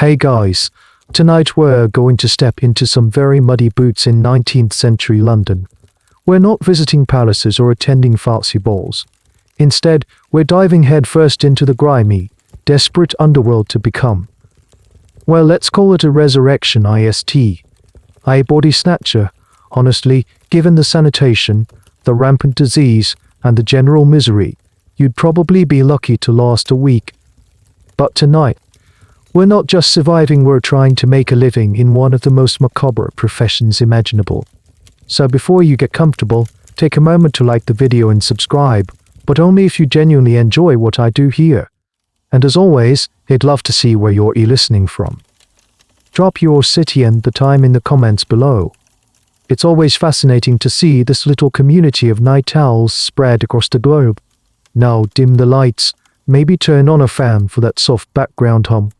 Hey guys, tonight we're going to step into some very muddy boots in 19th century London. We're not visiting palaces or attending fancy balls. Instead, we're diving headfirst into the grimy, desperate underworld to become. Well, let's call it a resurrection a body snatcher. Honestly, given the sanitation, the rampant disease, and the general misery, you'd probably be lucky to last a week. But tonight, we're not just surviving, we're trying to make a living in one of the most macabre professions imaginable. So before you get comfortable, take a moment to like the video and subscribe, but only if you genuinely enjoy what I do here. And as always, I'd love to see where you're listening from. Drop your city and the time in the comments below. It's always fascinating to see this little community of night owls spread across the globe. Now dim the lights, maybe turn on a fan for that soft background hum,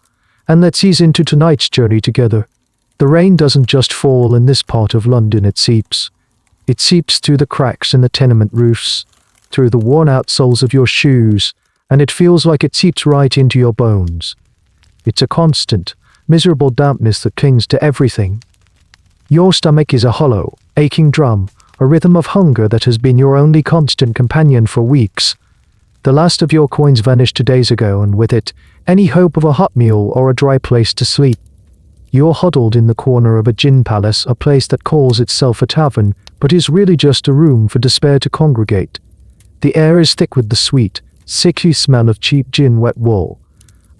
and let's ease into tonight's journey together. The rain doesn't just fall in this part of London, it seeps. It seeps through the cracks in the tenement roofs, through the worn-out soles of your shoes, and it feels like it seeps right into your bones. It's a constant, miserable dampness that clings to everything. Your stomach is a hollow, aching drum, a rhythm of hunger that has been your only constant companion for weeks. The last of your coins vanished 2 days ago, and with it, any hope of a hot meal or a dry place to sleep. You're huddled in the corner of a gin palace, a place that calls itself a tavern, but is really just a room for despair to congregate. The air is thick with the sweet, sickly smell of cheap gin wet wool,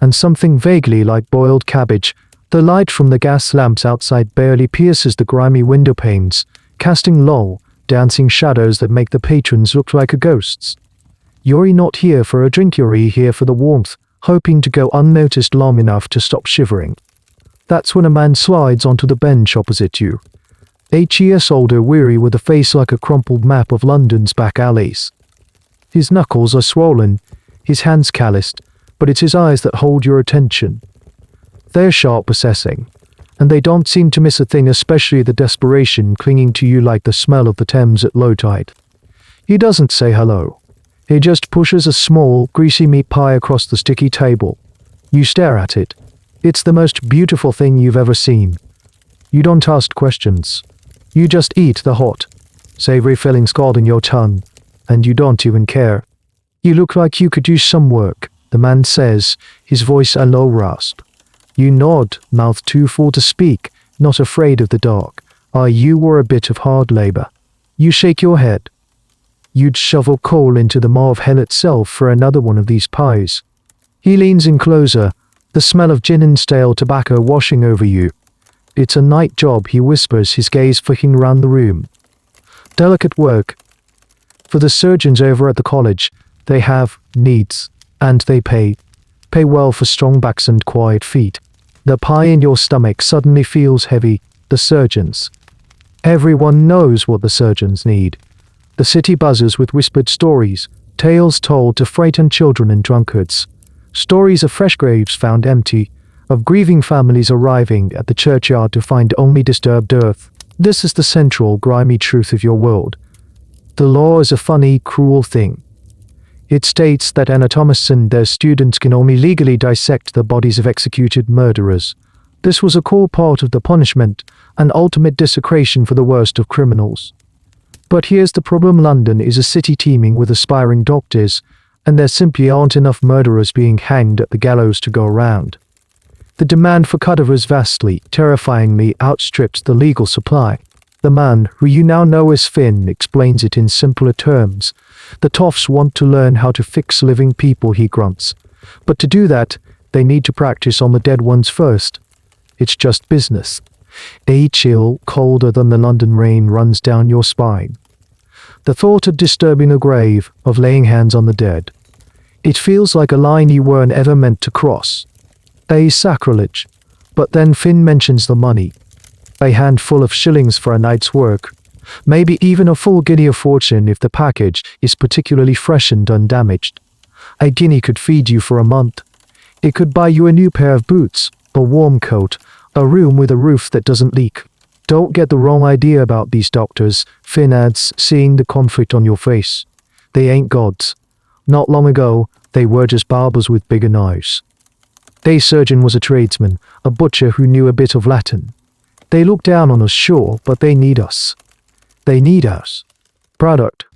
and something vaguely like boiled cabbage. The light from the gas lamps outside barely pierces the grimy window panes, casting low, dancing shadows that make the patrons look like ghosts. You're not here for a drink, you're here for the warmth, hoping to go unnoticed long enough to stop shivering. That's when a man slides onto the bench opposite you. 8 years older, weary, with a face like a crumpled map of London's back alleys. His knuckles are swollen, his hands calloused, but it's his eyes that hold your attention. They're sharp, assessing, and they don't seem to miss a thing, especially the desperation clinging to you like the smell of the Thames at low tide. He doesn't say hello. He just pushes a small, greasy meat pie across the sticky table. You stare at it. It's the most beautiful thing you've ever seen. You don't ask questions. You just eat the hot, savory filling scalding your tongue, and you don't even care. You look like you could use some work, the man says, his voice a low rasp. You nod, mouth too full to speak, not afraid of the dark. You were a bit of hard labor. You shake your head. You'd shovel coal into the maw of hell itself for another one of these pies. He leans in closer, the smell of gin and stale tobacco washing over you. It's a night job, he whispers, his gaze flicking around the room. Delicate work. For the surgeons over at the college, they have needs, and they pay well for strong backs and quiet feet. The pie in your stomach suddenly feels heavy. The surgeons. Everyone knows what the surgeons need. The city buzzes with whispered stories, tales told to frightened children and drunkards. Stories of fresh graves found empty, of grieving families arriving at the churchyard to find only disturbed earth. This is the central, grimy truth of your world. The law is a funny, cruel thing. It states that anatomists and their students can only legally dissect the bodies of executed murderers. This was a core part of the punishment, an ultimate desecration for the worst of criminals. But here's the problem: London is a city teeming with aspiring doctors, and there simply aren't enough murderers being hanged at the gallows to go around. The demand for cadavers vastly, terrifyingly outstrips the legal supply. The man, who you now know as Finn, explains it in simpler terms. The toffs want to learn how to fix living people, he grunts. But to do that, they need to practice on the dead ones first. It's just business. A chill, colder than the London rain, runs down your spine. The thought of disturbing a grave, of laying hands on the dead. It feels like a line you weren't ever meant to cross. A sacrilege. But then Finn mentions the money. A handful of shillings for a night's work. Maybe even a full guinea of fortune if the package is particularly fresh and undamaged. A guinea could feed you for a month. It could buy you a new pair of boots, a warm coat, a room with a roof that doesn't leak. Don't get the wrong idea about these doctors, Finn adds, seeing the conflict on your face. They ain't gods. Not long ago, they were just barbers with bigger knives. The surgeon was a tradesman, a butcher who knew a bit of Latin. They look down on us, sure, but they need us. They need us. Product.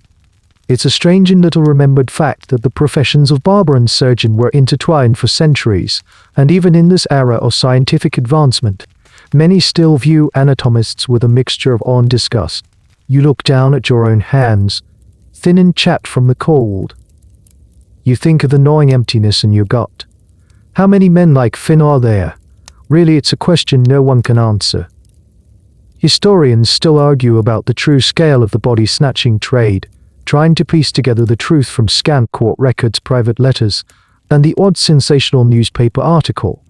It's a strange and little remembered fact that the professions of barber and surgeon were intertwined for centuries, and even in this era of scientific advancement, many still view anatomists with a mixture of awe and disgust. You look down at your own hands, thin and chapped from the cold. You think of the gnawing emptiness in your gut. How many men like Finn are there? Really, it's a question no one can answer. Historians still argue about the true scale of the body-snatching trade, trying to piece together the truth from scant court records, private letters, and the odd sensational newspaper article.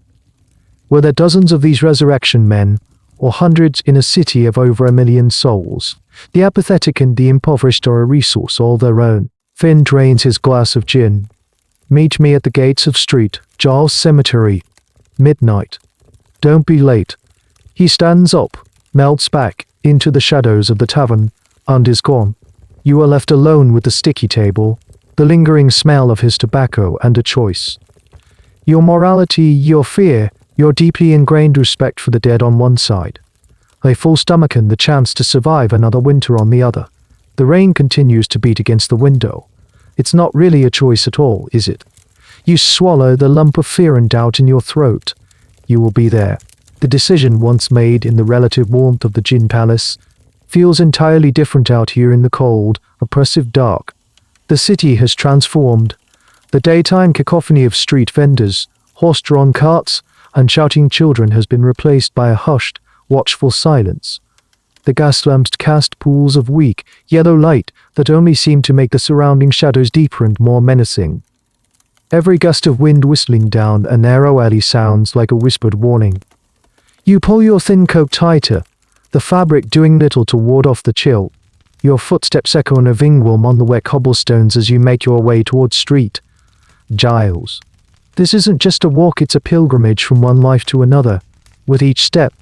Were there dozens of these resurrection men, or hundreds in a city of over 1 million souls? The apathetic and the impoverished are a resource all their own. Finn drains his glass of gin. Meet me at the gates of Street, Giles Cemetery. Midnight. Don't be late. He stands up, melts back into the shadows of the tavern, and is gone. You are left alone with the sticky table, the lingering smell of his tobacco, and a choice. Your morality, your fear, your deeply ingrained respect for the dead on one side. A full stomach and the chance to survive another winter on the other. The rain continues to beat against the window. It's not really a choice at all, is it? You swallow the lump of fear and doubt in your throat. You will be there. The decision once made in the relative warmth of the gin palace feels entirely different out here in the cold, oppressive dark. The city has transformed. The daytime cacophony of street vendors, horse-drawn carts, and shouting children has been replaced by a hushed, watchful silence. The gas lamps cast pools of weak, yellow light that only seem to make the surrounding shadows deeper and more menacing. Every gust of wind whistling down a narrow alley sounds like a whispered warning. You pull your thin coat tighter, the fabric doing little to ward off the chill. Your footsteps echo in a vingworm on the wet cobblestones as you make your way towards Street. Giles. This isn't just a walk, it's a pilgrimage from one life to another. With each step,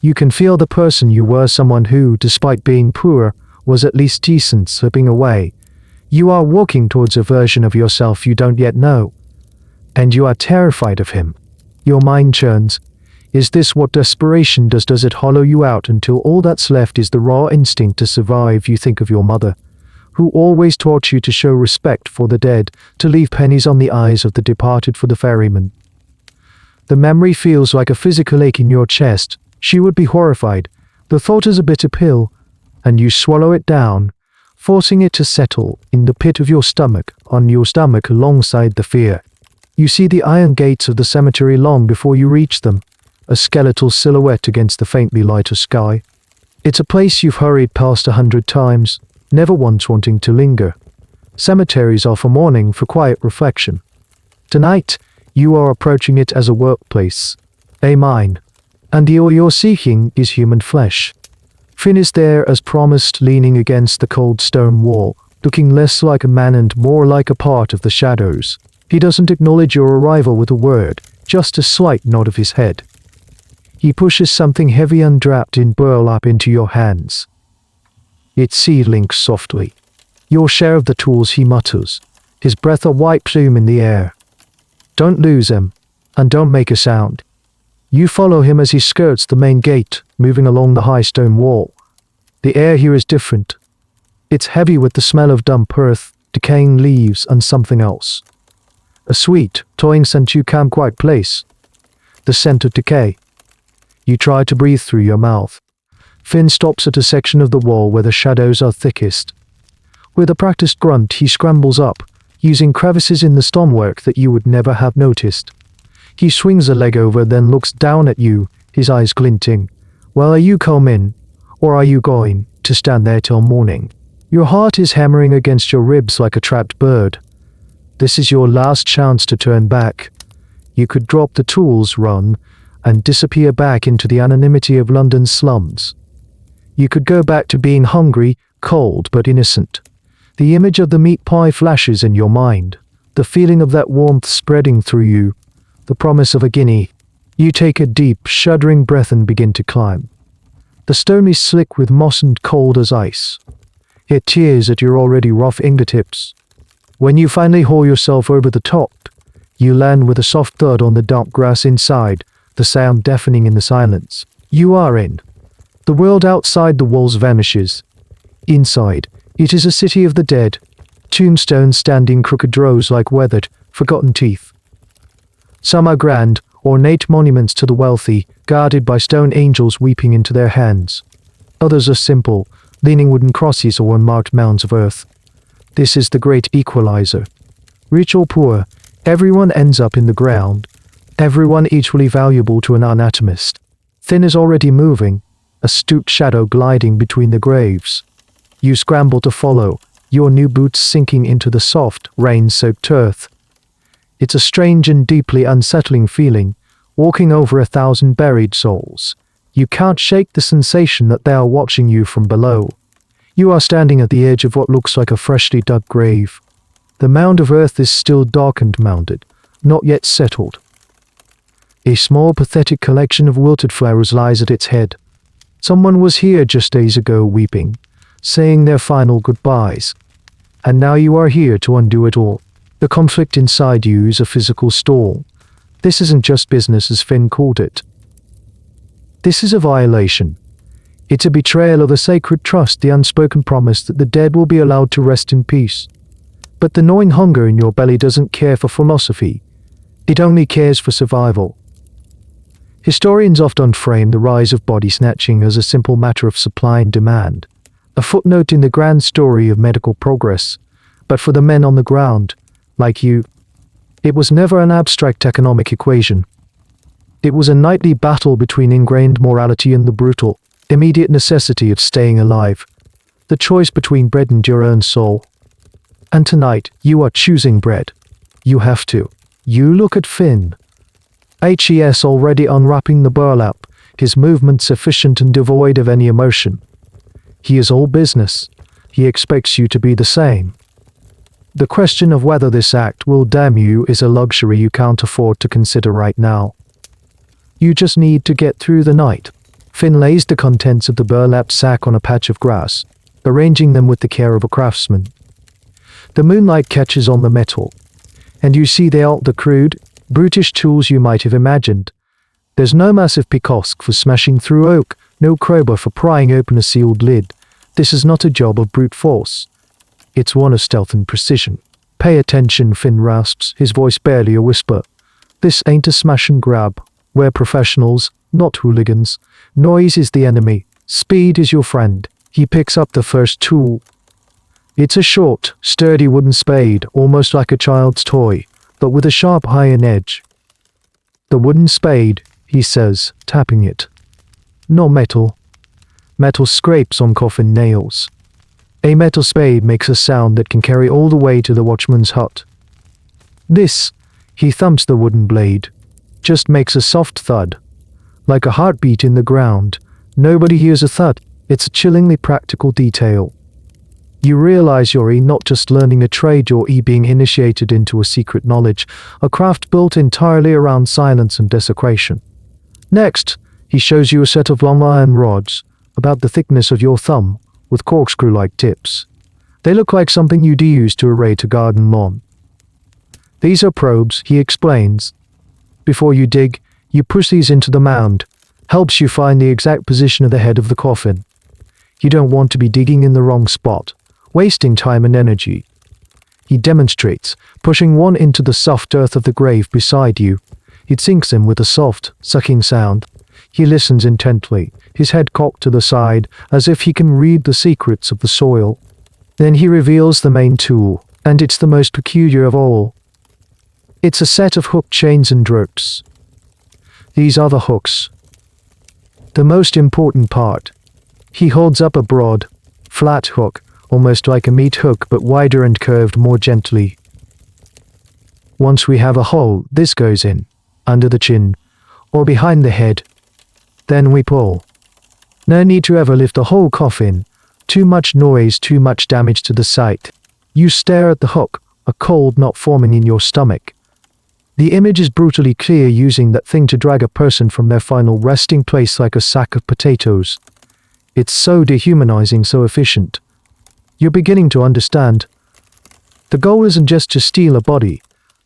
you can feel the person you were, someone who, despite being poor, was at least decent, slipping away. You are walking towards a version of yourself you don't yet know. And you are terrified of him. Your mind churns. Is this what desperation does? Does it hollow you out until all that's left is the raw instinct to survive? You think of your mother, who always taught you to show respect for the dead, to leave pennies on the eyes of the departed for the ferryman. The memory feels like a physical ache in your chest. She would be horrified. The thought is a bitter pill, and you swallow it down, forcing it to settle in the pit of your stomach, on your stomach alongside the fear. You see the iron gates of the cemetery long before you reach them, a skeletal silhouette against the faintly lighter sky. It's a place you've hurried past 100 times, never once wanting to linger. Cemeteries are for mourning, for quiet reflection. Tonight, you are approaching it as a workplace, a mine, and the ore you're seeking is human flesh. Finn is there as promised, leaning against the cold stone wall, looking less like a man and more like a part of the shadows. He doesn't acknowledge your arrival with a word, just a slight nod of his head. He pushes something heavy and wrapped in burlap into your hands. It seedlings softly. Your share of the tools, he mutters, his breath a white plume in the air. Don't lose him, and don't make a sound. You follow him as he skirts the main gate, moving along the high stone wall. The air here is different. It's heavy with the smell of damp earth, decaying leaves, and something else. A sweet, toying scent you can't quite place. The scent of decay. You try to breathe through your mouth. Finn stops at a section of the wall where the shadows are thickest. With a practiced grunt, he scrambles up, using crevices in the stonework that you would never have noticed. He swings a leg over, then looks down at you, his eyes glinting. Well, are you come in, or are you going to stand there till morning? Your heart is hammering against your ribs like a trapped bird. This is your last chance to turn back. You could drop the tools, run, and disappear back into the anonymity of London's slums. You could go back to being hungry, cold, but innocent. The image of the meat pie flashes in your mind, the feeling of that warmth spreading through you, the promise of a guinea. You take a deep, shuddering breath and begin to climb. The stone is slick with moss and cold as ice. It tears at your already rough fingertips. When you finally haul yourself over the top, You land with a soft thud on the damp grass inside, the sound deafening in the silence. You are in. The world outside the walls vanishes. Inside, it is a city of the dead, tombstones standing crooked rows like weathered, forgotten teeth. Some are grand, ornate monuments to the wealthy, guarded by stone angels weeping into their hands. Others are simple, leaning wooden crosses or unmarked mounds of earth. This is the great equalizer. Rich or poor, everyone ends up in the ground, everyone equally valuable to an anatomist. Thin is already moving, a stooped shadow gliding between the graves. You scramble to follow, your new boots sinking into the soft, rain-soaked earth. It's a strange and deeply unsettling feeling, walking over 1,000 buried souls. You can't shake the sensation that they are watching you from below. You are standing at the edge of what looks like a freshly dug grave. The mound of earth is still dark and mounded, not yet settled. A small, pathetic collection of wilted flowers lies at its head. Someone was here just days ago weeping, saying their final goodbyes. And now you are here to undo it all. The conflict inside you is a physical storm. This isn't just business as Finn called it. This is a violation. It's a betrayal of the sacred trust, the unspoken promise that the dead will be allowed to rest in peace. But the gnawing hunger in your belly doesn't care for philosophy. It only cares for survival. Historians often frame the rise of body snatching as a simple matter of supply and demand, a footnote in the grand story of medical progress. But for the men on the ground, like you, it was never an abstract economic equation. It was a nightly battle between ingrained morality and the brutal, immediate necessity of staying alive, the choice between bread and your own soul. And tonight, you are choosing bread. You have to. You look at Finn. HES already unwrapping the burlap, his movements efficient and devoid of any emotion. He is all business. He expects you to be the same. The question of whether this act will damn you is a luxury you can't afford to consider right now. You just need to get through the night. Finn lays the contents of the burlap sack on a patch of grass, arranging them with the care of a craftsman. The moonlight catches on the metal, and you see they aren't the crude, brutish tools you might have imagined. There's no massive pickaxe for smashing through oak, no crowbar for prying open a sealed lid. This is not a job of brute force. It's one of stealth and precision. Pay attention, Finn rasps, his voice barely a whisper. This ain't a smash and grab. We're professionals, not hooligans. Noise is the enemy. Speed is your friend. He picks up the first tool. It's a short, sturdy wooden spade, almost like a child's toy, but with a sharp iron edge. The wooden spade, he says, tapping it. No metal. Metal scrapes on coffin nails. A metal spade makes a sound that can carry all the way to the watchman's hut. This, he thumps the wooden blade, just makes a soft thud. Like a heartbeat in the ground. Nobody hears a thud. It's a chillingly practical detail. You realize you're not just learning a trade, you're being initiated into a secret knowledge, a craft built entirely around silence and desecration. Next, he shows you a set of long iron rods, about the thickness of your thumb, with corkscrew-like tips. They look like something you'd use to aerate a garden lawn. These are probes, he explains. Before you dig, you push these into the mound, helps you find the exact position of the head of the coffin. You don't want to be digging in the wrong spot, wasting time and energy. He demonstrates, pushing one into the soft earth of the grave beside you. It sinks him with a soft, sucking sound. He listens intently, his head cocked to the side, as if he can read the secrets of the soil. Then he reveals the main tool, and it's the most peculiar of all. It's a set of hook chains and ropes. These are the hooks. The most important part. He holds up a broad, flat hook, almost like a meat hook but wider and curved more gently. Once we have a hole, this goes in, under the chin, or behind the head. Then we pull. No need to ever lift the whole coffin. Too much noise, too much damage to the site. You stare at the hook, a cold knot forming in your stomach. The image is brutally clear, using that thing to drag a person from their final resting place like a sack of potatoes. It's so dehumanizing, so efficient. You're beginning to understand. The goal isn't just to steal a body.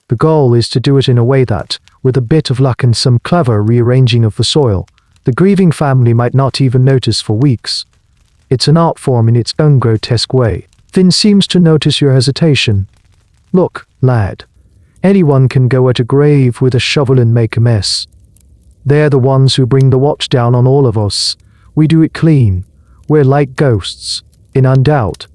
The goal is to do it in a way that, with a bit of luck and some clever rearranging of the soil, the grieving family might not even notice for weeks. It's an art form in its own grotesque way. Finn seems to notice your hesitation. Look, lad. Anyone can go at a grave with a shovel and make a mess. They're the ones who bring the watch down on all of us. We do it clean. We're like ghosts, in undoubt.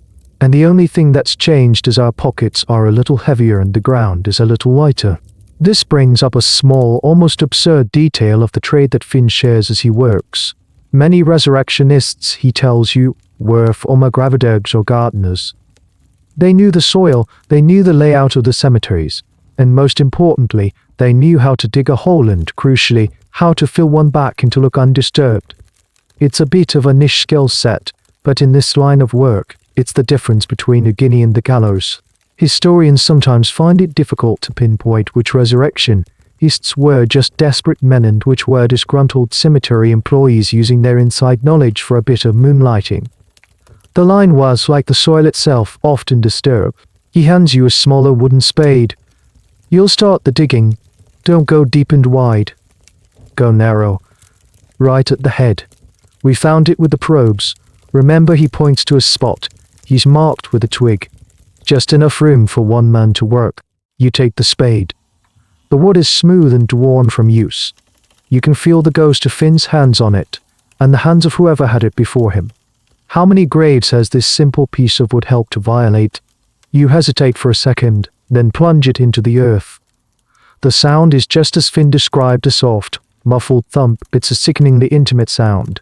And the only thing that's changed is our pockets are a little heavier and the ground is a little lighter. This brings up a small, almost absurd detail of the trade that Finn shares as he works. Many resurrectionists, he tells you, were former gravedogs or gardeners. They knew the soil, they knew the layout of the cemeteries, and most importantly, they knew how to dig a hole and, crucially, how to fill one back and to look undisturbed. It's a bit of a niche skill set, but in this line of work, it's the difference between a guinea and the gallows. Historians sometimes find it difficult to pinpoint which resurrectionists were just desperate men and which were disgruntled cemetery employees using their inside knowledge for a bit of moonlighting. The line was, like the soil itself, often disturbed. He hands you a smaller wooden spade. You'll start the digging. Don't go deep and wide. Go narrow. Right at the head. We found it with the probes. Remember, he points to a spot. He's marked with a twig. Just enough room for one man to work. You take the spade. The wood is smooth and worn from use. You can feel the ghost of Finn's hands on it, and the hands of whoever had it before him. How many graves has this simple piece of wood helped to violate? You hesitate for a second, then plunge it into the earth. The sound is just as Finn described, a soft, muffled thump. It's a sickeningly intimate sound.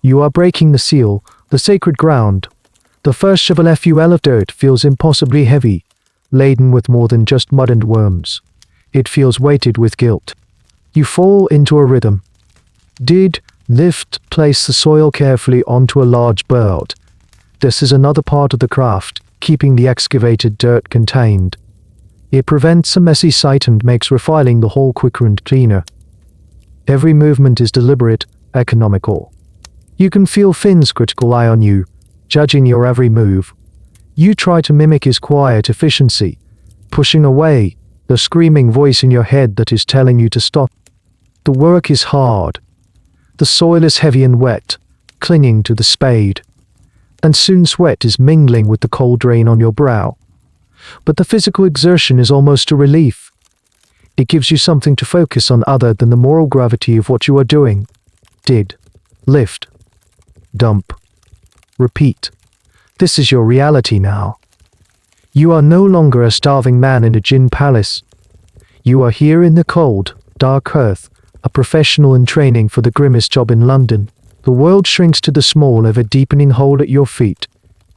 You are breaking the seal, the sacred ground. The first shovel of dirt feels impossibly heavy, laden with more than just mud and worms. It feels weighted with guilt. You fall into a rhythm. Place the soil carefully onto a large bird. This is another part of the craft, keeping the excavated dirt contained. It prevents a messy sight and makes refiling the hole quicker and cleaner. Every movement is deliberate, economical. You can feel Finn's critical eye on you, judging your every move. You try to mimic his quiet efficiency, pushing away the screaming voice in your head that is telling you to stop. The work is hard. The soil is heavy and wet, clinging to the spade, and soon sweat is mingling with the cold rain on your brow. But the physical exertion is almost a relief. It gives you something to focus on other than the moral gravity of what you are doing. Lift, dump, repeat. This is your reality now. You are no longer a starving man in a gin palace. You are here in the cold, dark earth, a professional in training for the grimmest job in London. The world shrinks to the small, ever-deepening hole at your feet.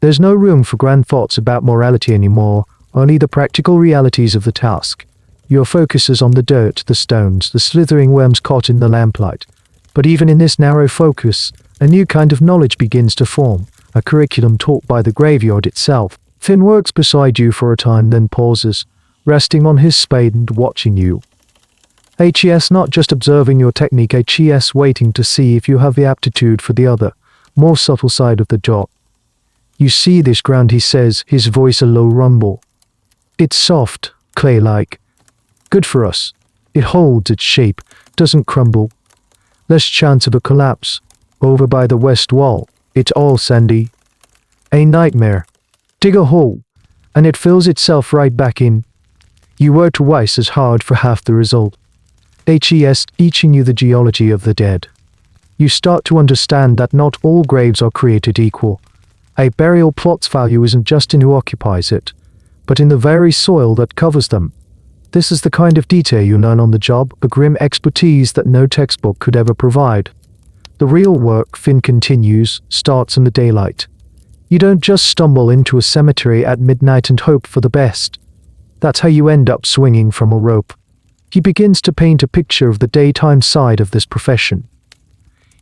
There's no room for grand thoughts about morality anymore, only the practical realities of the task. Your focus is on the dirt, the stones, the slithering worms caught in the lamplight. But even in this narrow focus, a new kind of knowledge begins to form, a curriculum taught by the graveyard itself. Finn works beside you for a time, then pauses, resting on his spade and watching you. HES not just observing your technique, HES waiting to see if you have the aptitude for the other, more subtle side of the job. You see this ground, he says, his voice a low rumble. It's soft, clay-like. Good for us. It holds its shape, doesn't crumble. Less chance of a collapse. Over by the west wall, it's all sandy. A nightmare. Dig a hole, and it fills itself right back in. You work twice as hard for half the result. HES teaching you the geology of the dead. You start to understand that not all graves are created equal. A burial plot's value isn't just in who occupies it, but in the very soil that covers them. This is the kind of detail you learn on the job, a grim expertise that no textbook could ever provide. The real work, Finn continues, starts in the daylight. You don't just stumble into a cemetery at midnight and hope for the best. That's how you end up swinging from a rope. He begins to paint a picture of the daytime side of this profession.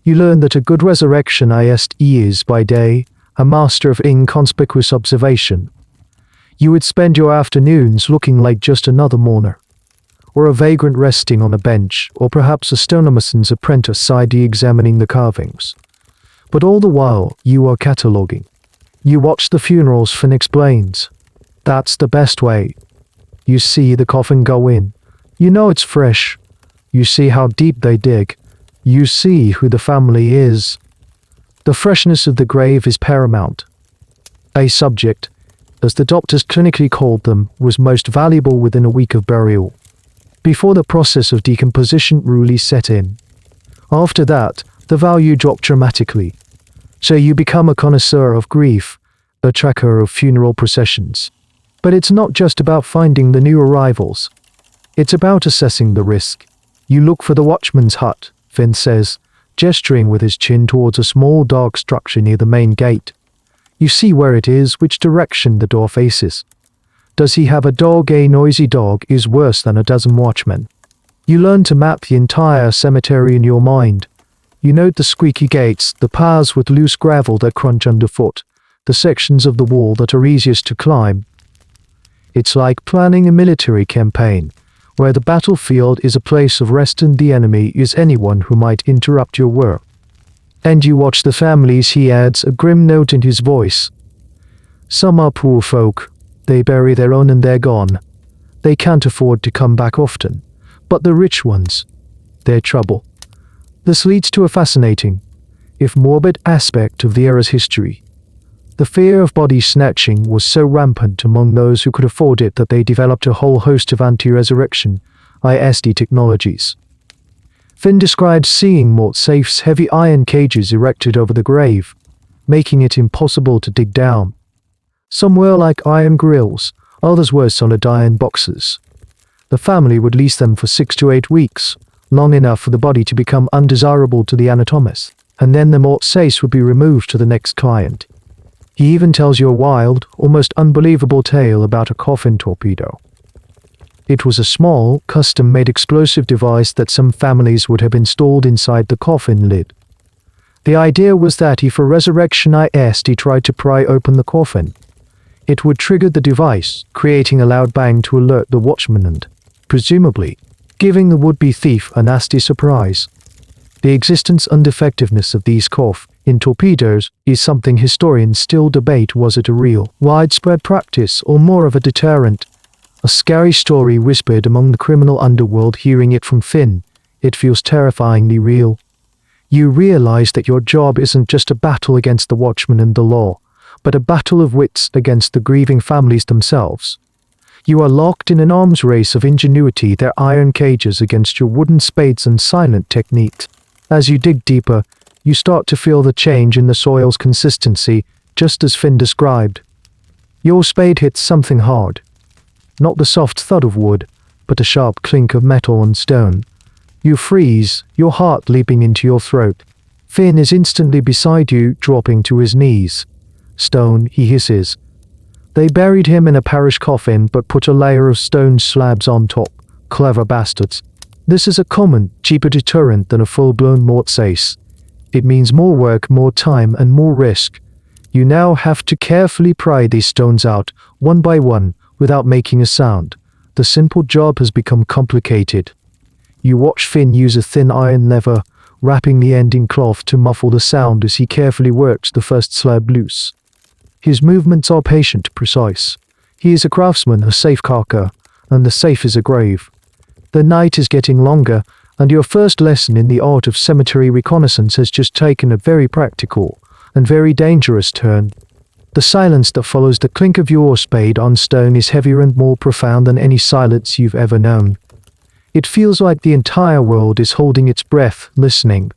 You learn that a good resurrectionist is, by day, a master of inconspicuous observation. You would spend your afternoons looking like just another mourner, or a vagrant resting on a bench, or perhaps a stonemason's apprentice sidely examining the carvings. But all the while, you are cataloguing. You watch the funerals, Finn explains. That's the best way. You see the coffin go in. You know it's fresh. You see how deep they dig. You see who the family is. The freshness of the grave is paramount. A subject, as the doctors clinically called them, was most valuable within a week of burial, before the process of decomposition really set in. After that, the value dropped dramatically. So you become a connoisseur of grief, a tracker of funeral processions. But it's not just about finding the new arrivals. It's about assessing the risk. You look for the watchman's hut, Finn says, gesturing with his chin towards a small dark structure near the main gate. You see where it is, which direction the door faces. Does he have a dog? A noisy dog is worse than a dozen watchmen. You learn to map the entire cemetery in your mind. You note the squeaky gates, the paths with loose gravel that crunch underfoot, the sections of the wall that are easiest to climb. It's like planning a military campaign, where the battlefield is a place of rest and the enemy is anyone who might interrupt your work. And you watch the families, he adds, a grim note in his voice. Some are poor folk. They bury their own and they're gone. They can't afford to come back often. But the rich ones, they're trouble. This leads to a fascinating, if morbid, aspect of the era's history. The fear of body snatching was so rampant among those who could afford it that they developed a whole host of anti-resurrection (ISD) technologies. Finn describes seeing morgue-safes, heavy iron cages erected over the grave, making it impossible to dig down. Some were like iron grills, others were solid iron boxes. The family would lease them for 6 to 8 weeks, long enough for the body to become undesirable to the anatomist, and then the morgue-safe would be removed to the next client. He even tells you a wild, almost unbelievable tale about a coffin torpedo. It was a small, custom-made explosive device that some families would have installed inside the coffin lid. The idea was that if a resurrectionist tried to pry open the coffin, it would trigger the device, creating a loud bang to alert the watchman and, presumably, giving the would-be thief a nasty surprise. The existence and effectiveness of these coffin torpedoes is something historians still debate. Was it a real, widespread practice or more of a deterrent? A scary story whispered among the criminal underworld. Hearing it from Finn, it feels terrifyingly real. You realize that your job isn't just a battle against the watchman and the law, but a battle of wits against the grieving families themselves. You are locked in an arms race of ingenuity, their iron cages against your wooden spades and silent techniques. As you dig deeper, you start to feel the change in the soil's consistency, just as Finn described. Your spade hits something hard. Not the soft thud of wood, but a sharp clink of metal and stone. You freeze, your heart leaping into your throat. Finn is instantly beside you, dropping to his knees. Stone, he hisses. They buried him in a parish coffin but put a layer of stone slabs on top. Clever bastards. This is a common, cheaper deterrent than a full-blown morgue-safe. It means more work, more time, and more risk. You now have to carefully pry these stones out, one by one, without making a sound. The simple job has become complicated. You watch Finn use a thin iron lever, wrapping the end in cloth to muffle the sound as he carefully works the first slab loose. His movements are patient, precise. He is a craftsman, a safe carker, and the safe is a grave. The night is getting longer, and your first lesson in the art of cemetery reconnaissance has just taken a very practical and very dangerous turn. The silence that follows the clink of your spade on stone is heavier and more profound than any silence you've ever known. It feels like the entire world is holding its breath, listening.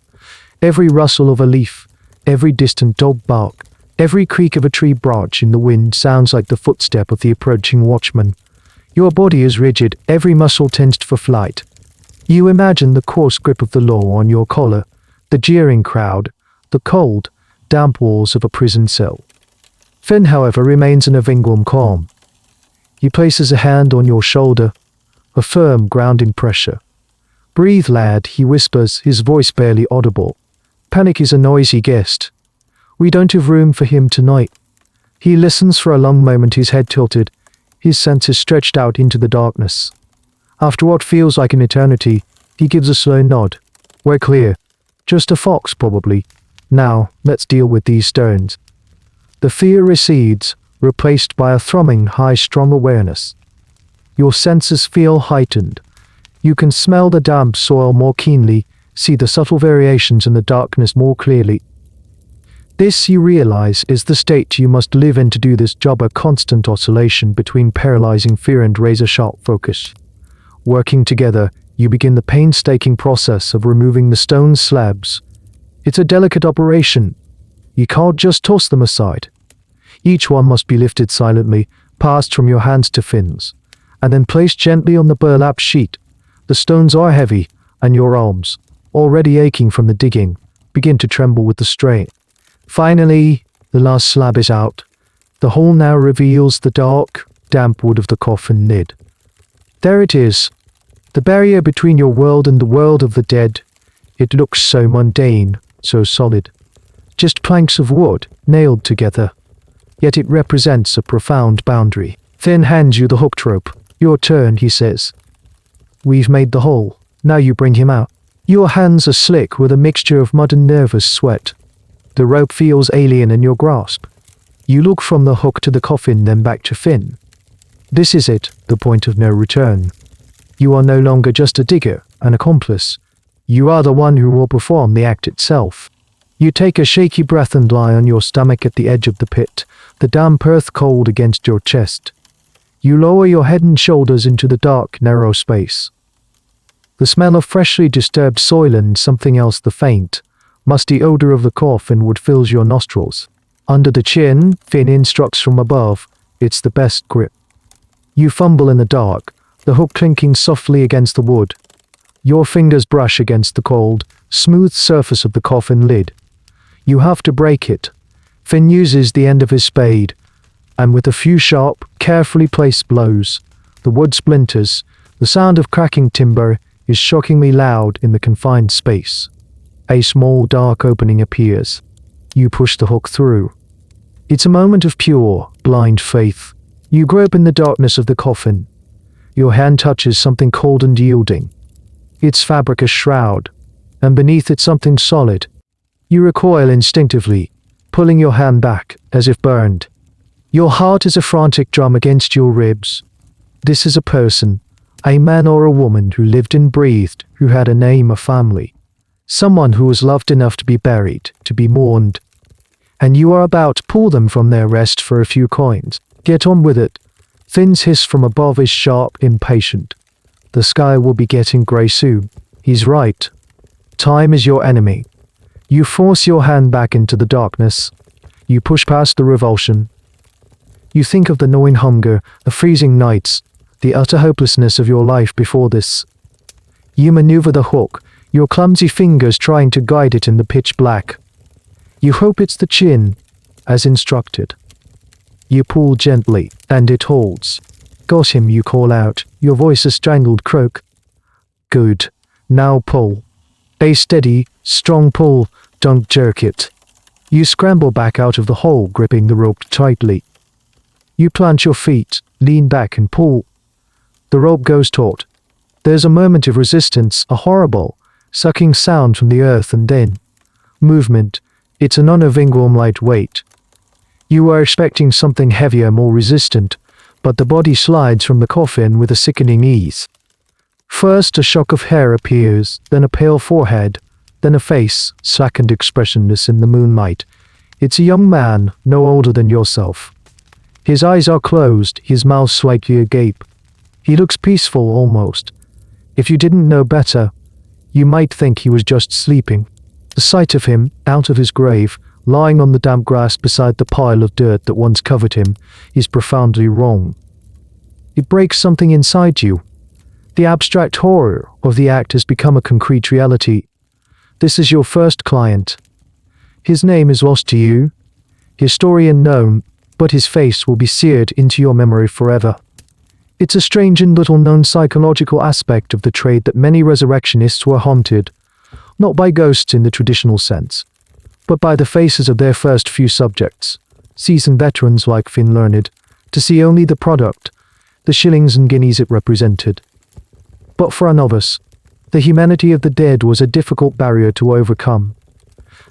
Every rustle of a leaf, every distant dog bark, every creak of a tree branch in the wind sounds like the footstep of the approaching watchman. Your body is rigid, every muscle tensed for flight. You imagine the coarse grip of the law on your collar, the jeering crowd, the cold, damp walls of a prison cell. Finn, however, remains in a vinglum calm. He places a hand on your shoulder, a firm, grounding pressure. "Breathe, lad," he whispers, his voice barely audible. "Panic is a noisy guest. We don't have room for him tonight." He listens for a long moment, his head tilted, his senses stretched out into the darkness. After what feels like an eternity, he gives a slow nod. "We're clear. Just a fox, probably. Now, let's deal with these stones." The fear recedes, replaced by a thrumming, high-strung awareness. Your senses feel heightened. You can smell the damp soil more keenly, see the subtle variations in the darkness more clearly. This, you realize, is the state you must live in to do this job, a constant oscillation between paralyzing fear and razor-sharp focus. Working together, you begin the painstaking process of removing the stone slabs. It's a delicate operation. You can't just toss them aside. Each one must be lifted silently, passed from your hands to Finn's, and then placed gently on the burlap sheet. The stones are heavy, and your arms, already aching from the digging, begin to tremble with the strain. Finally, the last slab is out. The hole now reveals the dark, damp wood of the coffin lid. There it is, the barrier between your world and the world of the dead. It looks so mundane, so solid. Just planks of wood, nailed together. Yet it represents a profound boundary. Finn hands you the hooked rope. Your turn, he says. We've made the hole. Now you bring him out. Your hands are slick with a mixture of mud and nervous sweat. The rope feels alien in your grasp. You look from the hook to the coffin, then back to Finn. This is it, the point of no return. You are no longer just a digger, an accomplice. You are the one who will perform the act itself. You take a shaky breath and lie on your stomach at the edge of the pit, the damp earth cold against your chest. You lower your head and shoulders into the dark, narrow space. The smell of freshly disturbed soil and something else, the faint, musty odor of the coffin wood, fills your nostrils. Under the chin, Finn instructs from above. It's the best grip. You fumble in the dark, the hook clinking softly against the wood. Your fingers brush against the cold, smooth surface of the coffin lid. You have to break it. Finn uses the end of his spade, and with a few sharp, carefully placed blows, the wood splinters. The sound of cracking timber is shockingly loud in the confined space. A small dark opening appears. You push the hook through. It's a moment of pure, blind faith. You grope in the darkness of the coffin. Your hand touches something cold and yielding. Its fabric a shroud, and beneath it something solid. You recoil instinctively, pulling your hand back, as if burned. Your heart is a frantic drum against your ribs. This is a person, a man or a woman who lived and breathed, who had a name, a family. Someone who was loved enough to be buried, to be mourned. And you are about to pull them from their rest for a few coins. Get on with it. Finn's hiss from above is sharp, impatient. The sky will be getting grey soon. He's right. Time is your enemy. You force your hand back into the darkness. You push past the revulsion. You think of the gnawing hunger, the freezing nights, the utter hopelessness of your life before this. You maneuver the hook, your clumsy fingers trying to guide it in the pitch black. You hope it's the chin, as instructed. You pull gently, and it holds. Got him, you call out, your voice a strangled croak. Good. Now pull. A steady, strong pull, don't jerk it. You scramble back out of the hole, gripping the rope tightly. You plant your feet, lean back and pull. The rope goes taut. There's a moment of resistance, a horrible, sucking sound from the earth, and then movement. It's an unnerving light weight. You are expecting something heavier, more resistant, but the body slides from the coffin with a sickening ease. First a shock of hair appears, then a pale forehead, then a face, slack and expressionless in the moonlight. It's a young man, no older than yourself. His eyes are closed, his mouth slightly agape. He looks peaceful almost. If you didn't know better, you might think he was just sleeping. The sight of him, out of his grave, lying on the damp grass beside the pile of dirt that once covered him, is profoundly wrong. It breaks something inside you. The abstract horror of the act has become a concrete reality. This is your first client. His name is lost to you, his story unknown, but his face will be seared into your memory forever. It's a strange and little-known psychological aspect of the trade that many resurrectionists were haunted, not by ghosts in the traditional sense, but by the faces of their first few subjects, seasoned veterans like Finn learned, to see only the product, the shillings and guineas it represented. But for a novice, the humanity of the dead was a difficult barrier to overcome.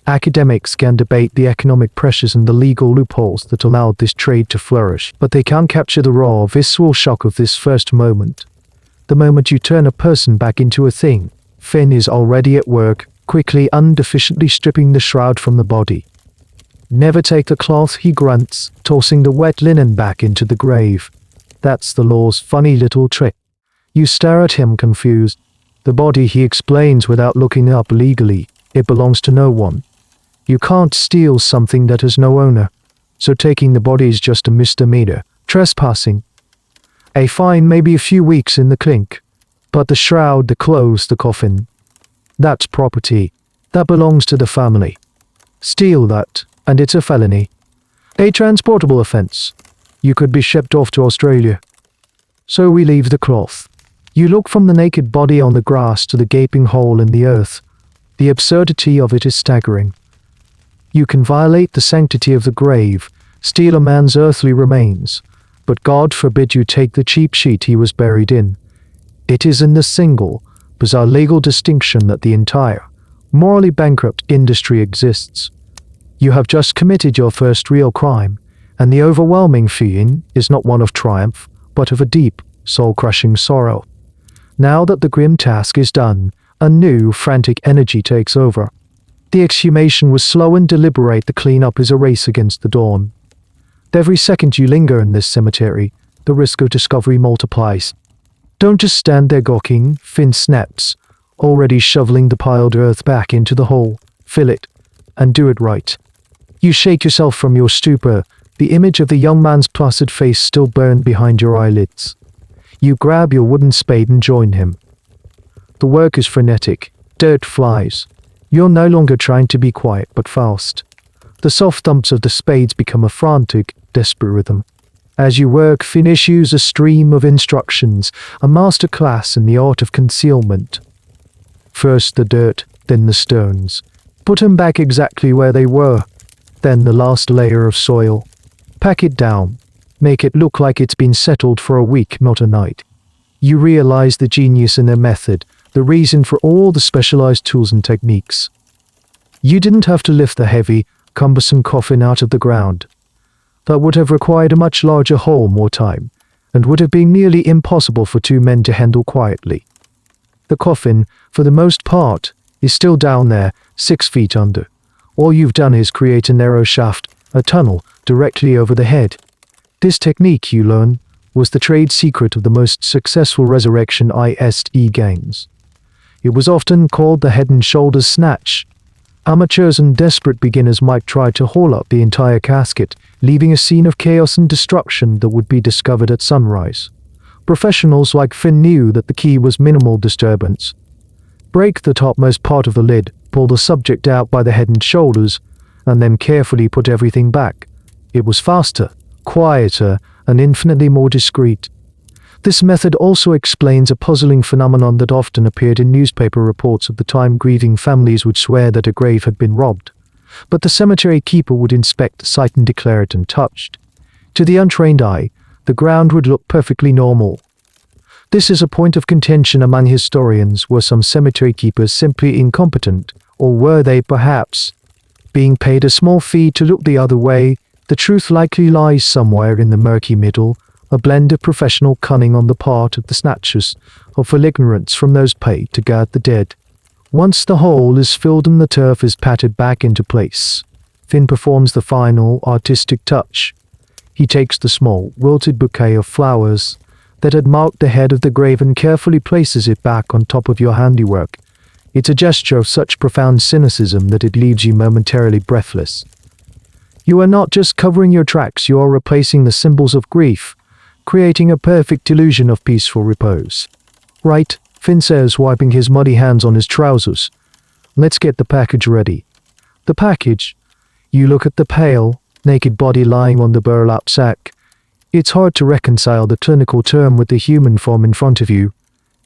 Academics can debate the economic pressures and the legal loopholes that allowed this trade to flourish, but they can't capture the raw, visceral shock of this first moment. The moment you turn a person back into a thing, Finn is already at work, quickly and efficiently stripping the shroud from the body. "Never take the cloth," he grunts, tossing the wet linen back into the grave. That's the law's funny little trick. You stare at him confused. The body, he explains without looking up legally, it belongs to no one. You can't steal something that has no owner, so taking the body is just a misdemeanor, trespassing. A fine, maybe a few weeks in the clink. But the shroud, the clothes, the coffin, that's property. That belongs to the family. Steal that, and it's a felony. A transportable offense. You could be shipped off to Australia. So we leave the cloth. You look from the naked body on the grass to the gaping hole in the earth. The absurdity of it is staggering. You can violate the sanctity of the grave, steal a man's earthly remains, but God forbid you take the cheap sheet he was buried in. It is in this single, bizarre legal distinction that the entire, morally bankrupt industry exists. You have just committed your first real crime, and the overwhelming feeling is not one of triumph, but of a deep, soul-crushing sorrow. Now that the grim task is done, a new, frantic energy takes over. The exhumation was slow and deliberate. The cleanup is a race against the dawn. Every second you linger in this cemetery, the risk of discovery multiplies. Don't just stand there gawking, Finn snaps, already shoveling the piled earth back into the hole. Fill it, and do it right. You shake yourself from your stupor, the image of the young man's placid face still burned behind your eyelids. You grab your wooden spade and join him. The work is frenetic. Dirt flies. You're no longer trying to be quiet, but fast. The soft thumps of the spades become a frantic, desperate rhythm. As you work, Finn issues a stream of instructions, a master class in the art of concealment. First the dirt, then the stones. Put them back exactly where they were. Then the last layer of soil. Pack it down. Make it look like it's been settled for a week, not a night. You realize the genius in their method, the reason for all the specialized tools and techniques. You didn't have to lift the heavy, cumbersome coffin out of the ground. That would have required a much larger hole, more time, and would have been nearly impossible for two men to handle quietly. The coffin, for the most part, is still down there, 6 feet under. All you've done is create a narrow shaft, a tunnel, directly over the head. This technique, you learn, was the trade secret of the most successful resurrectionist gangs. It was often called the head and shoulders snatch. Amateurs and desperate beginners might try to haul up the entire casket, leaving a scene of chaos and destruction that would be discovered at sunrise. Professionals like Finn knew that the key was minimal disturbance. Break the topmost part of the lid, pull the subject out by the head and shoulders, and then carefully put everything back. It was faster, quieter, and infinitely more discreet. This method also explains a puzzling phenomenon that often appeared in newspaper reports of the time. Grieving families would swear that a grave had been robbed, but the cemetery keeper would inspect the site and declare it untouched. To the untrained eye, the ground would look perfectly normal. This is a point of contention among historians. Were some cemetery keepers simply incompetent, or were they, perhaps, being paid a small fee to look the other way? The truth likely lies somewhere in the murky middle, a blend of professional cunning on the part of the snatchers, or full ignorance from those paid to guard the dead. Once the hole is filled and the turf is patted back into place, Finn performs the final artistic touch. He takes the small, wilted bouquet of flowers that had marked the head of the grave and carefully places it back on top of your handiwork. It's a gesture of such profound cynicism that it leaves you momentarily breathless. You are not just covering your tracks, you are replacing the symbols of grief, creating a perfect illusion of peaceful repose. Right, Finn says, wiping his muddy hands on his trousers. Let's get the package ready. The package? You look at the pale, naked body lying on the burlap sack. It's hard to reconcile the clinical term with the human form in front of you.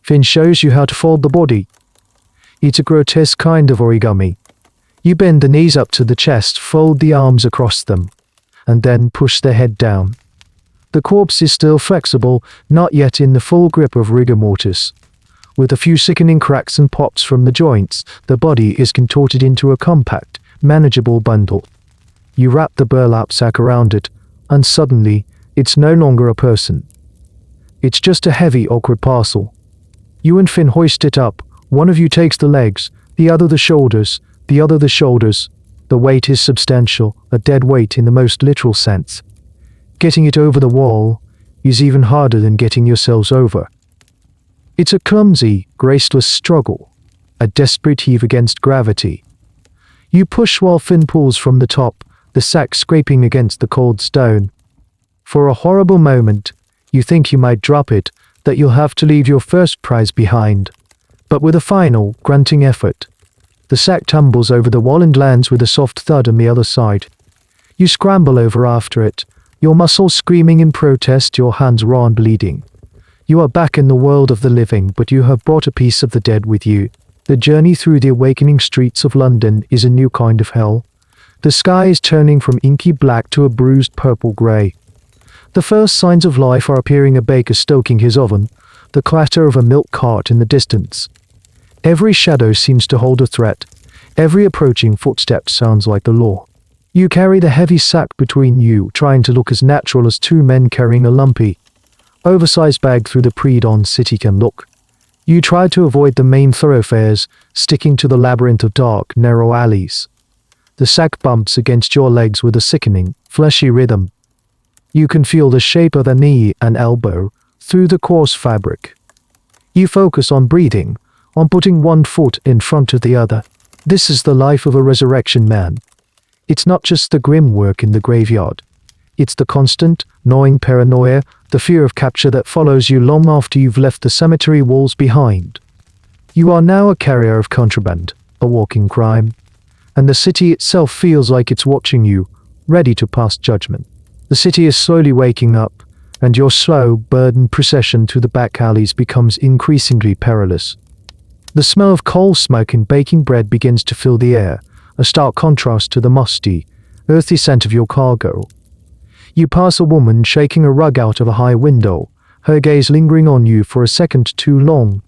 Finn shows you how to fold the body. It's a grotesque kind of origami. You bend the knees up to the chest, fold the arms across them, and then push the head down. The corpse is still flexible, not yet in the full grip of rigor mortis. With a few sickening cracks and pops from the joints, the body is contorted into a compact, manageable bundle. You wrap the burlap sack around it, and suddenly, it's no longer a person. It's just a heavy, awkward parcel. You and Finn hoist it up. One of you takes the legs, the other the shoulders, the other the shoulders. The weight is substantial, a dead weight in the most literal sense. Getting it over the wall is even harder than getting yourselves over. It's a clumsy, graceless struggle, a desperate heave against gravity. You push while Finn pulls from the top, the sack scraping against the cold stone. For a horrible moment, you think you might drop it, that you'll have to leave your first prize behind. But with a final, grunting effort, the sack tumbles over the wall and lands with a soft thud on the other side. You scramble over after it, your muscles screaming in protest, your hands raw and bleeding. You are back in the world of the living, but you have brought a piece of the dead with you. The journey through the awakening streets of London is a new kind of hell. The sky is turning from inky black to a bruised purple-grey. The first signs of life are appearing: a baker stoking his oven, the clatter of a milk cart in the distance. Every shadow seems to hold a threat. Every approaching footstep sounds like the law. You carry the heavy sack between you, trying to look as natural as two men carrying a lumpy, oversized bag through the pre-dawn city can look. You try to avoid the main thoroughfares, sticking to the labyrinth of dark, narrow alleys. The sack bumps against your legs with a sickening, fleshy rhythm. You can feel the shape of a knee and elbow through the coarse fabric. You focus on breathing, on putting one foot in front of the other. This is the life of a resurrection man. It's not just the grim work in the graveyard. It's the constant, gnawing paranoia, the fear of capture that follows you long after you've left the cemetery walls behind. You are now a carrier of contraband, a walking crime. And the city itself feels like it's watching you, ready to pass judgment. The city is slowly waking up, and your slow, burdened procession through the back alleys becomes increasingly perilous. The smell of coal smoke and baking bread begins to fill the air, a stark contrast to the musty, earthy scent of your cargo. You pass a woman shaking a rug out of a high window, her gaze lingering on you for a second too long.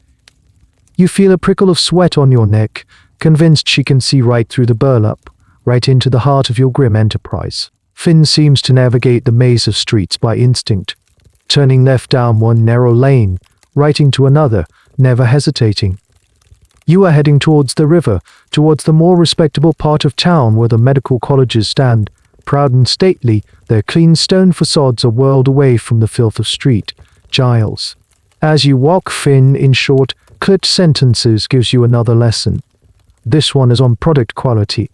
You feel a prickle of sweat on your neck, convinced she can see right through the burlap, right into the heart of your grim enterprise. Finn seems to navigate the maze of streets by instinct, turning left down one narrow lane, right into another, never hesitating. You are heading towards the river, towards the more respectable part of town where the medical colleges stand, proud and stately, their clean stone facades a world away from the filth of street. Giles. As you walk, Finn, in short, clipped sentences, gives you another lesson. This one is on product quality.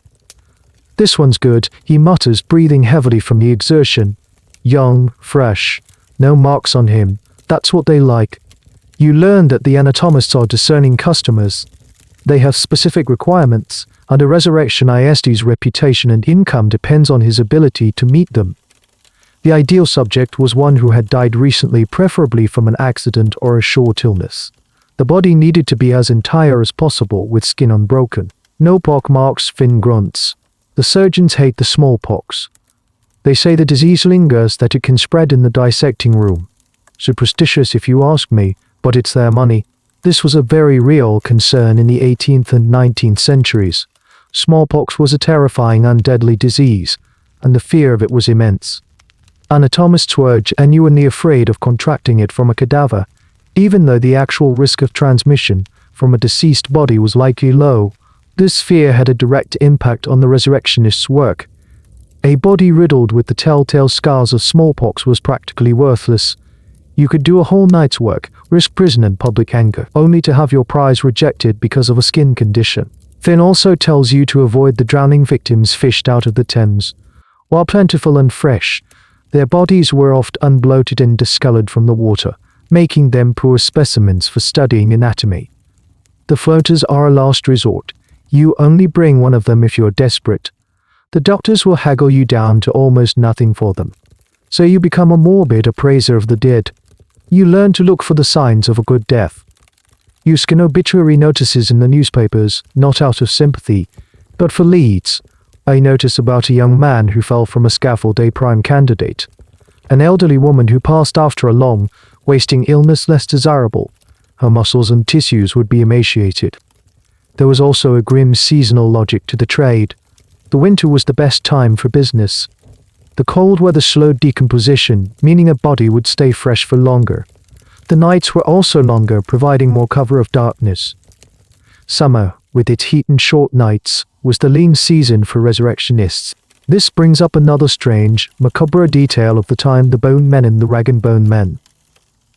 This one's good, he mutters, breathing heavily from the exertion. Young, fresh, no marks on him, that's what they like. You learn that the anatomists are discerning customers. They have specific requirements, and a resurrectionist's reputation and income depends on his ability to meet them. The ideal subject was one who had died recently, preferably from an accident or a short illness. The body needed to be as entire as possible, with skin unbroken. No pock marks, Finn grunts. The surgeons hate the smallpox. They say the disease lingers, that it can spread in the dissecting room. Superstitious if you ask me, but it's their money. This was a very real concern in the 18th and 19th centuries. Smallpox was a terrifying and deadly disease, and the fear of it was immense. Anatomists were genuinely afraid of contracting it from a cadaver, even though the actual risk of transmission from a deceased body was likely low. This fear had a direct impact on the resurrectionist's work. A body riddled with the telltale scars of smallpox was practically worthless. You could do a whole night's work, risk prison and public anger, only to have your prize rejected because of a skin condition. Finn also tells you to avoid the drowning victims fished out of the Thames. While plentiful and fresh, their bodies were oft unbloated and discolored from the water, making them poor specimens for studying anatomy. The floaters are a last resort. You only bring one of them if you're desperate. The doctors will haggle you down to almost nothing for them. So you become a morbid appraiser of the dead. You learn to look for the signs of a good death. You scan obituary notices in the newspapers, not out of sympathy, but for leads. I notice about a young man who fell from a scaffold, a prime candidate. An elderly woman who passed after a long, wasting illness less desirable. Her muscles and tissues would be emaciated. There was also a grim seasonal logic to the trade. The winter was the best time for business. The cold weather slowed decomposition, meaning a body would stay fresh for longer. The nights were also longer, providing more cover of darkness. Summer, with its heat and short nights, was the lean season for resurrectionists. This brings up another strange, macabre detail of the time: the bone men and the rag and bone men.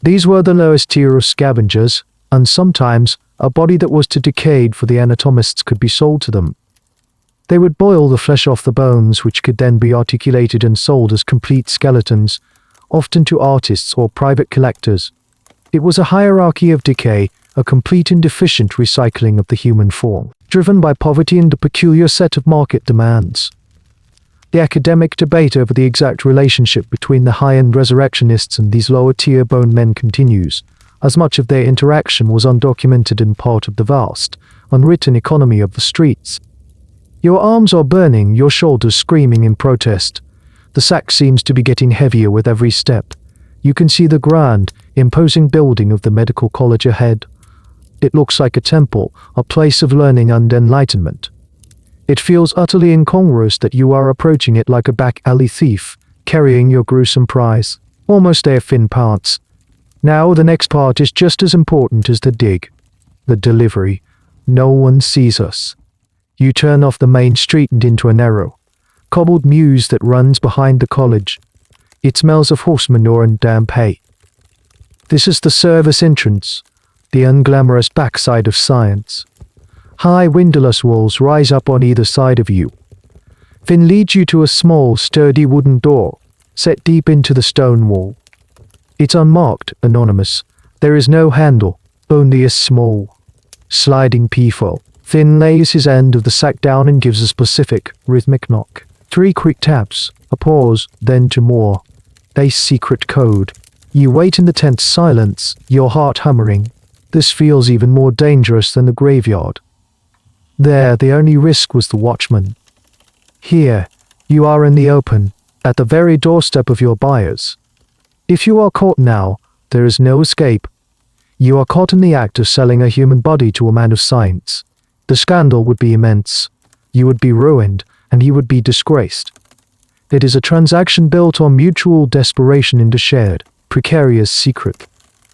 These were the lowest tier of scavengers, and sometimes a body that was too decayed for the anatomists could be sold to them. They would boil the flesh off the bones, which could then be articulated and sold as complete skeletons, often to artists or private collectors. It was a hierarchy of decay, a complete and efficient recycling of the human form, driven by poverty and a peculiar set of market demands. The academic debate over the exact relationship between the high-end resurrectionists and these lower-tier bone men continues, as much of their interaction was undocumented and part of the vast, unwritten economy of the streets. Your arms are burning, your shoulders screaming in protest. The sack seems to be getting heavier with every step. You can see the grand, imposing building of the medical college ahead. It looks like a temple, a place of learning and enlightenment. It feels utterly incongruous that you are approaching it like a back-alley thief, carrying your gruesome prize, almost their thin parts. Now the next part is just as important as the dig. The delivery. No one sees us. You turn off the main street and into a narrow, cobbled mews that runs behind the college. It smells of horse manure and damp hay. This is the service entrance, the unglamorous backside of science. High windowless walls rise up on either side of you, then lead you to a small, sturdy wooden door, set deep into the stone wall. It's unmarked, anonymous. There is no handle, only a small, sliding peephole. Finn lays his end of the sack down and gives a specific, rhythmic knock. 3 quick taps, a pause, then 2 more. A secret code. You wait in the tense silence, your heart hammering. This feels even more dangerous than the graveyard. There, the only risk was the watchman. Here, you are in the open, at the very doorstep of your buyers. If you are caught now, there is no escape. You are caught in the act of selling a human body to a man of science. The scandal would be immense. You would be ruined, and he would be disgraced. It is a transaction built on mutual desperation and a shared, precarious secret.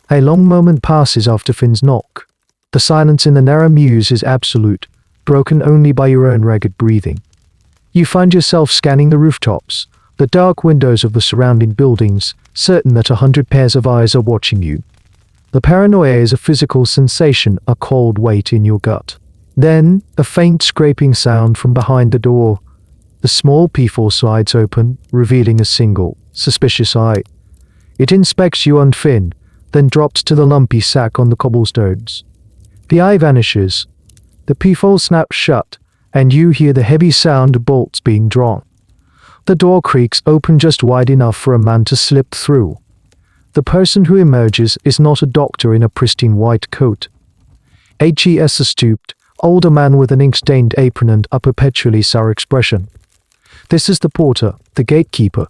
A long moment passes after Finn's knock. The silence in the narrow mews is absolute, broken only by your own ragged breathing. You find yourself scanning the rooftops, the dark windows of the surrounding buildings, certain that 100 pairs of eyes are watching you. The paranoia is a physical sensation, a cold weight in your gut. Then, a faint scraping sound from behind the door. The small peephole slides open, revealing a single, suspicious eye. It inspects you and Finn, then drops to the lumpy sack on the cobblestones. The eye vanishes. The peephole snaps shut, and you hear the heavy sound of bolts being drawn. The door creaks open just wide enough for a man to slip through. The person who emerges is not a doctor in a pristine white coat. He is a stooped, older man with an ink-stained apron and a perpetually sour expression. This is the porter, the gatekeeper.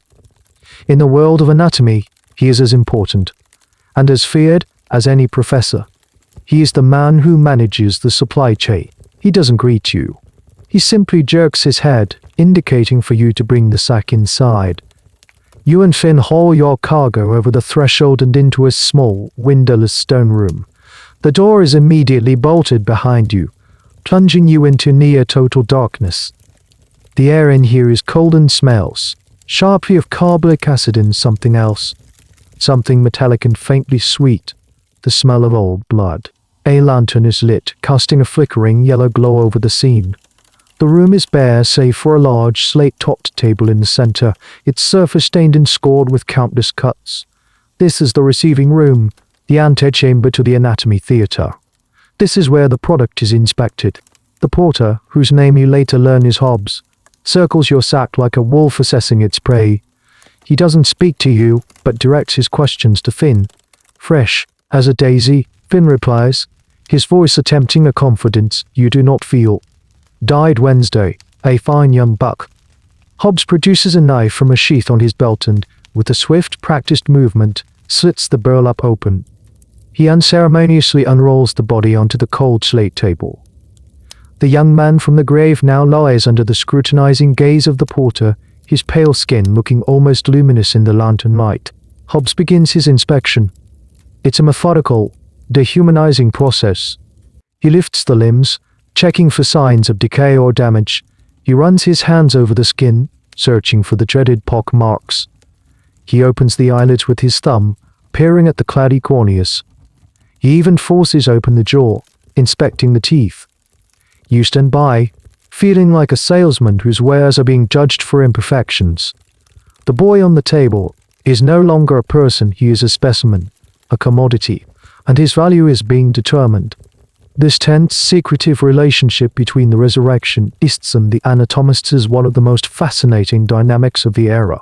In the world of anatomy, he is as important, and as feared, as any professor. He is the man who manages the supply chain. He doesn't greet you. He simply jerks his head, indicating for you to bring the sack inside. You and Finn haul your cargo over the threshold and into a small, windowless stone room. The door is immediately bolted behind you, plunging you into near total darkness. The air in here is cold and smells sharply of carbolic acid and something else. Something metallic and faintly sweet. The smell of old blood. A lantern is lit, casting a flickering yellow glow over the scene. The room is bare save for a large slate-topped table in the center, its surface stained and scored with countless cuts. This is the receiving room, the antechamber to the anatomy theater. This is where the product is inspected. The porter, whose name you later learn is Hobbs, circles your sack like a wolf assessing its prey. He doesn't speak to you, but directs his questions to Finn. Fresh as a daisy, Finn replies, his voice attempting a confidence you do not feel. Died Wednesday, a fine young buck. Hobbs produces a knife from a sheath on his belt and, with a swift, practiced movement, slits the burlap open. He unceremoniously unrolls the body onto the cold slate table. The young man from the grave now lies under the scrutinizing gaze of the porter, his pale skin looking almost luminous in the lantern light. Hobbs begins his inspection. It's a methodical, dehumanizing process. He lifts the limbs, checking for signs of decay or damage. He runs his hands over the skin, searching for the dreaded pock marks. He opens the eyelids with his thumb, peering at the cloudy corneas. He even forces open the jaw, inspecting the teeth. You stand by, feeling like a salesman whose wares are being judged for imperfections. The boy on the table is no longer a person, he is a specimen, a commodity, and his value is being determined. This tense, secretive relationship between the resurrectionists and the anatomists is one of the most fascinating dynamics of the era.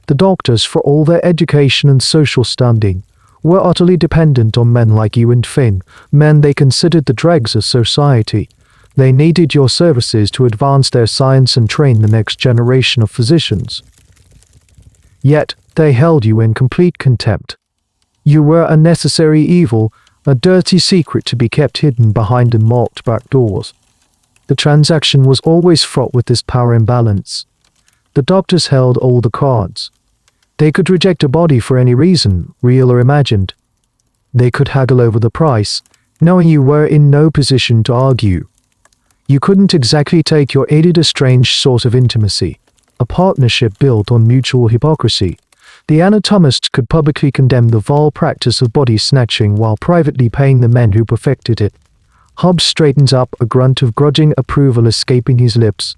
The doctors, for all their education and social standing, were utterly dependent on men like you and Finn, men they considered the dregs of society. They needed your services to advance their science and train the next generation of physicians. Yet, they held you in complete contempt. You were a necessary evil, a dirty secret to be kept hidden behind unlocked back doors. The transaction was always fraught with this power imbalance. The doctors held all the cards. They could reject a body for any reason, real or imagined. They could haggle over the price, knowing you were in no position to argue. You couldn't exactly take your aid a strange sort of intimacy, a partnership built on mutual hypocrisy. The anatomists could publicly condemn the vile practice of body snatching while privately paying the men who perfected it. Hobbs straightens up, a grunt of grudging approval escaping his lips.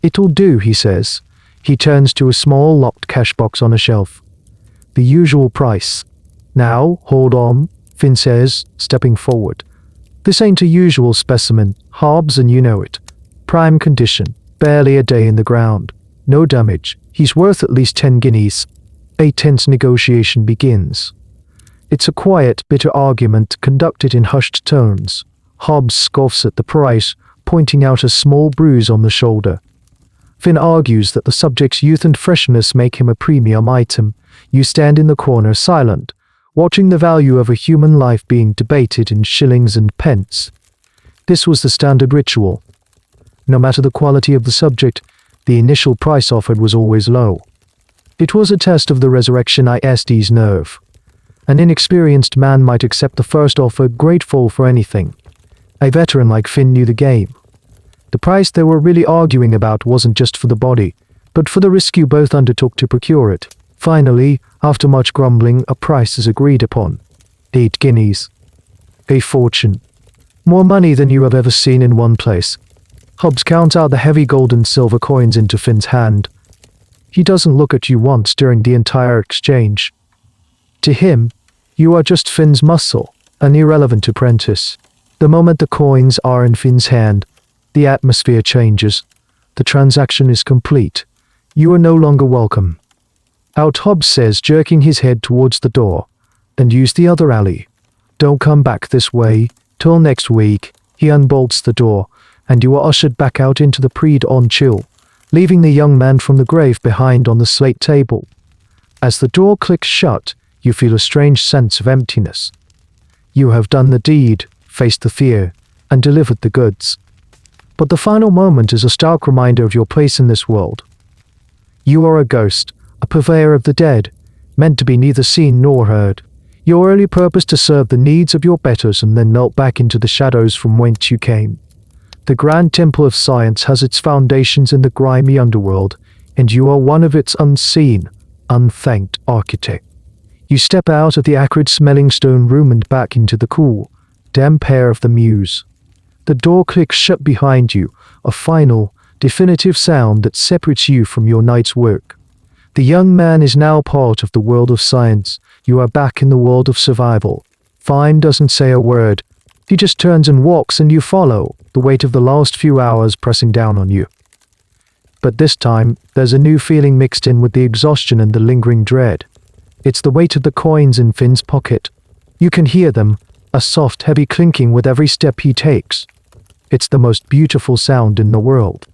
"It'll do," he says. He turns to a small locked cash box on a shelf. "The usual price." "Now, hold on," Finn says, stepping forward. "This ain't a usual specimen, Hobbs, and you know it. Prime condition, barely a day in the ground. No damage. He's worth at least 10 guineas. A tense negotiation begins. It's a quiet, bitter argument conducted in hushed tones. Hobbs scoffs at the price, pointing out a small bruise on the shoulder. Finn argues that the subject's youth and freshness make him a premium item. You stand in the corner silent, watching the value of a human life being debated in shillings and pence. This was the standard ritual. No matter the quality of the subject, the initial price offered was always low. It was a test of the resurrectionist's nerve. An inexperienced man might accept the first offer, grateful for anything. A veteran like Finn knew the game. The price they were really arguing about wasn't just for the body, but for the risk you both undertook to procure it. Finally, after much grumbling, a price is agreed upon. 8 guineas. A fortune. More money than you have ever seen in one place. Hobbs counts out the heavy gold and silver coins into Finn's hand. He doesn't look at you once during the entire exchange. To him, you are just Finn's muscle, an irrelevant apprentice. The moment the coins are in Finn's hand, the atmosphere changes. The transaction is complete. You are no longer welcome. Out, Hobbs says, jerking his head towards the door. "And use the other alley. Don't come back this way. Till next week." He unbolts the door, and you are ushered back out into the pre-dawn chill, leaving the young man from the grave behind on the slate table. As the door clicks shut, you feel a strange sense of emptiness. You have done the deed, faced the fear, and delivered the goods. But the final moment is a stark reminder of your place in this world. You are a ghost, a purveyor of the dead, meant to be neither seen nor heard. Your early purpose to serve the needs of your betters and then melt back into the shadows from whence you came. The grand temple of science has its foundations in the grimy underworld, and you are one of its unseen, unthanked architects. You step out of the acrid-smelling stone room and back into the cool, damp air of the muse. The door clicks shut behind you, a final, definitive sound that separates you from your night's work. The young man is now part of the world of science. You are back in the world of survival. Fine doesn't say a word. He just turns and walks, and you follow, the weight of the last few hours pressing down on you. But this time, there's a new feeling mixed in with the exhaustion and the lingering dread. It's the weight of the coins in Finn's pocket. You can hear them, a soft, heavy clinking with every step he takes. It's the most beautiful sound in the world.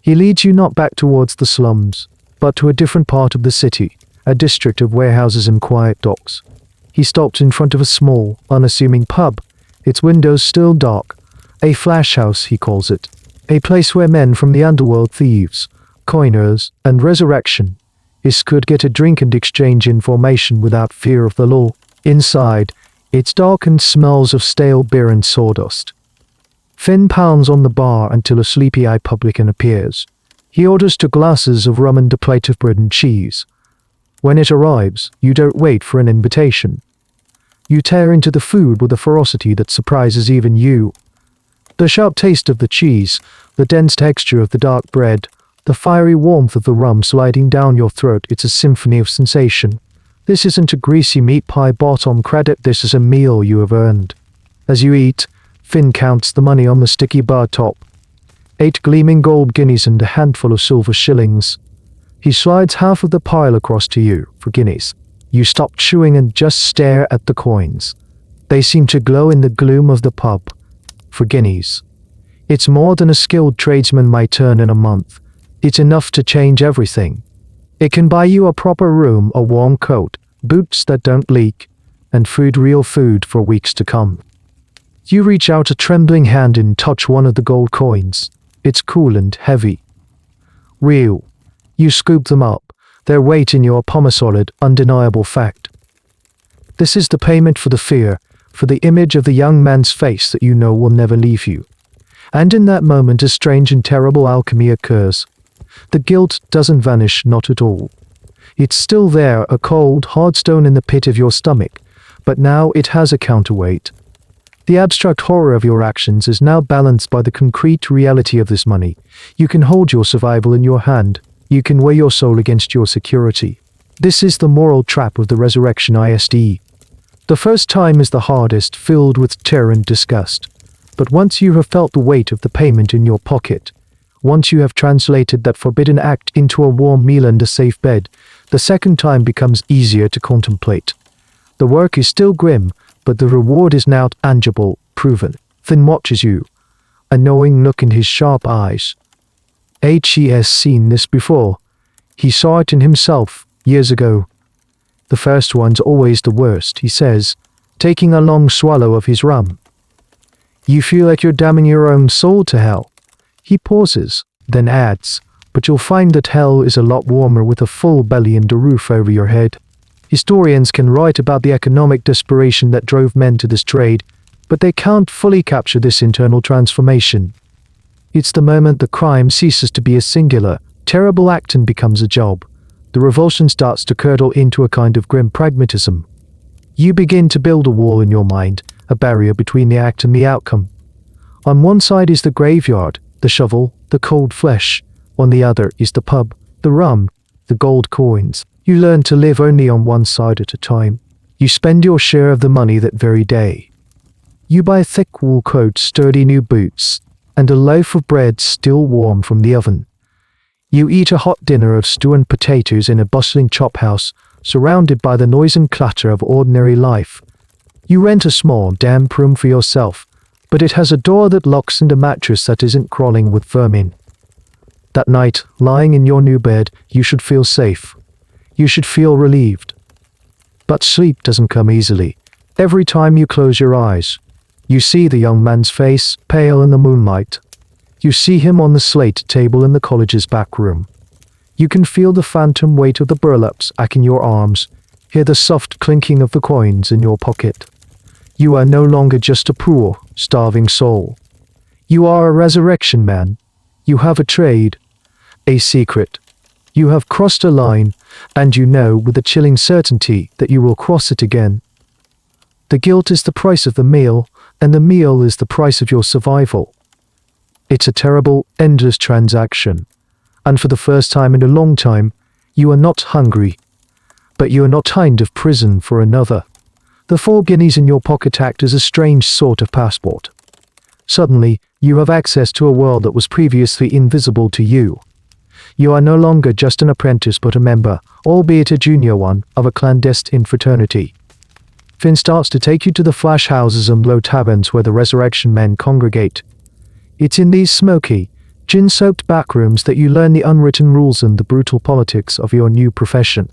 He leads you not back towards the slums, but to a different part of the city, a district of warehouses and quiet docks. He stops in front of a small, unassuming pub, its windows still dark. A flash house, he calls it. A place where men from the underworld, thieves, coiners, and resurrection could get a drink and exchange information without fear of the law. Inside, it's dark and smells of stale beer and sawdust. Finn pounds on the bar until a sleepy-eyed publican appears. He orders 2 glasses of rum and a plate of bread and cheese. When it arrives, you don't wait for an invitation. You tear into the food with a ferocity that surprises even you. The sharp taste of the cheese, the dense texture of the dark bread, the fiery warmth of the rum sliding down your throat, it's a symphony of sensation. This isn't a greasy meat pie bottom credit, this is a meal you have earned. As you eat, Finn counts the money on the sticky bar top. 8 gleaming gold guineas and a handful of silver shillings. He slides half of the pile across to you, for guineas. You stop chewing and just stare at the coins. They seem to glow in the gloom of the pub. For guineas. It's more than a skilled tradesman might earn in a month. It's enough to change everything. It can buy you a proper room, a warm coat, boots that don't leak, and food, real food for weeks to come. You reach out a trembling hand and touch one of the gold coins. It's cool and heavy. Real. You scoop them up, their weight in your palm, a solid, undeniable fact. This is the payment for the fear, for the image of the young man's face that you know will never leave you. And in that moment a strange and terrible alchemy occurs. The guilt doesn't vanish, not at all. It's still there, a cold, hard stone in the pit of your stomach, but now it has a counterweight. The abstract horror of your actions is now balanced by the concrete reality of this money. You can hold your survival in your hand. You can weigh your soul against your security. This is the moral trap of the resurrection ISD. The first time is the hardest, filled with terror and disgust. But once you have felt the weight of the payment in your pocket, once you have translated that forbidden act into a warm meal and a safe bed, the second time becomes easier to contemplate. The work is still grim, but the reward is now tangible, proven. Finn watches you, a knowing look in his sharp eyes. He has seen this before. He saw it in himself, years ago. The first one's always the worst, he says, taking a long swallow of his rum. You feel like you're damning your own soul to hell. He pauses, then adds, but you'll find that hell is a lot warmer with a full belly and a roof over your head. Historians can write about the economic desperation that drove men to this trade, but they can't fully capture this internal transformation. It's the moment the crime ceases to be a singular, terrible act and becomes a job. The revulsion starts to curdle into a kind of grim pragmatism. You begin to build a wall in your mind, a barrier between the act and the outcome. On one side is the graveyard, the shovel, the cold flesh. On the other is the pub, the rum, the gold coins. You learn to live only on one side at a time. You spend your share of the money that very day. You buy thick wool coats, sturdy new boots, and a loaf of bread still warm from the oven. You eat a hot dinner of stew and potatoes in a bustling chop house, surrounded by the noise and clatter of ordinary life. You rent a small, damp room for yourself, but it has a door that locks and a mattress that isn't crawling with vermin. That night, lying in your new bed, you should feel safe. You should feel relieved. But sleep doesn't come easily. Every time you close your eyes, you see the young man's face, pale in the moonlight. You see him on the slate table in the college's back room. You can feel the phantom weight of the burlaps in your arms, hear the soft clinking of the coins in your pocket. You are no longer just a poor, starving soul. You are a resurrection man. You have a trade, a secret. You have crossed a line, and you know with a chilling certainty that you will cross it again. The guilt is the price of the meal, and the meal is the price of your survival. It's a terrible, endless transaction, and for the first time in a long time, you are not hungry, but you are not kind of prison for another. The 4 guineas in your pocket act as a strange sort of passport. Suddenly, you have access to a world that was previously invisible to you. You are no longer just an apprentice but a member, albeit a junior one, of a clandestine fraternity. Finn starts to take you to the flash houses and low taverns where the resurrection men congregate. It's in these smoky, gin-soaked backrooms that you learn the unwritten rules and the brutal politics of your new profession.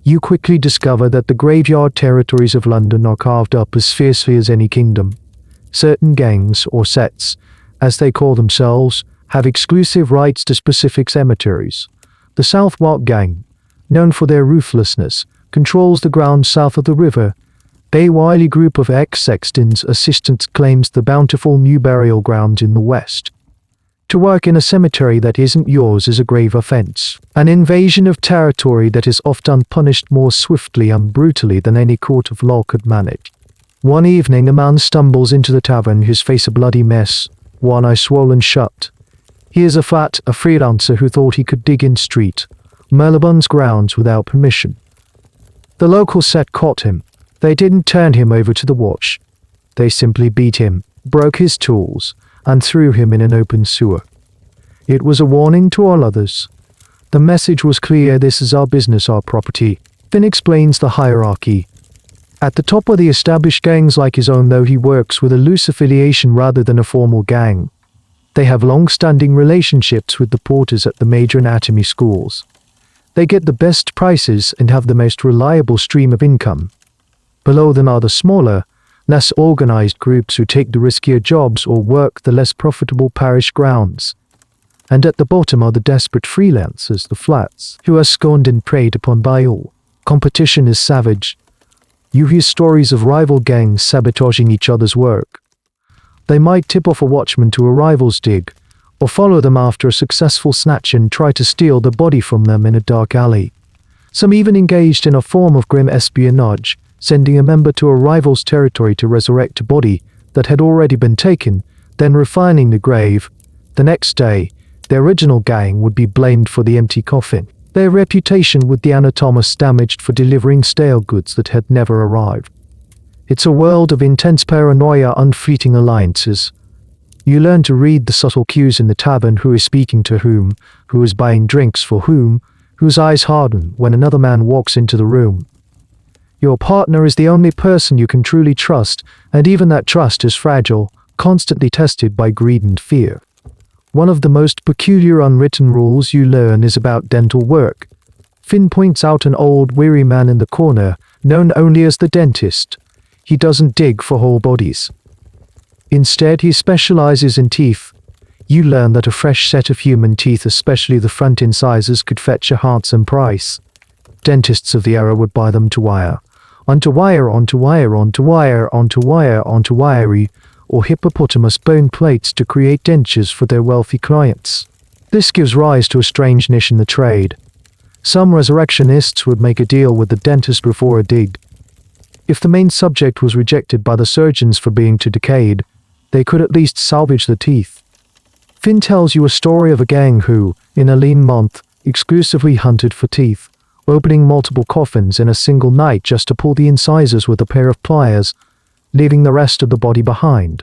You quickly discover that the graveyard territories of London are carved up as fiercely as any kingdom. Certain gangs, or sets, as they call themselves, have exclusive rights to specific cemeteries. The Southwark Gang, known for their ruthlessness, controls the ground south of the river. A wily group of ex-sextons' assistants claims the bountiful new burial ground in the west. To work in a cemetery that isn't yours is a grave offense, an invasion of territory that is often punished more swiftly and brutally than any court of law could manage. One evening a man stumbles into the tavern, his face a bloody mess, one eye swollen shut. He is a freelancer who thought he could dig in street, Merlebon's grounds without permission. The local set caught him. They didn't turn him over to the watch. They simply beat him, broke his tools, and threw him in an open sewer. It was a warning to all others. The message was clear: this is our business, our property. Finn explains the hierarchy. At the top are the established gangs like his own, though he works with a loose affiliation rather than a formal gang. They have long-standing relationships with the porters at the major anatomy schools. They get the best prices and have the most reliable stream of income. Below them are the smaller, less organized groups who take the riskier jobs or work the less profitable parish grounds. And at the bottom are the desperate freelancers, the flats, who are scorned and preyed upon by all. Competition is savage. You hear stories of rival gangs sabotaging each other's work. They might tip off a watchman to a rival's dig, or follow them after a successful snatch and try to steal the body from them in a dark alley. Some even engaged in a form of grim espionage, sending a member to a rival's territory to resurrect a body that had already been taken, then refining the grave. The next day, the original gang would be blamed for the empty coffin. Their reputation with the anatomist damaged for delivering stale goods that had never arrived. It's a world of intense paranoia and fleeting alliances. You learn to read the subtle cues in the tavern: who is speaking to whom, who is buying drinks for whom, whose eyes harden when another man walks into the room. Your partner is the only person you can truly trust, and even that trust is fragile, constantly tested by greed and fear. One of the most peculiar unwritten rules you learn is about dental work. Finn points out an old, weary man in the corner, known only as the dentist. He doesn't dig for whole bodies. Instead, he specializes in teeth. You learn that a fresh set of human teeth, especially the front incisors, could fetch a handsome price. Dentists of the era would buy them to wire. Onto wire, onto wire, onto wire, onto wire, onto wiry, or hippopotamus bone plates to create dentures for their wealthy clients. This gives rise to a strange niche in the trade. Some resurrectionists would make a deal with the dentist before a dig. If the main subject was rejected by the surgeons for being too decayed, they could at least salvage the teeth. Finn tells you a story of a gang who, in a lean month, exclusively hunted for teeth, opening multiple coffins in a single night just to pull the incisors with a pair of pliers, leaving the rest of the body behind.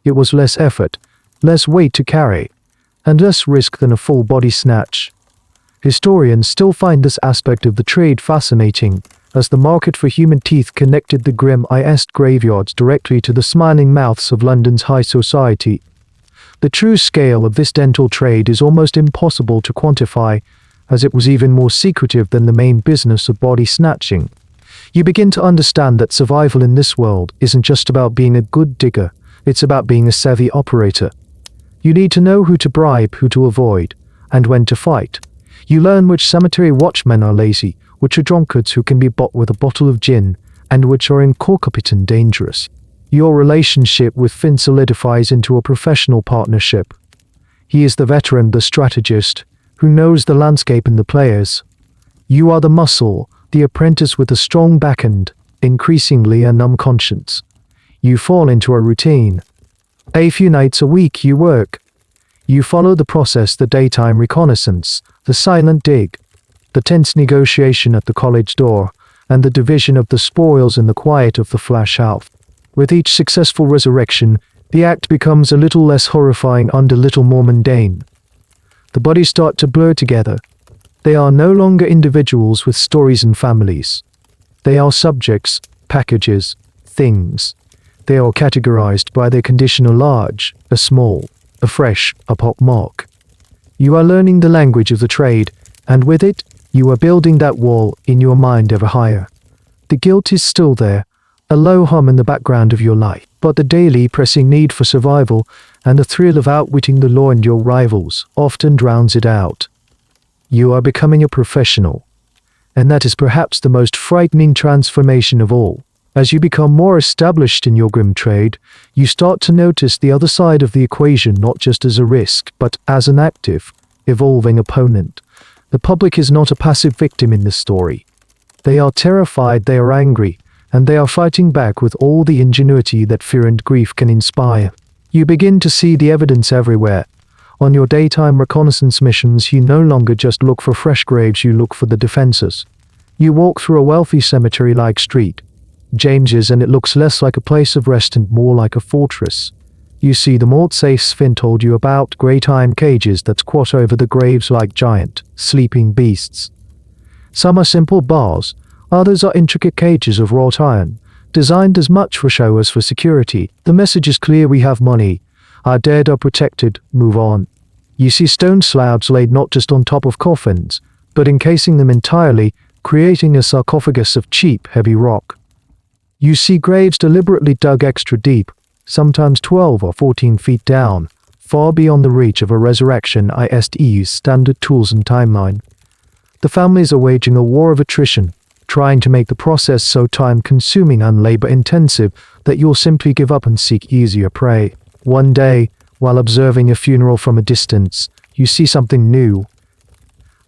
It was less effort, less weight to carry, and less risk than a full body snatch. Historians still find this aspect of the trade fascinating, as the market for human teeth connected the grim-iced graveyards directly to the smiling mouths of London's high society. The true scale of this dental trade is almost impossible to quantify, as it was even more secretive than the main business of body snatching. You begin to understand that survival in this world isn't just about being a good digger, it's about being a savvy operator. You need to know who to bribe, who to avoid, and when to fight. You learn which cemetery watchmen are lazy, which are drunkards who can be bought with a bottle of gin, and which are incompetent dangerous. Your relationship with Finn solidifies into a professional partnership. He is the veteran, the strategist, who knows the landscape and the players. You are the muscle, the apprentice with a strong backhand, increasingly a numb conscience. You fall into a routine. A few nights a week you work. You follow the process: the daytime reconnaissance, the silent dig, the tense negotiation at the college door, and the division of the spoils in the quiet of the flash out. With each successful resurrection, the act becomes a little less horrifying and a little more mundane. The bodies start to blur together. They are no longer individuals with stories and families. They are subjects, packages, things. They are categorized by their condition: a large, a small, a fresh, a pockmark. You are learning the language of the trade, and with it, you are building that wall in your mind ever higher. The guilt is still there, a low hum in the background of your life. But the daily pressing need for survival and the thrill of outwitting the law and your rivals often drowns it out. You are becoming a professional, and that is perhaps the most frightening transformation of all. As you become more established in your grim trade, you start to notice the other side of the equation not just as a risk, but as an active, evolving opponent. The public is not a passive victim in this story. They are terrified, they are angry, and they are fighting back with all the ingenuity that fear and grief can inspire. You begin to see the evidence everywhere. On your daytime reconnaissance missions, you no longer just look for fresh graves, you look for the defenses. You walk through a wealthy cemetery-like street, James's, and it looks less like a place of rest and more like a fortress. You see the morgue-safe Finn told you about, great iron cages that squat over the graves like giant, sleeping beasts. Some are simple bars, others are intricate cages of wrought iron, designed as much for show as for security. The message is clear: we have money, our dead are protected, move on. You see stone slabs laid not just on top of coffins, but encasing them entirely, creating a sarcophagus of cheap, heavy rock. You see graves deliberately dug extra deep, sometimes 12 or 14 feet down, far beyond the reach of a resurrectionist's standard tools and timeline. The families are waging a war of attrition, trying to make the process so time-consuming and labor-intensive that you'll simply give up and seek easier prey. One day, while observing a funeral from a distance, you see something new.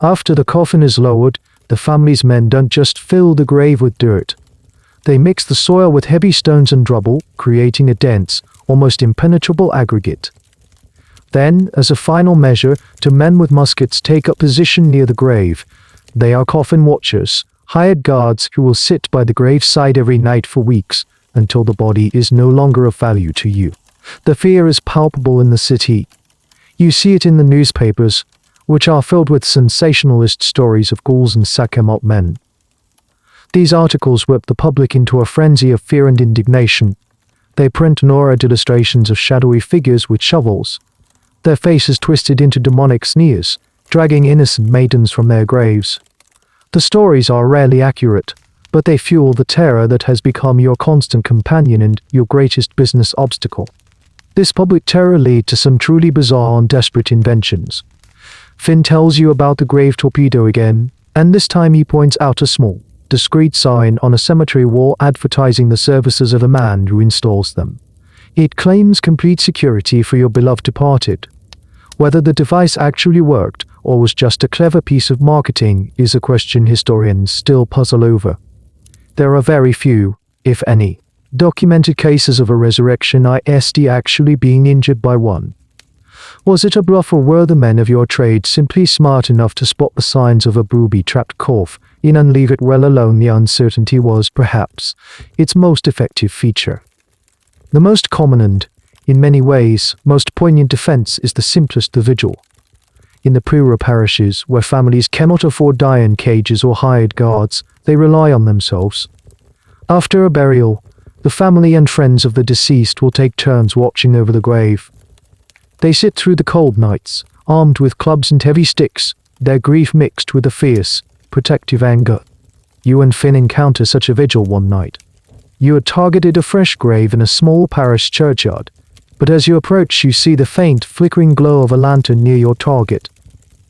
After the coffin is lowered, the family's men don't just fill the grave with dirt. They mix the soil with heavy stones and rubble, creating a dense, almost impenetrable aggregate. Then, as a final measure, two men with muskets take up position near the grave. They are coffin watchers, hired guards who will sit by the graveside every night for weeks, until the body is no longer of value to you. The fear is palpable in the city. You see it in the newspapers, which are filled with sensationalist stories of ghouls and Sakemot men. These articles whip the public into a frenzy of fear and indignation. They print lurid illustrations of shadowy figures with shovels, their faces twisted into demonic sneers, dragging innocent maidens from their graves. The stories are rarely accurate, but they fuel the terror that has become your constant companion and your greatest business obstacle. This public terror leads to some truly bizarre and desperate inventions. Finn tells you about the grave torpedo again, and this time he points out a small, discreet sign on a cemetery wall advertising the services of a man who installs them. It claims complete security for your beloved departed. Whether the device actually worked or was just a clever piece of marketing is a question historians still puzzle over. There are very few, if any, documented cases of a resurrectionist actually being injured by one. Was it a bluff, or were the men of your trade simply smart enough to spot the signs of a booby-trapped corpse in and leave it well alone? The uncertainty was, perhaps, its most effective feature. The most common and, in many ways, most poignant defense is the simplest, the vigil. In the poorer parishes, where families cannot afford iron cages or hired guards, they rely on themselves. After a burial, the family and friends of the deceased will take turns watching over the grave. They sit through the cold nights, armed with clubs and heavy sticks, their grief mixed with a fierce, protective anger. You and Finn encounter such a vigil one night. You had targeted a fresh grave in a small parish churchyard, but as you approach you see the faint, flickering glow of a lantern near your target.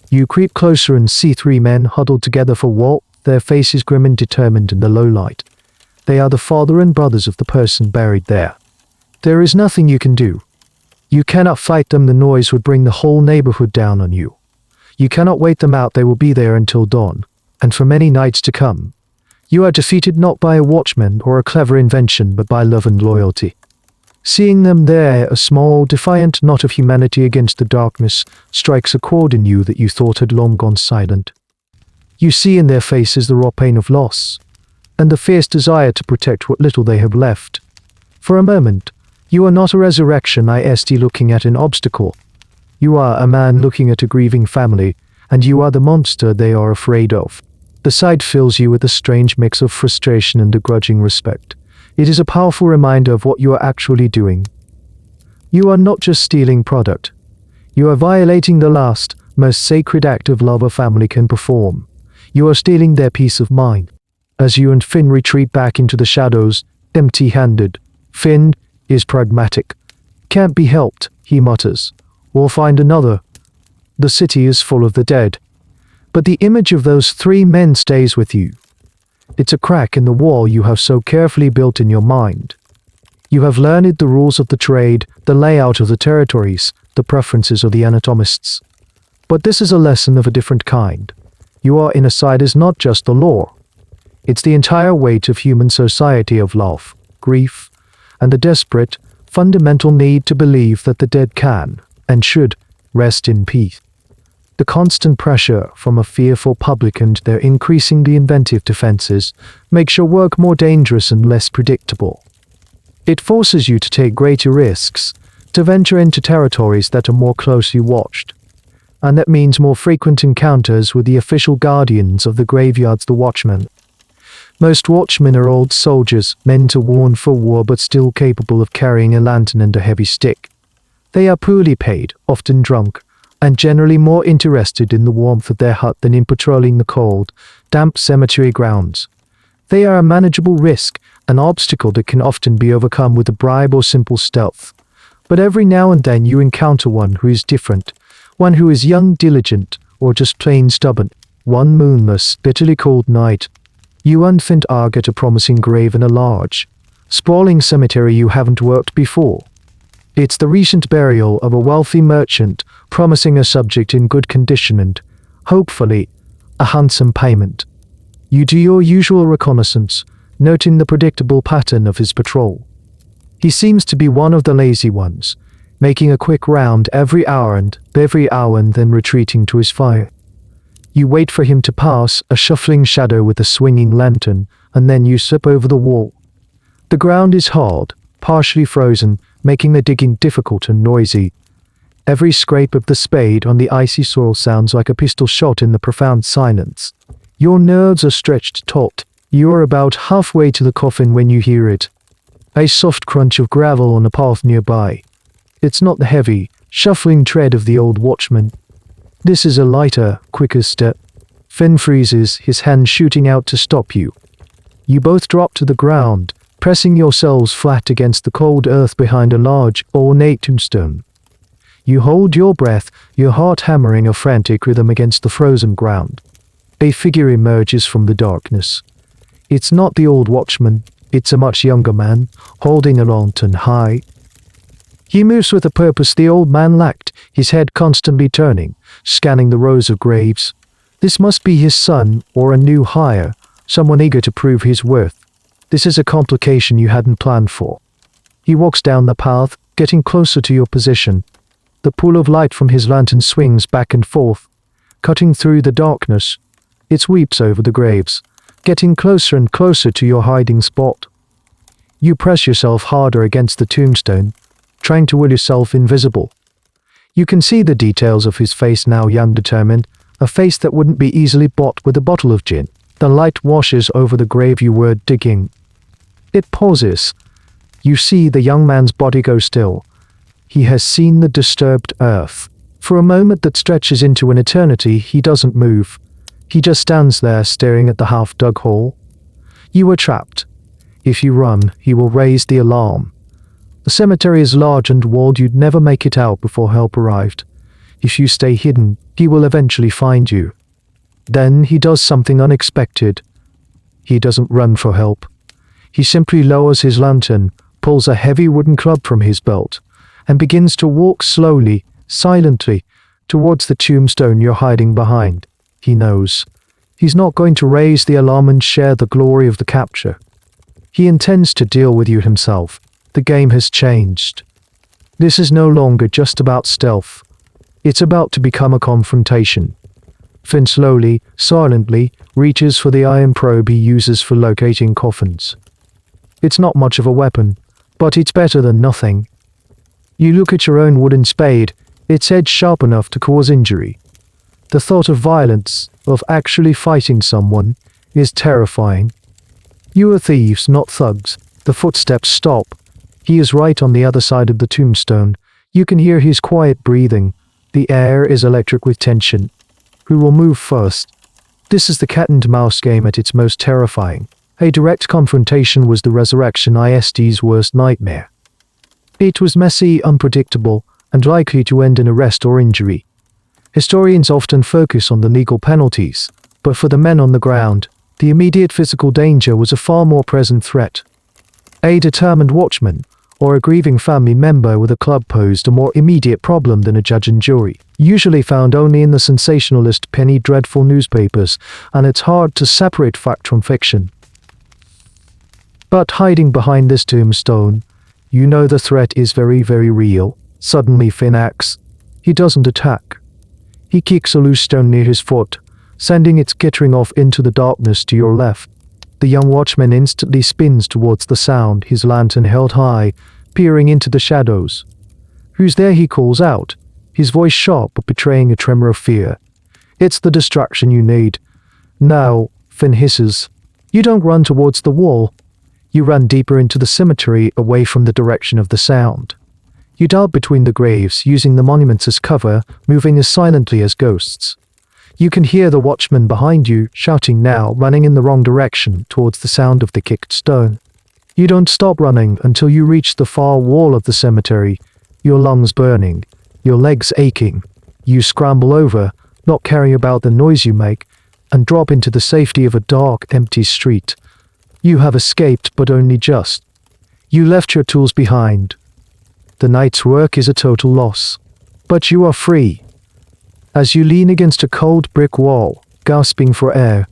You creep closer and see three men huddled together for what, their faces grim and determined in the low light. They are the father and brothers of the person buried there. There is nothing you can do. You cannot fight them, the noise would bring the whole neighborhood down on you. You cannot wait them out, they will be there until dawn, and for many nights to come. You are defeated not by a watchman or a clever invention, but by love and loyalty. Seeing them there, a small, defiant knot of humanity against the darkness, strikes a chord in you that you thought had long gone silent. You see in their faces the raw pain of loss, and the fierce desire to protect what little they have left. For a moment, you are not a resurrectionist looking at an obstacle. You are a man looking at a grieving family, and you are the monster they are afraid of. The sight fills you with a strange mix of frustration and a grudging respect. It is a powerful reminder of what you are actually doing. You are not just stealing product. You are violating the last, most sacred act of love a family can perform. You are stealing their peace of mind. As you and Finn retreat back into the shadows, empty-handed. Finn is pragmatic. Can't be helped, he mutters. We'll find another. The city is full of the dead. But the image of those three men stays with you. It's a crack in the wall you have so carefully built in your mind. You have learned the rules of the trade, the layout of the territories, the preferences of the anatomists. But this is a lesson of a different kind. Your inner side is not just the law. It's the entire weight of human society, of love, grief, and the desperate, fundamental need to believe that the dead can, and should, rest in peace. The constant pressure from a fearful public and their increasingly inventive defenses makes your work more dangerous and less predictable. It forces you to take greater risks, to venture into territories that are more closely watched. And that means more frequent encounters with the official guardians of the graveyards, the watchmen. Most watchmen are old soldiers, men to worn for war but still capable of carrying a lantern and a heavy stick. They are poorly paid, often drunk, and generally more interested in the warmth of their hut than in patrolling the cold, damp cemetery grounds. They are a manageable risk, an obstacle that can often be overcome with a bribe or simple stealth. But every now and then you encounter one who is different, one who is young, diligent, or just plain stubborn. One moonless, bitterly cold night, you and Finn arg at a promising grave in a large, sprawling cemetery you haven't worked before. It's the recent burial of a wealthy merchant, promising a subject in good condition and, hopefully, a handsome payment. You do your usual reconnaissance, noting the predictable pattern of his patrol. He seems to be one of the lazy ones, making a quick round every hour and then retreating to his fire. You wait for him to pass, a shuffling shadow with a swinging lantern, and then you slip over the wall. The ground is hard, partially frozen, making the digging difficult and noisy. Every scrape of the spade on the icy soil sounds like a pistol shot in the profound silence. Your nerves are stretched taut. You are about halfway to the coffin when you hear it. A soft crunch of gravel on a path nearby. It's not the heavy, shuffling tread of the old watchman. This is a lighter, quicker step. Finn freezes, his hand shooting out to stop you. You both drop to the ground, pressing yourselves flat against the cold earth behind a large, ornate tombstone. You hold your breath, your heart hammering a frantic rhythm against the frozen ground. A figure emerges from the darkness. It's not the old watchman, it's a much younger man, holding a lantern high. He moves with a purpose the old man lacked, his head constantly turning, scanning the rows of graves. This must be his son, or a new hire, someone eager to prove his worth. This is a complication you hadn't planned for. He walks down the path, getting closer to your position. The pool of light from his lantern swings back and forth, cutting through the darkness. It sweeps over the graves, getting closer and closer to your hiding spot. You press yourself harder against the tombstone, trying to will yourself invisible. You can see the details of his face now, young, determined, a face that wouldn't be easily bought with a bottle of gin. The light washes over the grave you were digging. It pauses. You see the young man's body go still. He has seen the disturbed earth. For a moment that stretches into an eternity, he doesn't move. He just stands there staring at the half-dug hole. You are trapped. If you run, he will raise the alarm. The cemetery is large and walled, you'd never make it out before help arrived. If you stay hidden, he will eventually find you. Then he does something unexpected. He doesn't run for help. He simply lowers his lantern, pulls a heavy wooden club from his belt, and begins to walk slowly, silently, towards the tombstone you're hiding behind. He knows. He's not going to raise the alarm and share the glory of the capture. He intends to deal with you himself. The game has changed. This is no longer just about stealth. It's about to become a confrontation. Finn slowly, silently, reaches for the iron probe he uses for locating coffins. It's not much of a weapon, but it's better than nothing. You look at your own wooden spade, its edge sharp enough to cause injury. The thought of violence, of actually fighting someone, is terrifying. You are thieves, not thugs. The footsteps stop. He is right on the other side of the tombstone. You can hear his quiet breathing. The air is electric with tension. Who will move first? This is the cat and mouse game at its most terrifying. A direct confrontation was the resurrectionist's worst nightmare. It was messy, unpredictable, and likely to end in arrest or injury. Historians often focus on the legal penalties, but for the men on the ground, the immediate physical danger was a far more present threat. A determined watchman, or a grieving family member with a club posed a more immediate problem than a judge and jury, usually found only in the sensationalist penny dreadful newspapers, and it's hard to separate fact from fiction. But hiding behind this tombstone, you know the threat is very, very real. Suddenly Finn acts. He doesn't attack. He kicks a loose stone near his foot, sending it skittering off into the darkness to your left. The young watchman instantly spins towards the sound, his lantern held high, peering into the shadows. "Who's there?" he calls out, his voice sharp but betraying a tremor of fear. "It's the distraction you need." "Now," Finn hisses. "You don't run towards the wall. You run deeper into the cemetery, away from the direction of the sound. You delve between the graves, using the monuments as cover, moving as silently as ghosts. You can hear the watchman behind you, shouting now, running in the wrong direction, towards the sound of the kicked stone. You don't stop running until you reach the far wall of the cemetery, your lungs burning, your legs aching. You scramble over, not caring about the noise you make, and drop into the safety of a dark, empty street. You have escaped, but only just. You left your tools behind. The night's work is a total loss. But you are free. As you lean against a cold brick wall, gasping for air,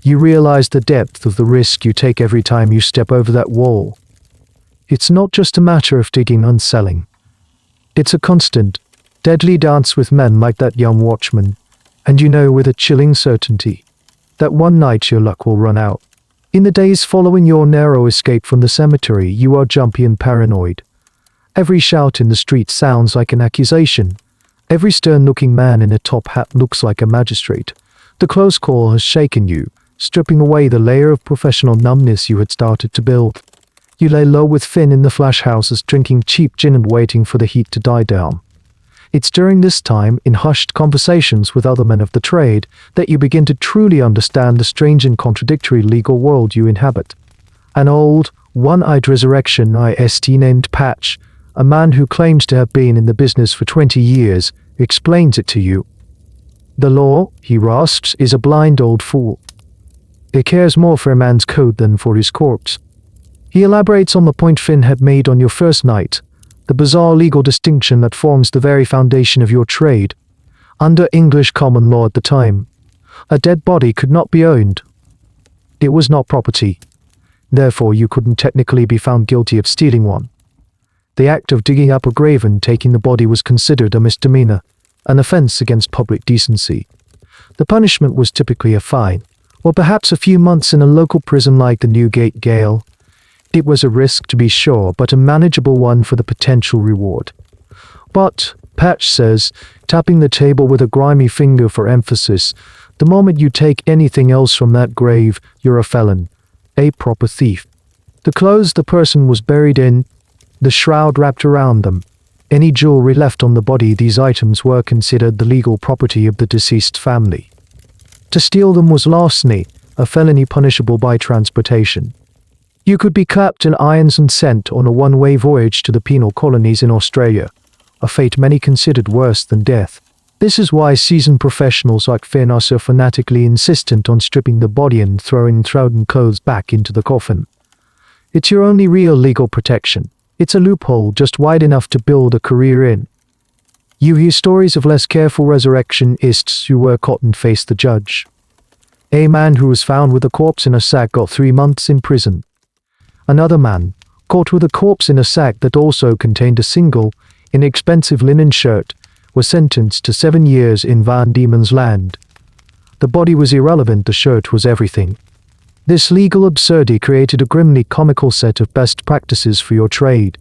you realize the depth of the risk you take every time you step over that wall. It's not just a matter of digging and selling. It's a constant, deadly dance with men like that young watchman, and you know with a chilling certainty that one night your luck will run out. In the days following your narrow escape from the cemetery, you are jumpy and paranoid. Every shout in the street sounds like an accusation. Every stern-looking man in a top hat looks like a magistrate. The close call has shaken you, stripping away the layer of professional numbness you had started to build. You lay low with Finn in the flash houses, drinking cheap gin and waiting for the heat to die down. It's during this time, in hushed conversations with other men of the trade, that you begin to truly understand the strange and contradictory legal world you inhabit. An old, one-eyed resurrectionist named Patch, a man who claims to have been in the business for 20 years, explains it to you. The law, he rasps, is a blind old fool. It cares more for a man's coat than for his corpse. He elaborates on the point Finn had made on your first night, the bizarre legal distinction that forms the very foundation of your trade. Under English common law at the time, a dead body could not be owned. It was not property. Therefore, you couldn't technically be found guilty of stealing one. The act of digging up a grave and taking the body was considered a misdemeanor, an offense against public decency. The punishment was typically a fine, or perhaps a few months in a local prison like the Newgate Gaol. It was a risk, to be sure, but a manageable one for the potential reward. But, Patch says, tapping the table with a grimy finger for emphasis, the moment you take anything else from that grave, you're a felon, a proper thief. The clothes the person was buried in, the shroud wrapped around them, any jewelry left on the body, these items were considered the legal property of the deceased family. To steal them was larceny, a felony punishable by transportation. You could be clapped in irons and sent on a one-way voyage to the penal colonies in Australia, a fate many considered worse than death. This is why seasoned professionals like Finn are so fanatically insistent on stripping the body and throwing trodden clothes back into the coffin. It's your only real legal protection. It's a loophole just wide enough to build a career in. You hear stories of less careful resurrectionists who were caught and faced the judge. A man who was found with a corpse in a sack got 3 months in prison. Another man, caught with a corpse in a sack that also contained a single, inexpensive linen shirt, was sentenced to 7 years in Van Diemen's Land. The body was irrelevant, the shirt was everything. This legal absurdity created a grimly comical set of best practices for your trade.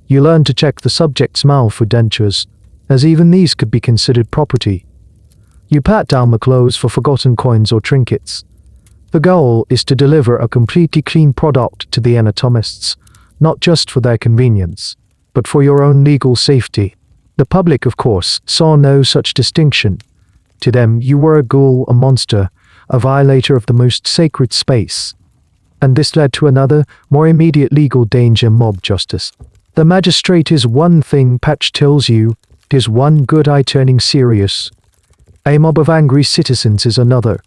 You learn to check the subject's mouth for dentures, as even these could be considered property. You pat down the clothes for forgotten coins or trinkets. The goal is to deliver a completely clean product to the anatomists, not just for their convenience, but for your own legal safety. The public, of course, saw no such distinction. To them, you were a ghoul, a monster, a violator of the most sacred space. And this led to another, more immediate legal danger: mob justice. The magistrate is one thing, Patch tells you, is one good eye turning serious. A mob of angry citizens is another.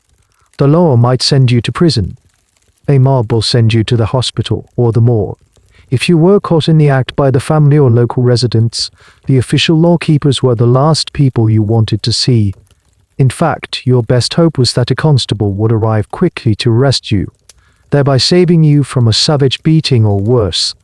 The law might send you to prison. A mob will send you to the hospital or the morgue. If you were caught in the act by the family or local residents, the official lawkeepers were the last people you wanted to see. In fact, your best hope was that a constable would arrive quickly to arrest you, thereby saving you from a savage beating or worse.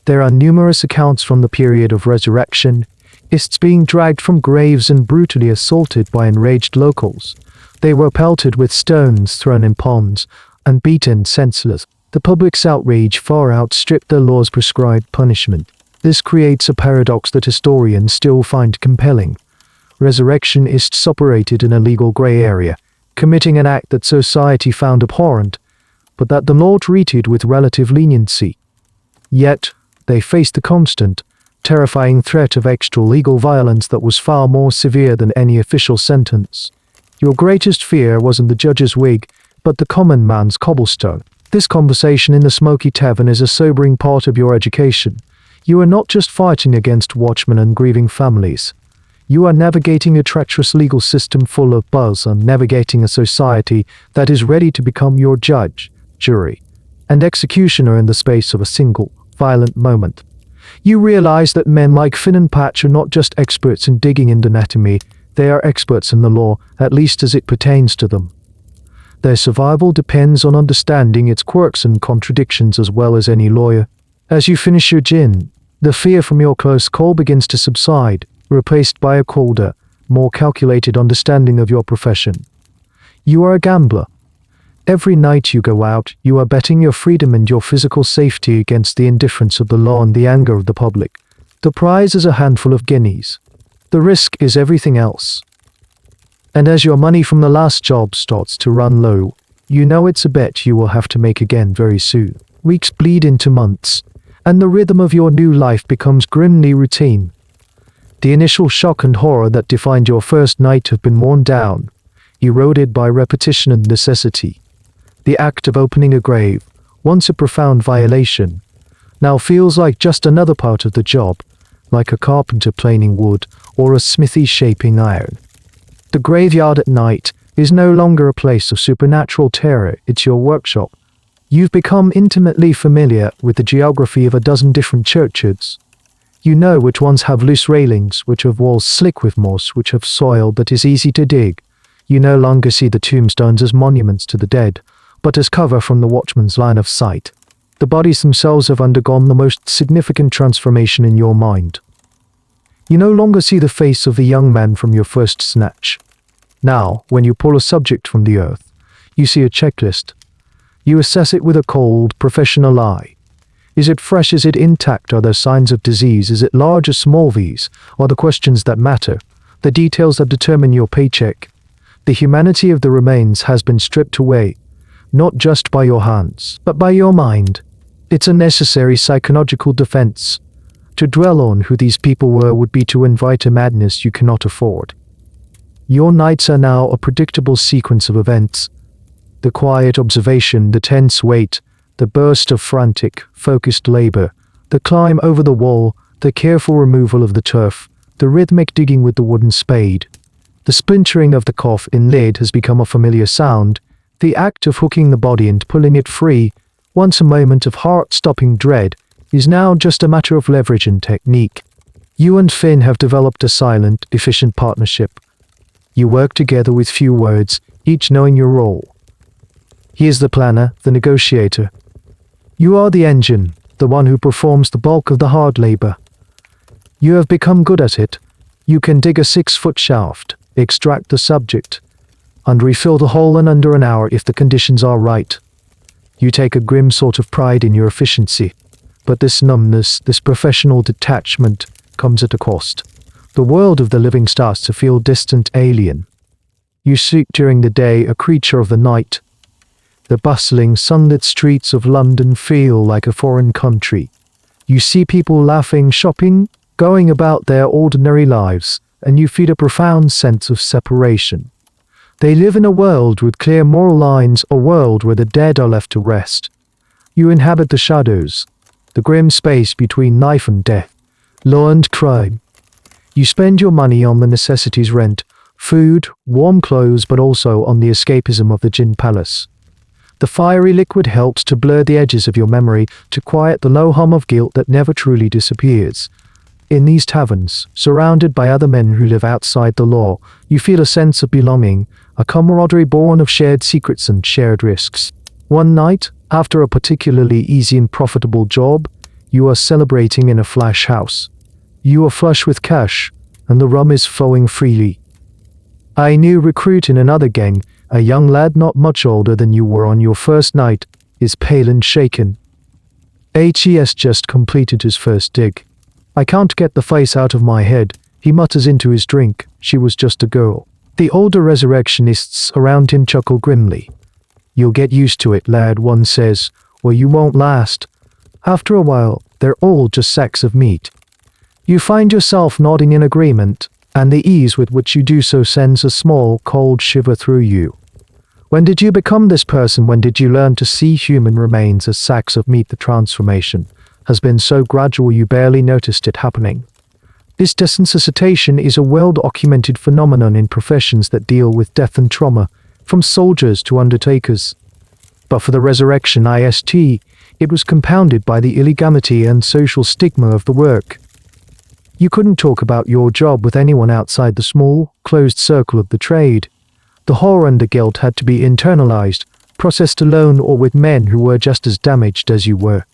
There are numerous accounts from the period of resurrectionists being dragged from graves and brutally assaulted by enraged locals. They were pelted with stones thrown in ponds and beaten senseless. The public's outrage far outstripped the law's prescribed punishment. This creates a paradox that historians still find compelling. Resurrectionists operated in a legal grey area, committing an act that society found abhorrent, but that the law treated with relative leniency. Yet, they faced the constant, terrifying threat of extra-legal violence that was far more severe than any official sentence. Your greatest fear wasn't the judge's wig, but the common man's cobblestone. This conversation in the smoky tavern is a sobering part of your education. You are not just fighting against watchmen and grieving families. You are navigating a treacherous legal system full of buzz and navigating a society that is ready to become your judge, jury, and executioner in the space of a single, violent moment. You realize that men like Finn and Patch are not just experts in digging into anatomy, they are experts in the law, at least as it pertains to them. Their survival depends on understanding its quirks and contradictions as well as any lawyer. As you finish your gin, the fear from your close call begins to subside, replaced by a colder, more calculated understanding of your profession. You are a gambler. Every night you go out, you are betting your freedom and your physical safety against the indifference of the law and the anger of the public. The prize is a handful of guineas. The risk is everything else. And as your money from the last job starts to run low, you know it's a bet you will have to make again very soon. Weeks bleed into months, and the rhythm of your new life becomes grimly routine. The initial shock and horror that defined your first night have been worn down, eroded by repetition and necessity. The act of opening a grave, once a profound violation, now feels like just another part of the job, like a carpenter planing wood or a smithy shaping iron. The graveyard at night is no longer a place of supernatural terror, it's your workshop. You've become intimately familiar with the geography of a dozen different churchyards. You know which ones have loose railings, which have walls slick with moss, which have soil that is easy to dig. You no longer see the tombstones as monuments to the dead, but as cover from the watchman's line of sight. The bodies themselves have undergone the most significant transformation in your mind. You no longer see the face of the young man from your first snatch. Now, when you pull a subject from the earth, you see a checklist. You assess it with a cold, professional eye. Is it fresh? Is it intact? Are there signs of disease? Is it large or small? These are the questions that matter, the details that determine your paycheck. The humanity of the remains has been stripped away, not just by your hands, but by your mind. It's a necessary psychological defense. To dwell on who these people were would be to invite a madness you cannot afford. Your nights are now a predictable sequence of events. The quiet observation, the tense wait, the burst of frantic, focused labor, the climb over the wall, the careful removal of the turf, the rhythmic digging with the wooden spade. The splintering of the coffin lid has become a familiar sound. The act of hooking the body and pulling it free, once a moment of heart-stopping dread, is now just a matter of leverage and technique. You and Finn have developed a silent, efficient partnership. You work together with few words, each knowing your role. He is the planner, the negotiator. You are the engine, the one who performs the bulk of the hard labor. You have become good at it. You can dig a 6-foot shaft, extract the subject, and refill the hole in under an hour if the conditions are right. You take a grim sort of pride in your efficiency. But this numbness, this professional detachment, comes at a cost. The world of the living starts to feel distant, alien. You seek during the day, a creature of the night. The bustling, sunlit streets of London feel like a foreign country. You see people laughing, shopping, going about their ordinary lives, and you feel a profound sense of separation. They live in a world with clear moral lines, a world where the dead are left to rest, You inhabit the shadows, the grim space between life and death, law and crime. You spend your money on the necessities rent, food, warm clothes, but also on the escapism of the gin palace. The fiery liquid helps to blur the edges of your memory, to quiet the low hum of guilt that never truly disappears. In these taverns, surrounded by other men who live outside the law, you feel a sense of belonging, a camaraderie born of shared secrets and shared risks. One night, after a particularly easy and profitable job, you are celebrating in a flash house. You are flush with cash, and the rum is flowing freely. A new recruit in another gang, a young lad not much older than you were on your first night, is pale and shaken. Hes just completed his first dig. I can't get the face out of my head, he mutters into his drink. She was just a girl. The older resurrectionists around him chuckle grimly. You'll get used to it, lad, one says, or you won't last. After a while, they're all just sacks of meat. You find yourself nodding in agreement, and the ease with which you do so sends a small, cold shiver through you. When did you become this person? When did you learn to see human remains as sacks of meat? The transformation has been so gradual you barely noticed it happening. This desensitization is a well-documented phenomenon in professions that deal with death and trauma, from soldiers to undertakers. But for the resurrectionist, it was compounded by the illegality and social stigma of the work. You couldn't talk about your job with anyone outside the small, closed circle of the trade. The horror and the guilt had to be internalized, processed alone or with men who were just as damaged as you were.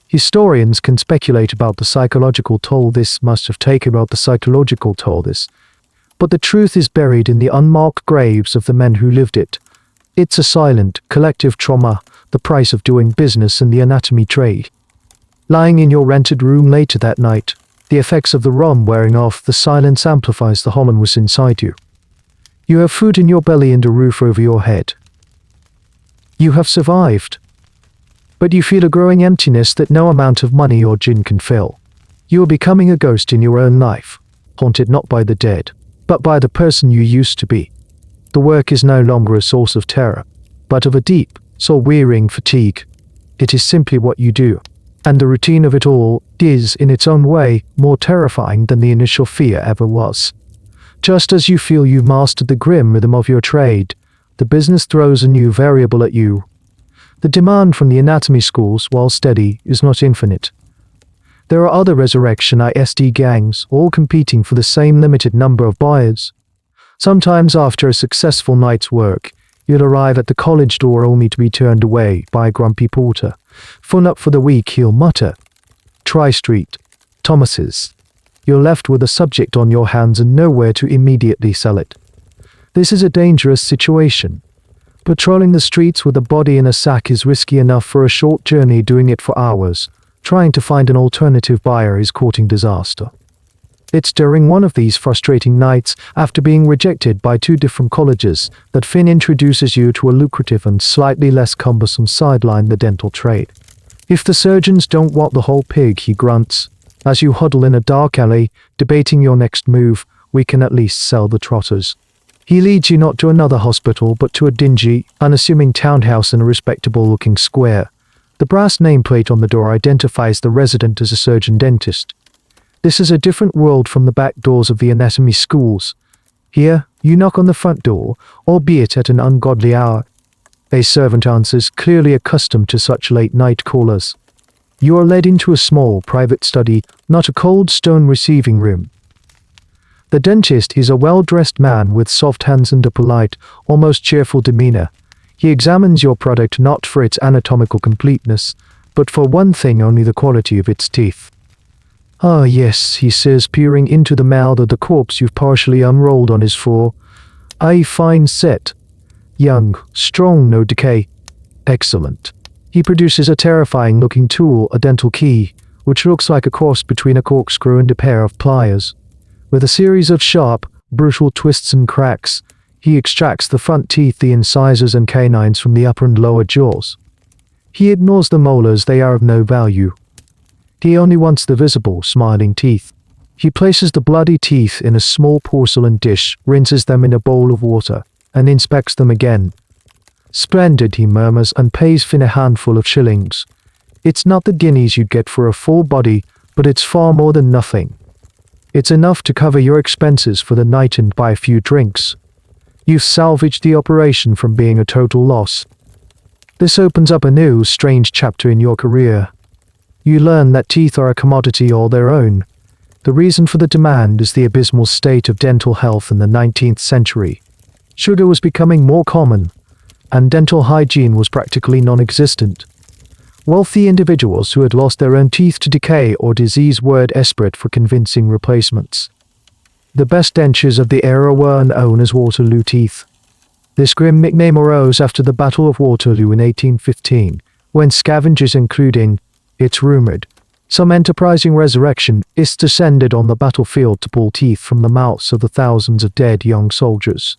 Historians can speculate about the psychological toll this must have taken, but the truth is buried in the unmarked graves of the men who lived it. It's a silent, collective trauma, the price of doing business in the anatomy trade. Lying in your rented room later that night, the effects of the rum wearing off, the silence amplifies the hollowness inside you. You have food in your belly and a roof over your head. You have survived. But you feel a growing emptiness that no amount of money or gin can fill. You are becoming a ghost in your own life, haunted not by the dead, but by the person you used to be. The work is no longer a source of terror, but of a deep, soul-wearying fatigue. It is simply what you do, and the routine of it all is, in its own way, more terrifying than the initial fear ever was. Just as you feel you've mastered the grim rhythm of your trade, the business throws a new variable at you. The demand from the anatomy schools, while steady, is not infinite. There are other resurrectionist gangs, all competing for the same limited number of buyers. Sometimes after a successful night's work, you'll arrive at the college door only to be turned away by a grumpy porter. Full up for the week, he'll mutter. Tri-Street, Thomas's. You're left with a subject on your hands and nowhere to immediately sell it. This is a dangerous situation. Patrolling the streets with a body in a sack is risky enough for a short journey. Doing it for hours, trying to find an alternative buyer, is courting disaster. It's during one of these frustrating nights, after being rejected by 2 different colleges, that Finn introduces you to a lucrative and slightly less cumbersome sideline, the dental trade. If the surgeons don't want the whole pig, he grunts, as you huddle in a dark alley, debating your next move, we can at least sell the trotters. He leads you not to another hospital, but to a dingy, unassuming townhouse in a respectable-looking square. The brass nameplate on the door identifies the resident as a surgeon-dentist. This is a different world from the back doors of the anatomy schools. Here, you knock on the front door, albeit at an ungodly hour. A servant answers, clearly accustomed to such late-night callers. You are led into a small, private study, not a cold stone receiving room. The dentist is a well-dressed man with soft hands and a polite, almost cheerful demeanor. He examines your product not for its anatomical completeness, but for one thing only, the quality of its teeth. Ah yes, he says, peering into the mouth of the corpse you've partially unrolled on his floor. A fine set. Young, strong, no decay. Excellent. He produces a terrifying-looking tool, a dental key, which looks like a cross between a corkscrew and a pair of pliers. With a series of sharp, brutal twists and cracks, he extracts the front teeth, the incisors and canines from the upper and lower jaws. He ignores the molars, they are of no value. He only wants the visible, smiling teeth. He places the bloody teeth in a small porcelain dish, rinses them in a bowl of water, and inspects them again. Splendid, he murmurs, and pays Finn a handful of shillings. It's not the guineas you'd get for a full body, but it's far more than nothing. It's enough to cover your expenses for the night and buy a few drinks. You've salvaged the operation from being a total loss. This opens up a new, strange chapter in your career. You learn that teeth are a commodity all their own. The reason for the demand is the abysmal state of dental health in the 19th century. Sugar was becoming more common, and dental hygiene was practically non-existent. Wealthy individuals who had lost their own teeth to decay or disease were desperate for convincing replacements. The best dentures of the era were known as Waterloo teeth. This grim nickname arose after the Battle of Waterloo in 1815, when scavengers, including, it's rumored, some enterprising resurrectionists descended on the battlefield to pull teeth from the mouths of the thousands of dead young soldiers.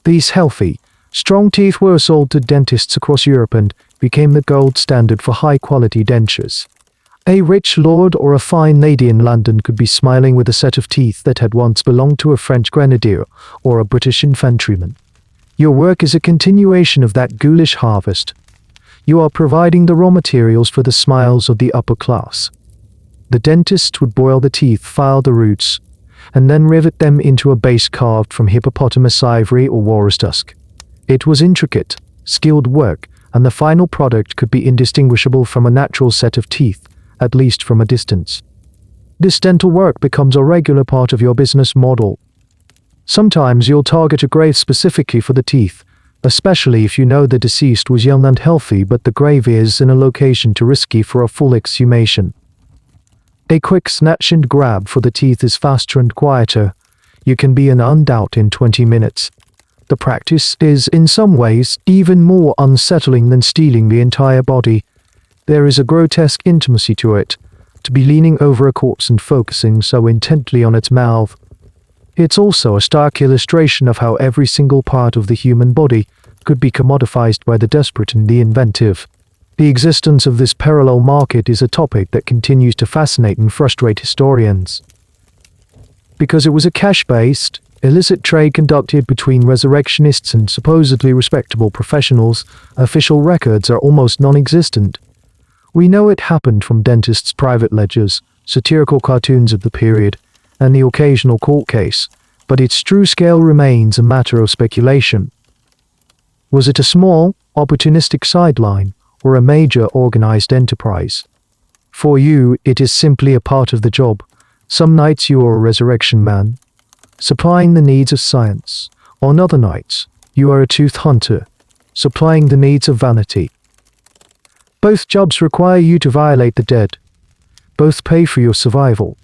These healthy, strong teeth were sold to dentists across Europe and became the gold standard for high-quality dentures. A rich lord or a fine lady in London could be smiling with a set of teeth that had once belonged to a French grenadier or a British infantryman. Your work is a continuation of that ghoulish harvest. You are providing the raw materials for the smiles of the upper class. The dentist would boil the teeth, file the roots, and then rivet them into a base carved from hippopotamus ivory or walrus tusk. It was intricate, skilled work, and the final product could be indistinguishable from a natural set of teeth, at least from a distance. This dental work becomes a regular part of your business model. Sometimes you'll target a grave specifically for the teeth, especially if you know the deceased was young and healthy but the grave is in a location too risky for a full exhumation. A quick snatch and grab for the teeth is faster and quieter. You can be an undoubted in 20 minutes. The practice is, in some ways, even more unsettling than stealing the entire body. There is a grotesque intimacy to it, to be leaning over a corpse and focusing so intently on its mouth. It's also a stark illustration of how every single part of the human body could be commodified by the desperate and the inventive. The existence of this parallel market is a topic that continues to fascinate and frustrate historians. Because it was a cash-based, illicit trade conducted between resurrectionists and supposedly respectable professionals, official records are almost non-existent. We know it happened from dentists' private ledgers, satirical cartoons of the period, and the occasional court case, but its true scale remains a matter of speculation. Was it a small, opportunistic sideline, or a major organized enterprise? For you, it is simply a part of the job. Some nights you are a resurrection man, supplying the needs of science. On other nights, you are a tooth hunter, supplying the needs of vanity. Both jobs require you to violate the dead. Both pay for your survival.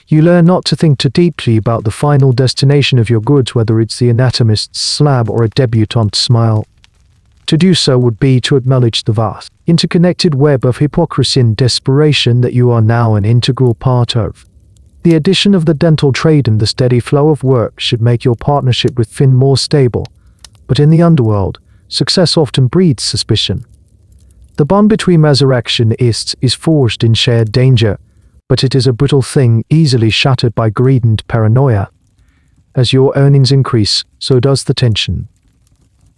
You learn not to think too deeply about the final destination of your goods, whether it's the anatomist's slab or a debutante's smile. To do so would be to acknowledge the vast, interconnected web of hypocrisy and desperation that you are now an integral part of. The addition of the dental trade and the steady flow of work should make your partnership with Finn more stable, but in the underworld, success often breeds suspicion. The bond between resurrectionists is forged in shared danger, but it is a brittle thing easily shattered by greed and paranoia. As your earnings increase, so does the tension.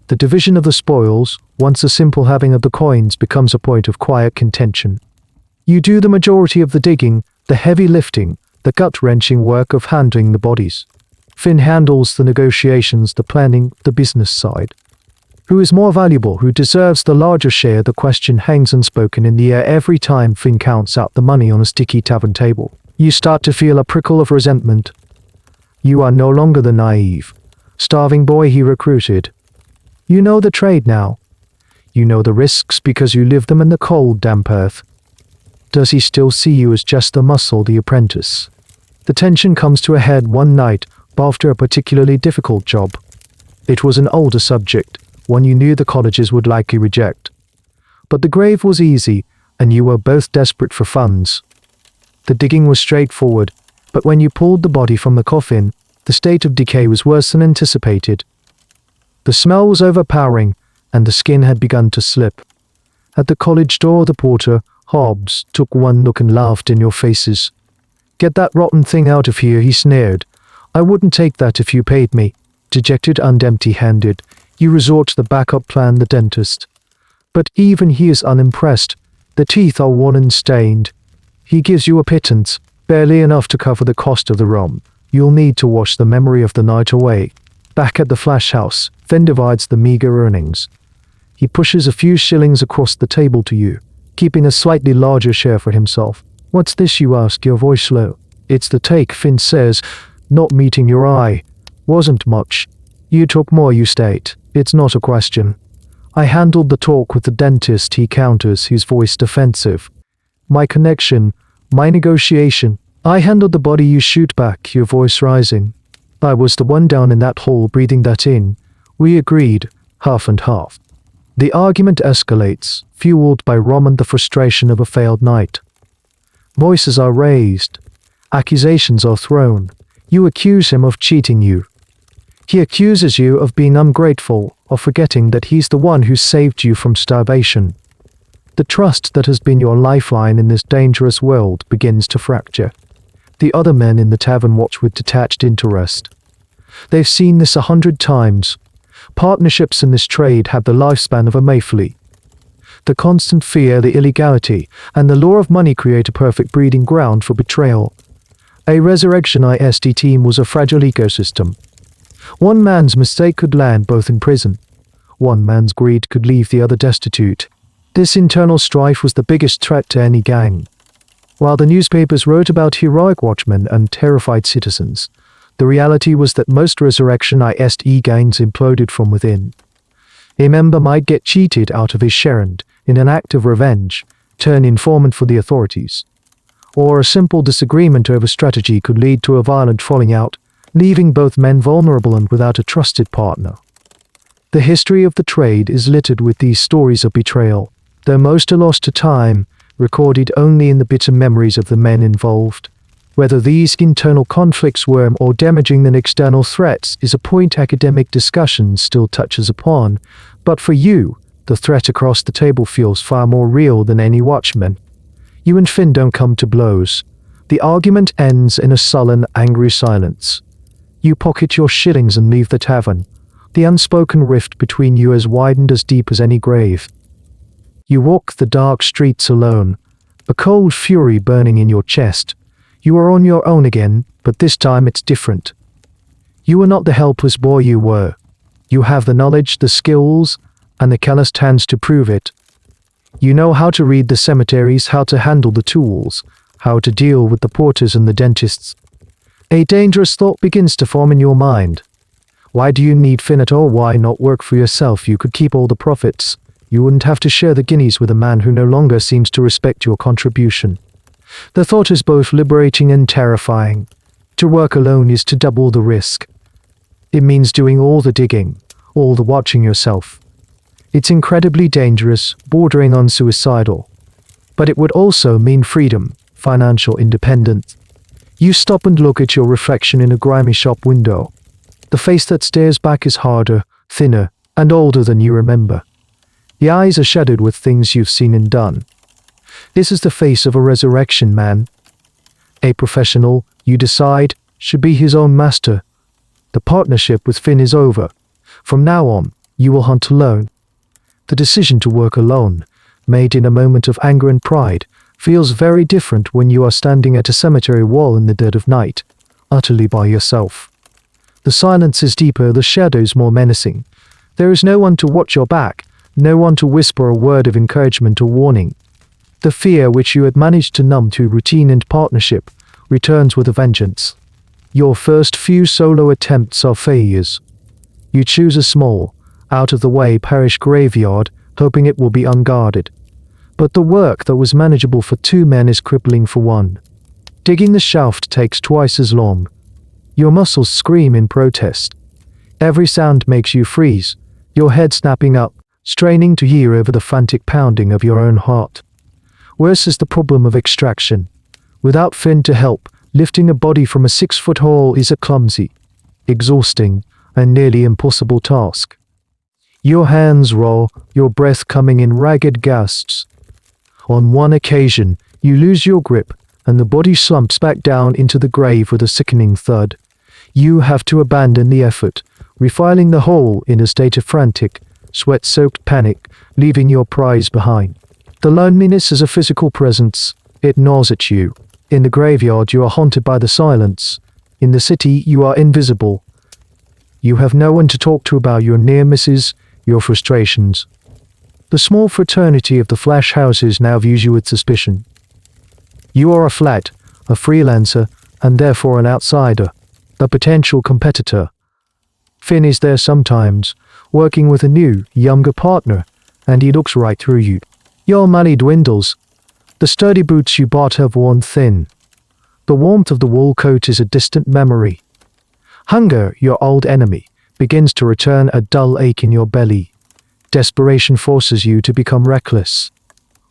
The division of the spoils, once a simple having of the coins, becomes a point of quiet contention. You do the majority of the digging, the heavy lifting, the gut-wrenching work of handling the bodies. Finn handles the negotiations, the planning, the business side. Who is more valuable, who deserves the larger share? The question hangs unspoken in the air every time Finn counts out the money on a sticky tavern table. You start to feel a prickle of resentment. You are no longer the naive, starving boy he recruited. You know the trade now. You know the risks because you live them in the cold, damp earth. Does he still see you as just the muscle, the apprentice? The tension comes to a head one night after a particularly difficult job. It was an older subject, one you knew the colleges would likely reject. But the grave was easy, and you were both desperate for funds. The digging was straightforward, but when you pulled the body from the coffin, the state of decay was worse than anticipated. The smell was overpowering, and the skin had begun to slip. At the college door, the porter, Hobbs, took one look and laughed in your faces. "Get that rotten thing out of here," he sneered. "I wouldn't take that if you paid me." Dejected and empty-handed, you resort to the backup plan, the dentist. But even he is unimpressed. The teeth are worn and stained. He gives you a pittance, barely enough to cover the cost of the rum. You'll need to wash the memory of the night away. Back at the flash house, Finn divides the meager earnings. He pushes a few shillings across the table to you, keeping a slightly larger share for himself. What's this, you ask, your voice low. It's the take, Finn says, not meeting your eye. Wasn't much. You took more, you state. It's not a question. I handled the talk with the dentist, he counters, his voice defensive. My connection, my negotiation. I handled the body, you shoot back, your voice rising. I was the one down in that hole breathing that in. We agreed, half and half. The argument escalates, fueled by rum and the frustration of a failed night. Voices are raised. Accusations are thrown. You accuse him of cheating you. He accuses you of being ungrateful, of forgetting that he's the one who saved you from starvation. The trust that has been your lifeline in this dangerous world begins to fracture. The other men in the tavern watch with detached interest. They've seen this 100 times. Partnerships in this trade have the lifespan of a mayfly. The constant fear, the illegality, and the lure of money create a perfect breeding ground for betrayal. A resurrectionist team was a fragile ecosystem. One man's mistake could land both in prison. One man's greed could leave the other destitute. This internal strife was the biggest threat to any gang. While the newspapers wrote about heroic watchmen and terrified citizens, the reality was that most resurrectionist gangs imploded from within. A member might get cheated out of his sherand in an act of revenge, turn informant for the authorities. Or a simple disagreement over strategy could lead to a violent falling out, leaving both men vulnerable and without a trusted partner. The history of the trade is littered with these stories of betrayal, though most are lost to time, recorded only in the bitter memories of the men involved. Whether these internal conflicts were more damaging than external threats is a point academic discussion still touches upon, but for you, the threat across the table feels far more real than any watchman. You and Finn don't come to blows. The argument ends in a sullen, angry silence. You pocket your shillings and leave the tavern. The unspoken rift between you has widened as deep as any grave. You walk the dark streets alone, a cold fury burning in your chest. You are on your own again, but this time it's different. You are not the helpless boy you were. You have the knowledge, the skills, and the calloused hands to prove it. You know how to read the cemeteries, how to handle the tools, how to deal with the porters and the dentists. A dangerous thought begins to form in your mind. Why do you need Finn at all? Why not work for yourself? You could keep all the profits. You wouldn't have to share the guineas with a man who no longer seems to respect your contribution. The thought is both liberating and terrifying. To work alone is to double the risk. It means doing all the digging, all the watching yourself. It's incredibly dangerous, bordering on suicidal. But it would also mean freedom, financial independence. You stop and look at your reflection in a grimy shop window. The face that stares back is harder, thinner, and older than you remember. The eyes are shadowed with things you've seen and done. This is the face of a resurrection man. A professional, you decide, should be his own master. The partnership with Finn is over. From now on, you will hunt alone. The decision to work alone, made in a moment of anger and pride, feels very different when you are standing at a cemetery wall in the dead of night, utterly by yourself. The silence is deeper, the shadows more menacing. There is no one to watch your back, no one to whisper a word of encouragement or warning. The fear which you had managed to numb to routine and partnership returns with a vengeance. Your first few solo attempts are failures. You choose a small, out-of-the-way parish graveyard, hoping it will be unguarded. But the work that was manageable for 2 men is crippling for 1. Digging the shaft takes twice as long. Your muscles scream in protest. Every sound makes you freeze, your head snapping up, straining to hear over the frantic pounding of your own heart. Worse is the problem of extraction. Without Finn to help, lifting a body from a 6-foot hole is a clumsy, exhausting, and nearly impossible task. Your hands raw, your breath coming in ragged gasps. On one occasion, you lose your grip, and the body slumps back down into the grave with a sickening thud. You have to abandon the effort, refiling the hole in a state of frantic, sweat-soaked panic, leaving your prize behind. The loneliness is a physical presence. It gnaws at you. In the graveyard, you are haunted by the silence. In the city, you are invisible. You have no one to talk to about your near misses, your frustrations. The small fraternity of the flash houses now views you with suspicion. You are a flat, a freelancer, and therefore an outsider, a potential competitor. Finn is there sometimes, working with a new, younger partner, and he looks right through you. Your money dwindles. The sturdy boots you bought have worn thin. The warmth of the wool coat is a distant memory. Hunger, your old enemy, begins to return, a dull ache in your belly. Desperation forces you to become reckless.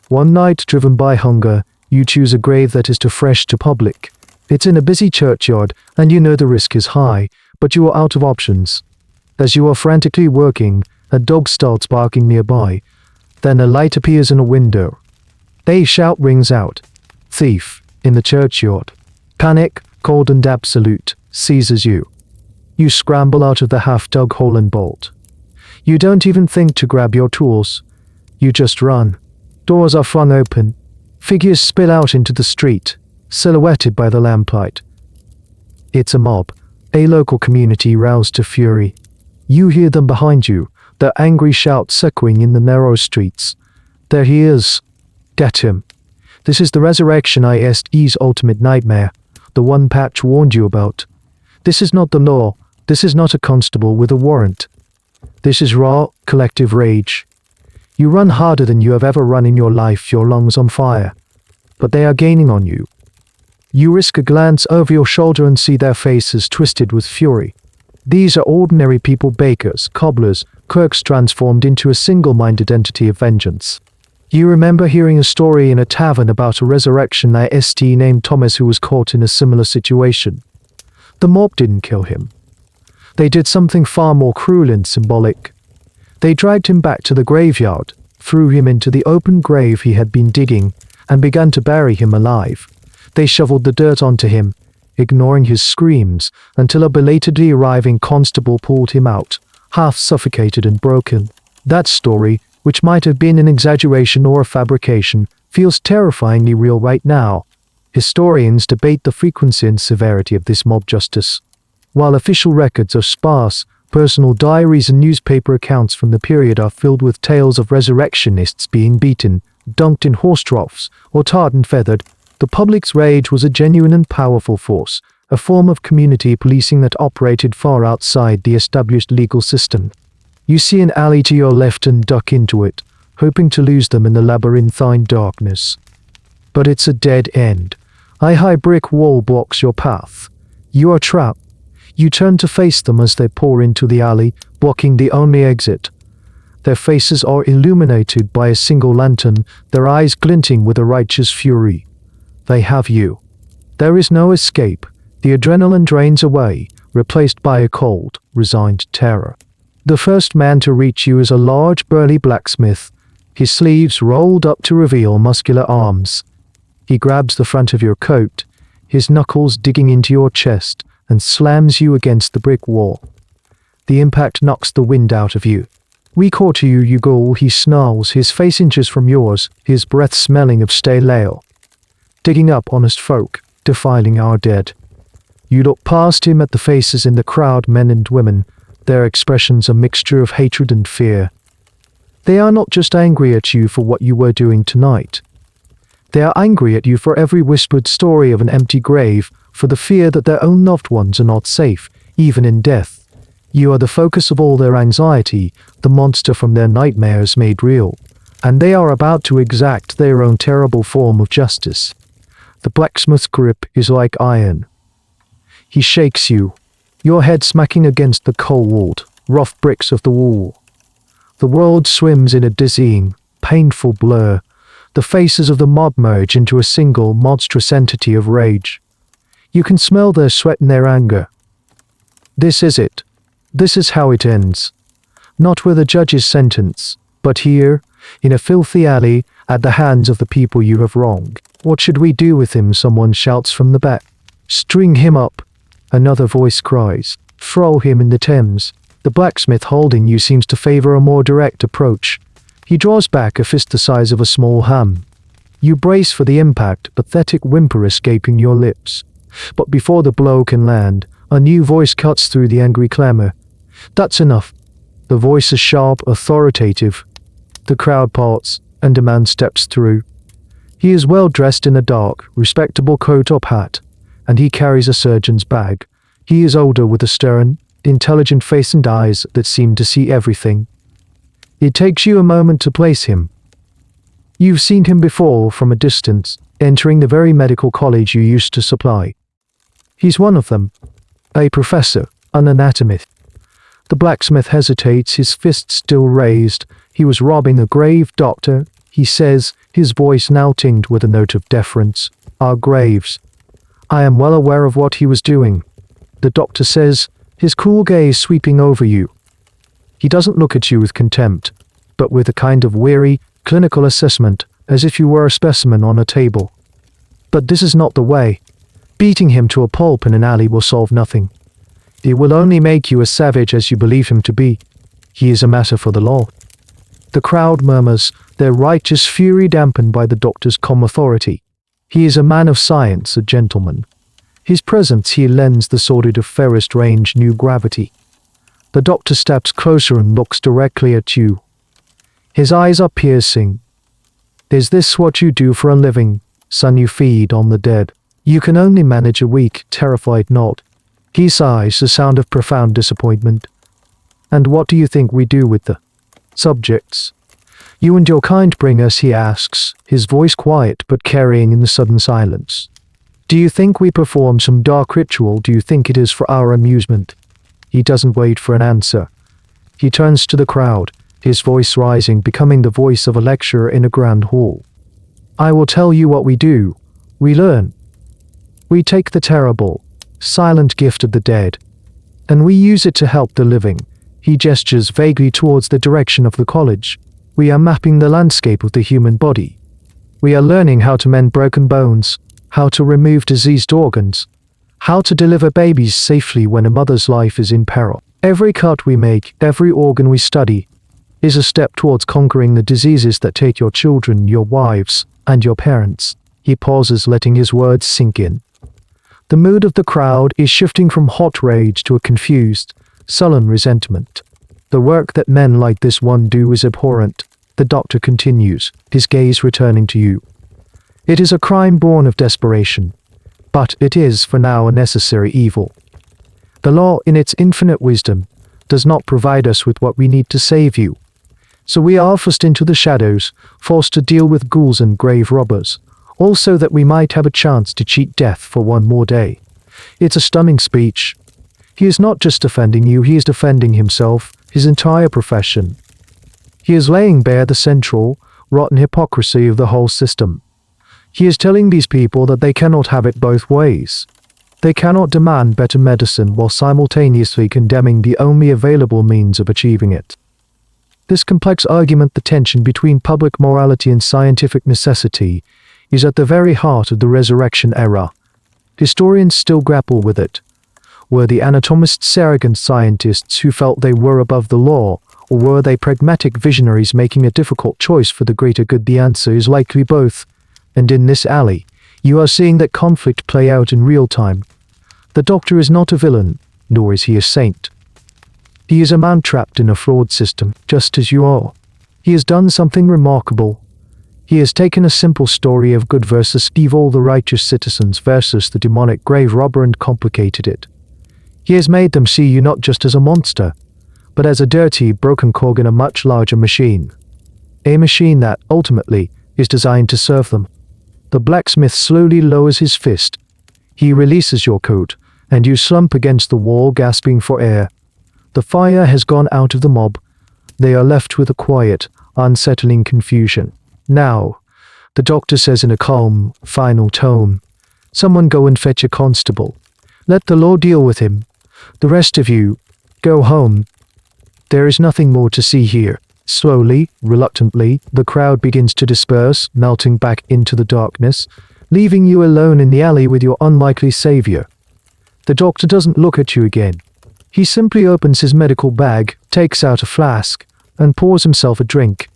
One night, driven by hunger, you choose a grave that is too fresh to public. It's in a busy churchyard, and you know the risk is high, but you are out of options. As you are frantically working, a dog starts barking nearby. Then a light appears in a window. A shout rings out. Thief, in the churchyard. Panic, cold and absolute, seizes you. You scramble out of the half-dug hole and bolt. You don't even think to grab your tools. You just run. Doors are flung open. Figures spill out into the street, silhouetted by the lamplight. It's a mob, a local community roused to fury. You hear them behind you, their angry shouts echoing in the narrow streets. There he is. Get him. This is the resurrectionist's ultimate nightmare, the one Patch warned you about. This is not the law. This is not a constable with a warrant. This is raw, collective rage. You run harder than you have ever run in your life, your lungs on fire. But they are gaining on you. You risk a glance over your shoulder and see their faces twisted with fury. These are ordinary people, bakers, cobblers, clerks transformed into a single-minded entity of vengeance. You remember hearing a story in a tavern about a resurrectionist named Thomas who was caught in a similar situation. The mob didn't kill him. They did something far more cruel and symbolic. They dragged him back to the graveyard, threw him into the open grave he had been digging, and began to bury him alive. They shoveled the dirt onto him, ignoring his screams, until a belatedly arriving constable pulled him out, half suffocated and broken. That story, which might have been an exaggeration or a fabrication, feels terrifyingly real right now. Historians debate the frequency and severity of this mob justice. While official records are sparse, personal diaries and newspaper accounts from the period are filled with tales of resurrectionists being beaten, dunked in horse troughs, or tarred and feathered. The public's rage was a genuine and powerful force, a form of community policing that operated far outside the established legal system. You see an alley to your left and duck into it, hoping to lose them in the labyrinthine darkness. But it's a dead end. A high brick wall blocks your path. You are trapped. You turn to face them as they pour into the alley, blocking the only exit. Their faces are illuminated by a single lantern, their eyes glinting with a righteous fury. They have you. There is no escape. The adrenaline drains away, replaced by a cold, resigned terror. The first man to reach you is a large, burly blacksmith, his sleeves rolled up to reveal muscular arms. He grabs the front of your coat, his knuckles digging into your chest, and slams you against the brick wall. The impact knocks the wind out of you. "We caught you, you ghoul," he snarls, his face inches from yours, his breath smelling of stale ale. "Digging up honest folk, defiling our dead." You look past him at the faces in the crowd, men and women, their expressions a mixture of hatred and fear. They are not just angry at you for what you were doing tonight. They are angry at you for every whispered story of an empty grave, for the fear that their own loved ones are not safe, even in death. You are the focus of all their anxiety, the monster from their nightmares made real, and they are about to exact their own terrible form of justice. The blacksmith's grip is like iron. He shakes you, your head smacking against the cold, rough bricks of the wall. The world swims in a dizzying, painful blur. The faces of the mob merge into a single, monstrous entity of rage. You can smell their sweat and their anger. This is it. This is how it ends. Not with a judge's sentence, but here, in a filthy alley, at the hands of the people you have wronged. "What should we do with him?" someone shouts from the back. "String him up," another voice cries. "Throw him in the Thames." The blacksmith holding you seems to favor a more direct approach. He draws back a fist the size of a small ham. You brace for the impact, a pathetic whimper escaping your lips. But before the blow can land, a new voice cuts through the angry clamor. That's enough. The voice is sharp, authoritative. The crowd parts, and a man steps through. He is well dressed in a dark, respectable coat-top hat, and he carries a surgeon's bag. He is older with a stern, intelligent face and eyes that seem to see everything. It takes you a moment to place him. You've seen him before from a distance, entering the very medical college you used to supply. He's one of them, a professor, an anatomist. The blacksmith hesitates, his fist still raised. He was robbing a grave, doctor, he says, his voice now tinged with a note of deference. Our graves. I am well aware of what he was doing. The doctor says, his cool gaze sweeping over you. He doesn't look at you with contempt, but with a kind of weary, clinical assessment, as if you were a specimen on a table. But this is not the way. Beating him to a pulp in an alley will solve nothing. It will only make you as savage as you believe him to be. He is a matter for the law. The crowd murmurs, their righteous fury dampened by the doctor's calm authority. He is a man of science, a gentleman. His presence here lends the sordid of fairest range new gravity. The doctor steps closer and looks directly at you. His eyes are piercing. Is this what you do for a living, son? You feed on the dead. You can only manage a weak, terrified nod. He sighs, a sound of profound disappointment. And what do you think we do with the subjects you and your kind bring us? He asks, his voice quiet but carrying in the sudden silence. Do you think we perform some dark ritual? Do you think it is for our amusement? He doesn't wait for an answer. He turns to the crowd, his voice rising, becoming the voice of a lecturer in a grand hall. I will tell you what we do. We learn. We take the terrible, silent gift of the dead, and we use it to help the living. He gestures vaguely towards the direction of the college. We are mapping the landscape of the human body. We are learning how to mend broken bones, how to remove diseased organs, how to deliver babies safely when a mother's life is in peril. Every cut we make, every organ we study, is a step towards conquering the diseases that take your children, your wives, and your parents. He pauses, letting his words sink in. The mood of the crowd is shifting from hot rage to a confused, sullen resentment. The work that men like this one do is abhorrent, the doctor continues, his gaze returning to you. It is a crime born of desperation, but it is, for now, a necessary evil. The law, in its infinite wisdom, does not provide us with what we need to save you. So we are forced into the shadows, forced to deal with ghouls and grave robbers, all so that we might have a chance to cheat death for one more day. It's a stunning speech. He is not just defending you, he is defending himself, his entire profession. He is laying bare the central, rotten hypocrisy of the whole system. He is telling these people that they cannot have it both ways. They cannot demand better medicine while simultaneously condemning the only available means of achieving it. This complex argument, the tension between public morality and scientific necessity, is at the very heart of the resurrection era. Historians still grapple with it. Were the anatomists arrogant scientists who felt they were above the law, or were they pragmatic visionaries making a difficult choice for the greater good? The answer is likely both. And in this alley, you are seeing that conflict play out in real time. The doctor is not a villain, nor is he a saint. He is a man trapped in a flawed system, just as you are. He has done something remarkable. He has taken a simple story of good versus evil, the righteous citizens versus the demonic grave robber, and complicated it. He has made them see you not just as a monster, but as a dirty, broken cog in a much larger machine. A machine that, ultimately, is designed to serve them. The blacksmith slowly lowers his fist. He releases your coat, and you slump against the wall, gasping for air. The fire has gone out of the mob. They are left with a quiet, unsettling confusion. Now, the doctor says in a calm, final tone, someone go and fetch a constable. Let the law deal with him. The rest of you, go home. There is nothing more to see here. Slowly, reluctantly, the crowd begins to disperse, melting back into the darkness, leaving you alone in the alley with your unlikely savior. The doctor doesn't look at you again. He simply opens his medical bag, takes out a flask, and pours himself a drink.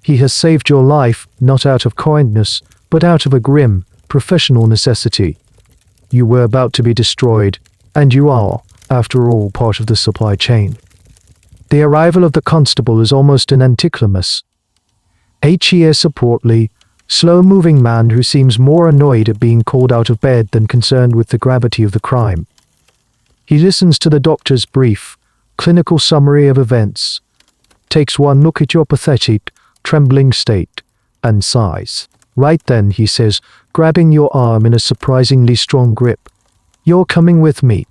He has saved your life, not out of kindness, but out of a grim, professional necessity. You were about to be destroyed, and you are, after all, part of the supply chain. The arrival of the constable is almost an anticlimax. H.E.S. a portly, slow-moving man who seems more annoyed at being called out of bed than concerned with the gravity of the crime. He listens to the doctor's brief, clinical summary of events, takes one look at your pathetic, trembling state, and sighs. Right then, he says, grabbing your arm in a surprisingly strong grip. You're coming with me.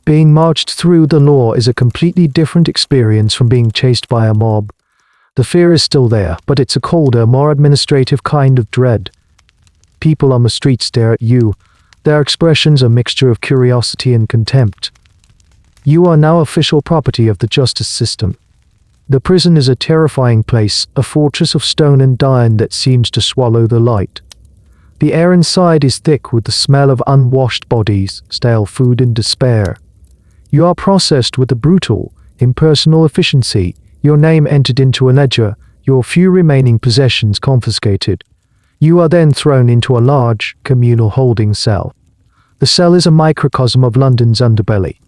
Being marched through the law is a completely different experience from being chased by a mob. The fear is still there, but it's a colder, more administrative kind of dread. People on the street stare at you. Their expressions are a mixture of curiosity and contempt. You are now official property of the justice system. The prison is a terrifying place, a fortress of stone and iron that seems to swallow the light. The air inside is thick with the smell of unwashed bodies, stale food and despair. You are processed with a brutal, impersonal efficiency, your name entered into a ledger, your few remaining possessions confiscated. You are then thrown into a large, communal holding cell. The cell is a microcosm of London's underbelly.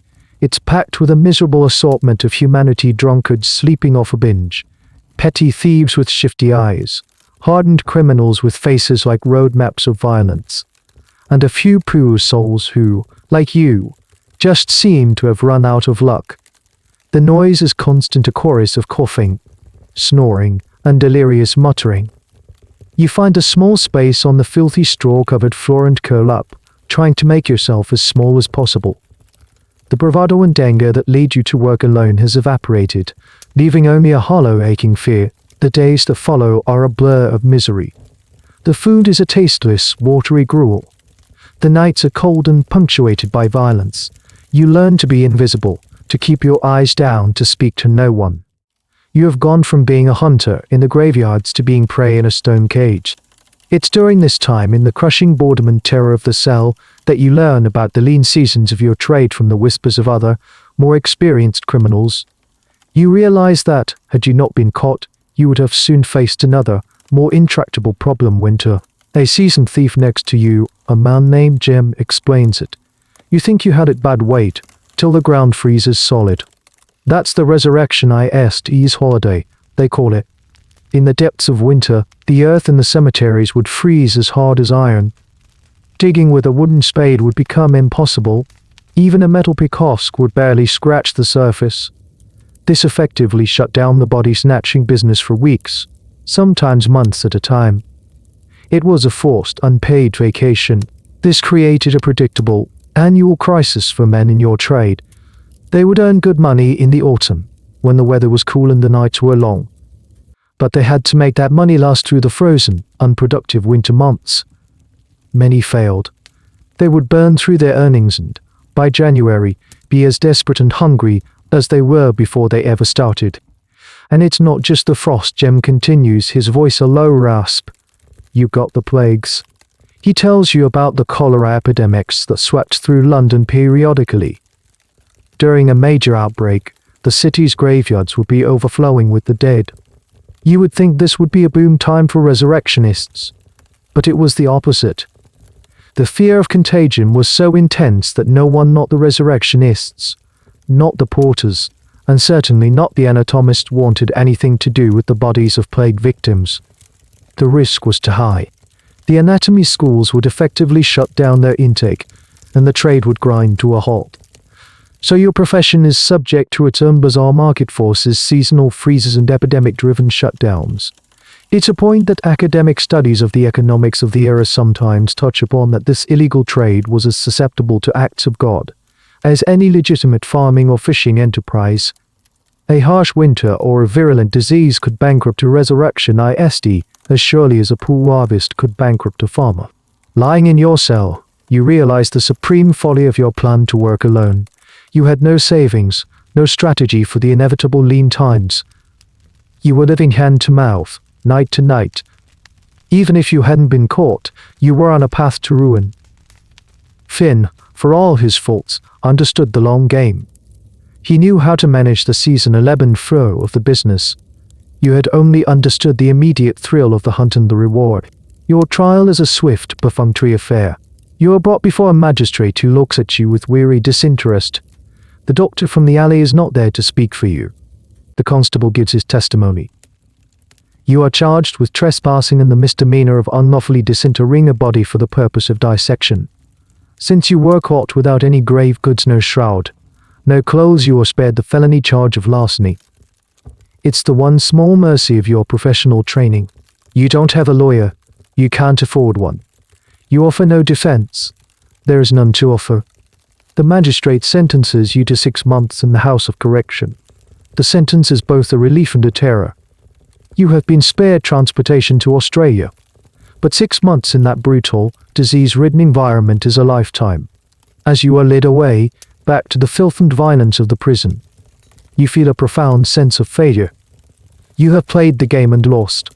It's packed with a miserable assortment of humanity drunkards sleeping off a binge, petty thieves with shifty eyes, hardened criminals with faces like road maps of violence, and a few poor souls who, like you, just seem to have run out of luck. The noise is constant, a chorus of coughing, snoring, and delirious muttering. You find a small space on the filthy straw-covered floor and curl up, trying to make yourself as small as possible. The bravado and anger that lead you to work alone has evaporated, leaving only a hollow, aching fear. The days that follow are a blur of misery. The food is a tasteless, watery gruel. The nights are cold and punctuated by violence. You learn to be invisible, to keep your eyes down, to speak to no one. You have gone from being a hunter in the graveyards to being prey in a stone cage. It's during this time, in the crushing boredom and terror of the cell, that you learn about the lean seasons of your trade from the whispers of other, more experienced criminals. You realize that, had you not been caught, you would have soon faced another, more intractable problem. Winter. A seasoned thief next to you, a man named Jim, explains it. You think you had it bad, wait, till the ground freezes solid. That's the resurrectionist holiday, they call it. In the depths of winter, the earth in the cemeteries would freeze as hard as iron. Digging with a wooden spade would become impossible. Even a metal pickaxe would barely scratch the surface. This effectively shut down the body-snatching business for weeks, sometimes months at a time. It was a forced, unpaid vacation. This created a predictable, annual crisis for men in your trade. They would earn good money in the autumn, when the weather was cool and the nights were long. But they had to make that money last through the frozen, unproductive winter months. Many failed. They would burn through their earnings and, by January, be as desperate and hungry as they were before they ever started. And it's not just the frost, Jem continues, his voice a low rasp. You got the plagues. He tells you about the cholera epidemics that swept through London periodically. During a major outbreak, the city's graveyards would be overflowing with the dead. You would think this would be a boom time for resurrectionists, but it was the opposite. The fear of contagion was so intense that no one, not the resurrectionists, not the porters, and certainly not the anatomists, wanted anything to do with the bodies of plague victims. The risk was too high. The anatomy schools would effectively shut down their intake, and the trade would grind to a halt. So your profession is subject to its own bizarre market forces, seasonal freezes and epidemic-driven shutdowns. It's a point that academic studies of the economics of the era sometimes touch upon, that this illegal trade was as susceptible to acts of God as any legitimate farming or fishing enterprise. A harsh winter or a virulent disease could bankrupt a resurrectionist as surely as a poor harvest could bankrupt a farmer. Lying in your cell, you realize the supreme folly of your plan to work alone. You had no savings, no strategy for the inevitable lean times. You were living hand to mouth, night to night. Even if you hadn't been caught, you were on a path to ruin. Finn, for all his faults, understood the long game. He knew how to manage the season 11 flow of the business. You had only understood the immediate thrill of the hunt and the reward. Your trial is a swift, perfunctory affair. You are brought before a magistrate who looks at you with weary disinterest. The doctor from the alley is not there to speak for you. The constable gives his testimony. You are charged with trespassing and the misdemeanor of unlawfully disinterring a body for the purpose of dissection. Since you were caught without any grave goods, no shroud, no clothes, you are spared the felony charge of larceny. It's the one small mercy of your professional training. You don't have a lawyer. You can't afford one. You offer no defense. There is none to offer. The magistrate sentences you to 6 months in the House of Correction. The sentence is both a relief and a terror. You have been spared transportation to Australia, but 6 months in that brutal, disease-ridden environment is a lifetime. As you are led away, back to the filth and violence of the prison, you feel a profound sense of failure. You have played the game and lost.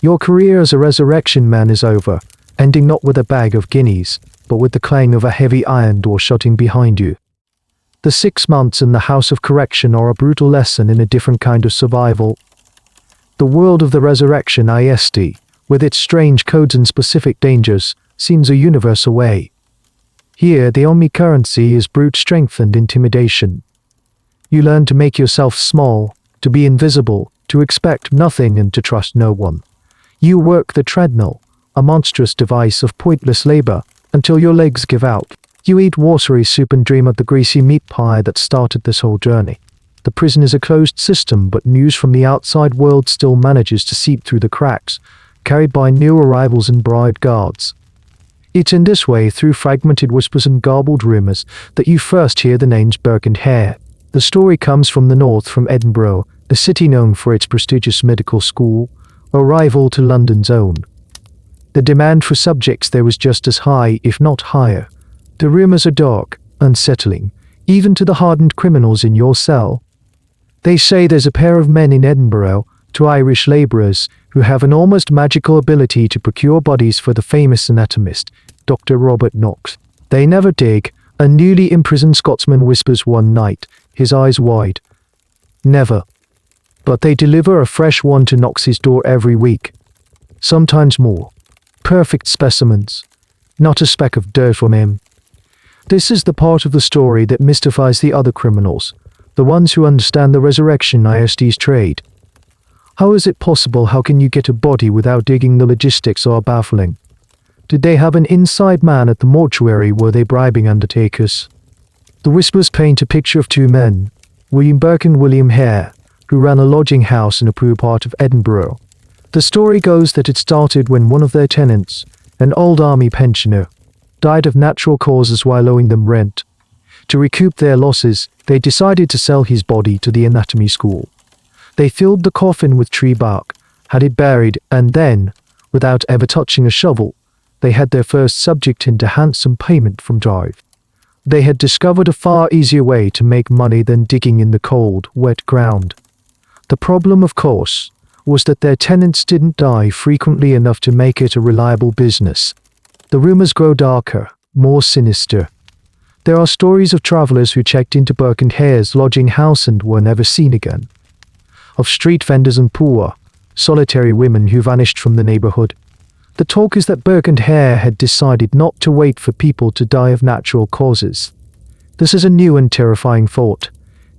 Your career as a resurrection man is over, ending not with a bag of guineas, but with the clang of a heavy iron door shutting behind you. The 6 months in the House of Correction are a brutal lesson in a different kind of survival. The world of the resurrection ISD, with its strange codes and specific dangers, seems a universe away. Here, the only currency is brute strength and intimidation. You learn to make yourself small, to be invisible, to expect nothing and to trust no one. You work the treadmill, a monstrous device of pointless labor, until your legs give out. You eat watery soup and dream of the greasy meat pie that started this whole journey. The prison is a closed system, but news from the outside world still manages to seep through the cracks, carried by new arrivals and bribed guards. It's in this way, through fragmented whispers and garbled rumors, that you first hear the names Burke and Hare. The story comes from the north, from Edinburgh, a city known for its prestigious medical school, a rival to London's own. The demand for subjects there was just as high, if not higher. The rumors are dark, unsettling, even to the hardened criminals in your cell. They say there's a pair of men in Edinburgh, 2 Irish labourers, who have an almost magical ability to procure bodies for the famous anatomist, Dr. Robert Knox. They never dig, a newly imprisoned Scotsman whispers one night, his eyes wide. Never. But they deliver a fresh one to Knox's door every week. Sometimes more. Perfect specimens. Not a speck of dirt from him. This is the part of the story that mystifies the other criminals, the ones who understand the resurrection ISD's trade. How is it possible? How can you get a body without digging? The logistics are baffling. Did they have an inside man at the mortuary? Were they bribing undertakers? The whispers paint a picture of 2 men, William Burke and William Hare, who ran a lodging house in a poor part of Edinburgh. The story goes that it started when one of their tenants, an old army pensioner, died of natural causes while owing them rent. To recoup their losses, they decided to sell his body to the anatomy school. They filled the coffin with tree bark, had it buried, and then, without ever touching a shovel, they had their first subject into handsome payment from Drive. They had discovered a far easier way to make money than digging in the cold, wet ground. The problem, of course, was that their tenants didn't die frequently enough to make it a reliable business. The rumors grow darker, more sinister. There are stories of travelers who checked into Burke and Hare's lodging house and were never seen again. Of street vendors and poor, solitary women who vanished from the neighborhood. The talk is that Burke and Hare had decided not to wait for people to die of natural causes. This is a new and terrifying thought.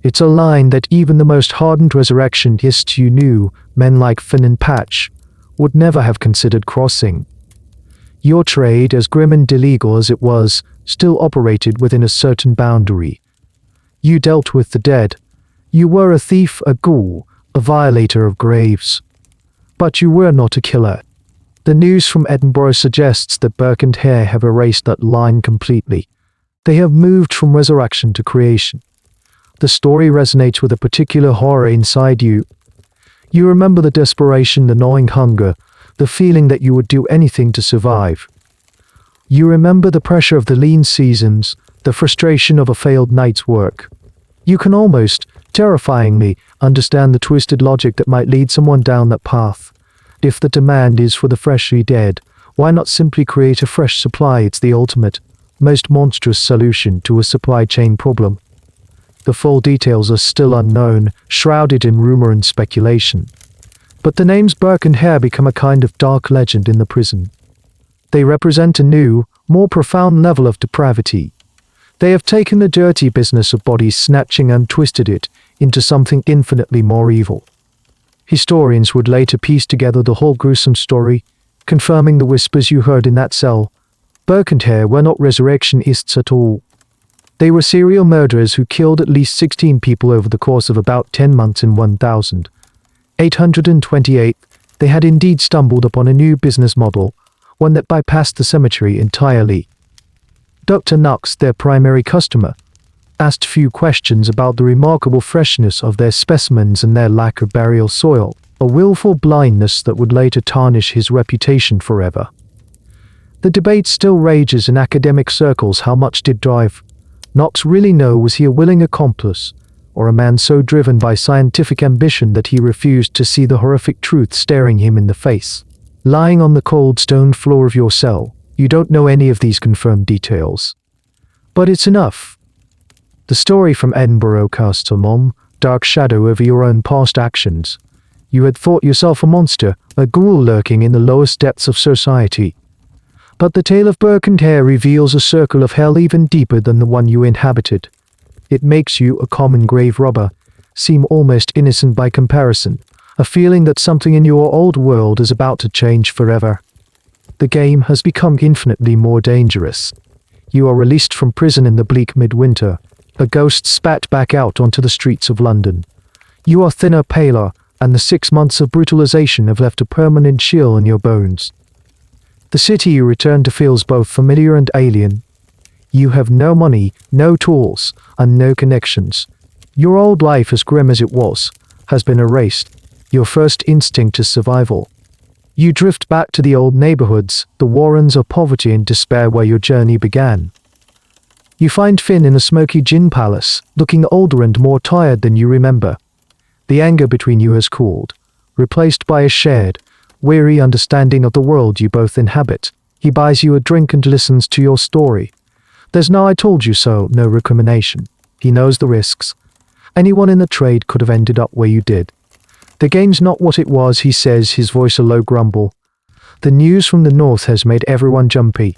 It's a line that even the most hardened resurrectionists you knew, men like Finn and Patch, would never have considered crossing. Your trade, as grim and illegal as it was, still operated within a certain boundary. You dealt with the dead. You were a thief, a ghoul, a violator of graves. But you were not a killer. The news from Edinburgh suggests that Burke and Hare have erased that line completely. They have moved from resurrection to creation. The story resonates with a particular horror inside you. You remember the desperation, the gnawing hunger, the feeling that you would do anything to survive. You remember the pressure of the lean seasons, the frustration of a failed night's work. You can almost, terrifyingly, understand the twisted logic that might lead someone down that path. If the demand is for the freshly dead, why not simply create a fresh supply? It's the ultimate, most monstrous solution to a supply chain problem. The full details are still unknown, shrouded in rumor and speculation. But the names Burke and Hare become a kind of dark legend in the prison. They represent a new, more profound level of depravity. They have taken the dirty business of body snatching and twisted it into something infinitely more evil. Historians would later piece together the whole gruesome story, confirming the whispers you heard in that cell. Burke and Hare were not resurrectionists at all. They were serial murderers who killed at least 16 people over the course of about 10 months in 1828. They had indeed stumbled upon a new business model, one that bypassed the cemetery entirely. Dr. Knox, their primary customer, asked few questions about the remarkable freshness of their specimens and their lack of burial soil, a willful blindness that would later tarnish his reputation forever. The debate still rages in academic circles. How much did drive Knox really know? Was he a willing accomplice, or a man so driven by scientific ambition that he refused to see the horrific truth staring him in the face? Lying on the cold stone floor of your cell, you don't know any of these confirmed details. But it's enough. The story from Edinburgh casts a long, dark shadow over your own past actions. You had thought yourself a monster, a ghoul lurking in the lowest depths of society. But the tale of Burke and Hare reveals a circle of hell even deeper than the one you inhabited. It makes you, a common grave robber, seem almost innocent by comparison, a feeling that something in your old world is about to change forever. The game has become infinitely more dangerous. You are released from prison in the bleak midwinter, a ghost spat back out onto the streets of London. You are thinner, paler, and the 6 months of brutalization have left a permanent chill in your bones. The city you return to feels both familiar and alien. You have no money, no tools, and no connections. Your old life, as grim as it was, has been erased. Your first instinct is survival. You drift back to the old neighborhoods, the warrens of poverty and despair where your journey began. You find Finn in a smoky gin palace, looking older and more tired than you remember. The anger between you has cooled, replaced by a shared, weary understanding of the world you both inhabit. He buys you a drink and listens to your story. There's no "I told you so," no recrimination. He knows the risks. Anyone in the trade could have ended up where you did. The game's not what it was, he says, his voice a low grumble. The news from the north has made everyone jumpy.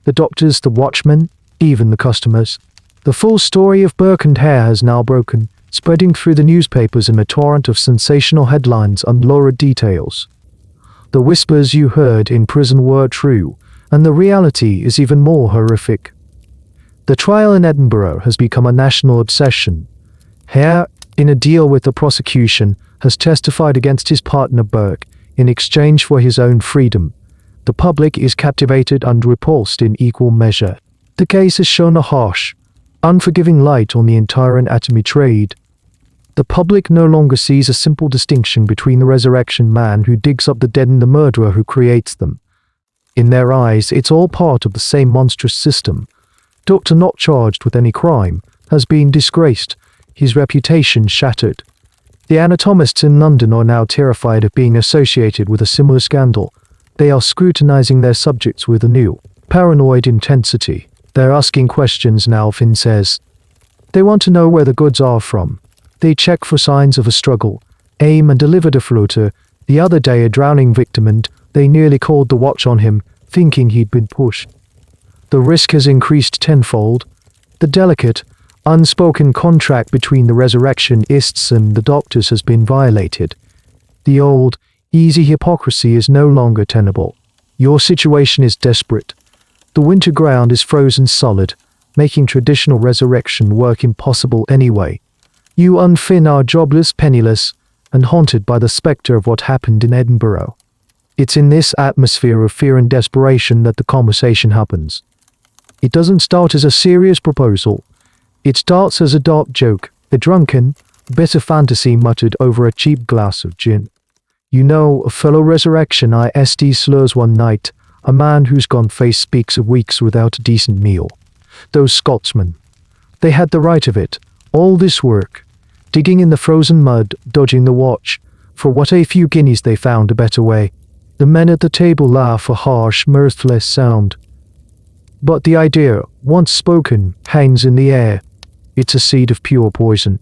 The doctors, the watchmen, even the customers. The full story of Burke and Hare has now broken, spreading through the newspapers in a torrent of sensational headlines and lurid details. The whispers you heard in prison were true, and the reality is even more horrific. The trial in Edinburgh has become a national obsession. Hare, in a deal with the prosecution, has testified against his partner Burke in exchange for his own freedom. The public is captivated and repulsed in equal measure. The case has shown a harsh, unforgiving light on the entire anatomy trade. The public no longer sees a simple distinction between the resurrection man who digs up the dead and the murderer who creates them. In their eyes, it's all part of the same monstrous system. Doctor, not charged with any crime, has been disgraced, his reputation shattered. The anatomists in London are now terrified of being associated with a similar scandal. They are scrutinizing their subjects with a new, paranoid intensity. They're asking questions now, Finn says. They want to know where the goods are from. They check for signs of a struggle, aim and delivered a floater. The other day a drowning victim, and they nearly called the watch on him, thinking he'd been pushed. The risk has increased tenfold. The delicate, unspoken contract between the resurrectionists and the doctors has been violated. The old, easy hypocrisy is no longer tenable. Your situation is desperate. The winter ground is frozen solid, making traditional resurrection work impossible anyway. You and Finn are jobless, penniless, and haunted by the spectre of what happened in Edinburgh. It's in this atmosphere of fear and desperation that the conversation happens. It doesn't start as a serious proposal. It starts as a dark joke, a drunken, bitter fantasy muttered over a cheap glass of gin. You know, a fellow resurrectionist slurs one night, a man whose gone face speaks of weeks without a decent meal. Those Scotsmen. They had the right of it. All this work. Digging in the frozen mud, dodging the watch. For what a few guineas they found a better way. The men at the table laugh a harsh, mirthless sound. But the idea, once spoken, hangs in the air. It's a seed of pure poison.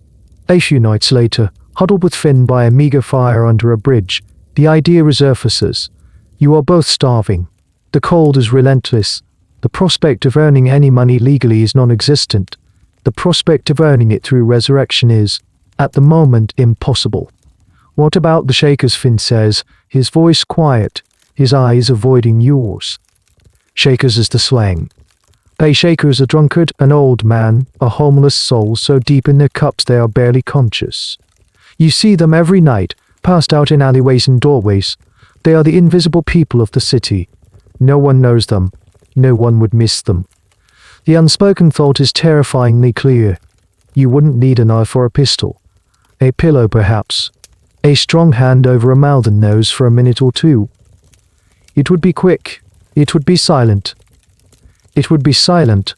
A few nights later, huddled with Finn by a meager fire under a bridge, The idea resurfaces. You are both starving. The cold is relentless. The prospect of earning any money legally is non-existent. The prospect of earning it through resurrection is, at the moment, impossible. What about the Shakers? Finn says, his voice quiet, his eyes avoiding yours. Shakers is the slang. A shaker is a drunkard, an old man, a homeless soul so deep in their cups they are barely conscious. You see them every night, passed out in alleyways and doorways. They are the invisible people of the city. No one knows them. No one would miss them. The unspoken thought is terrifyingly clear. You wouldn't need a knife or a pistol. A pillow, perhaps. A strong hand over a mouth and nose for a minute or two. It would be quick. It would be silent. It would be silent.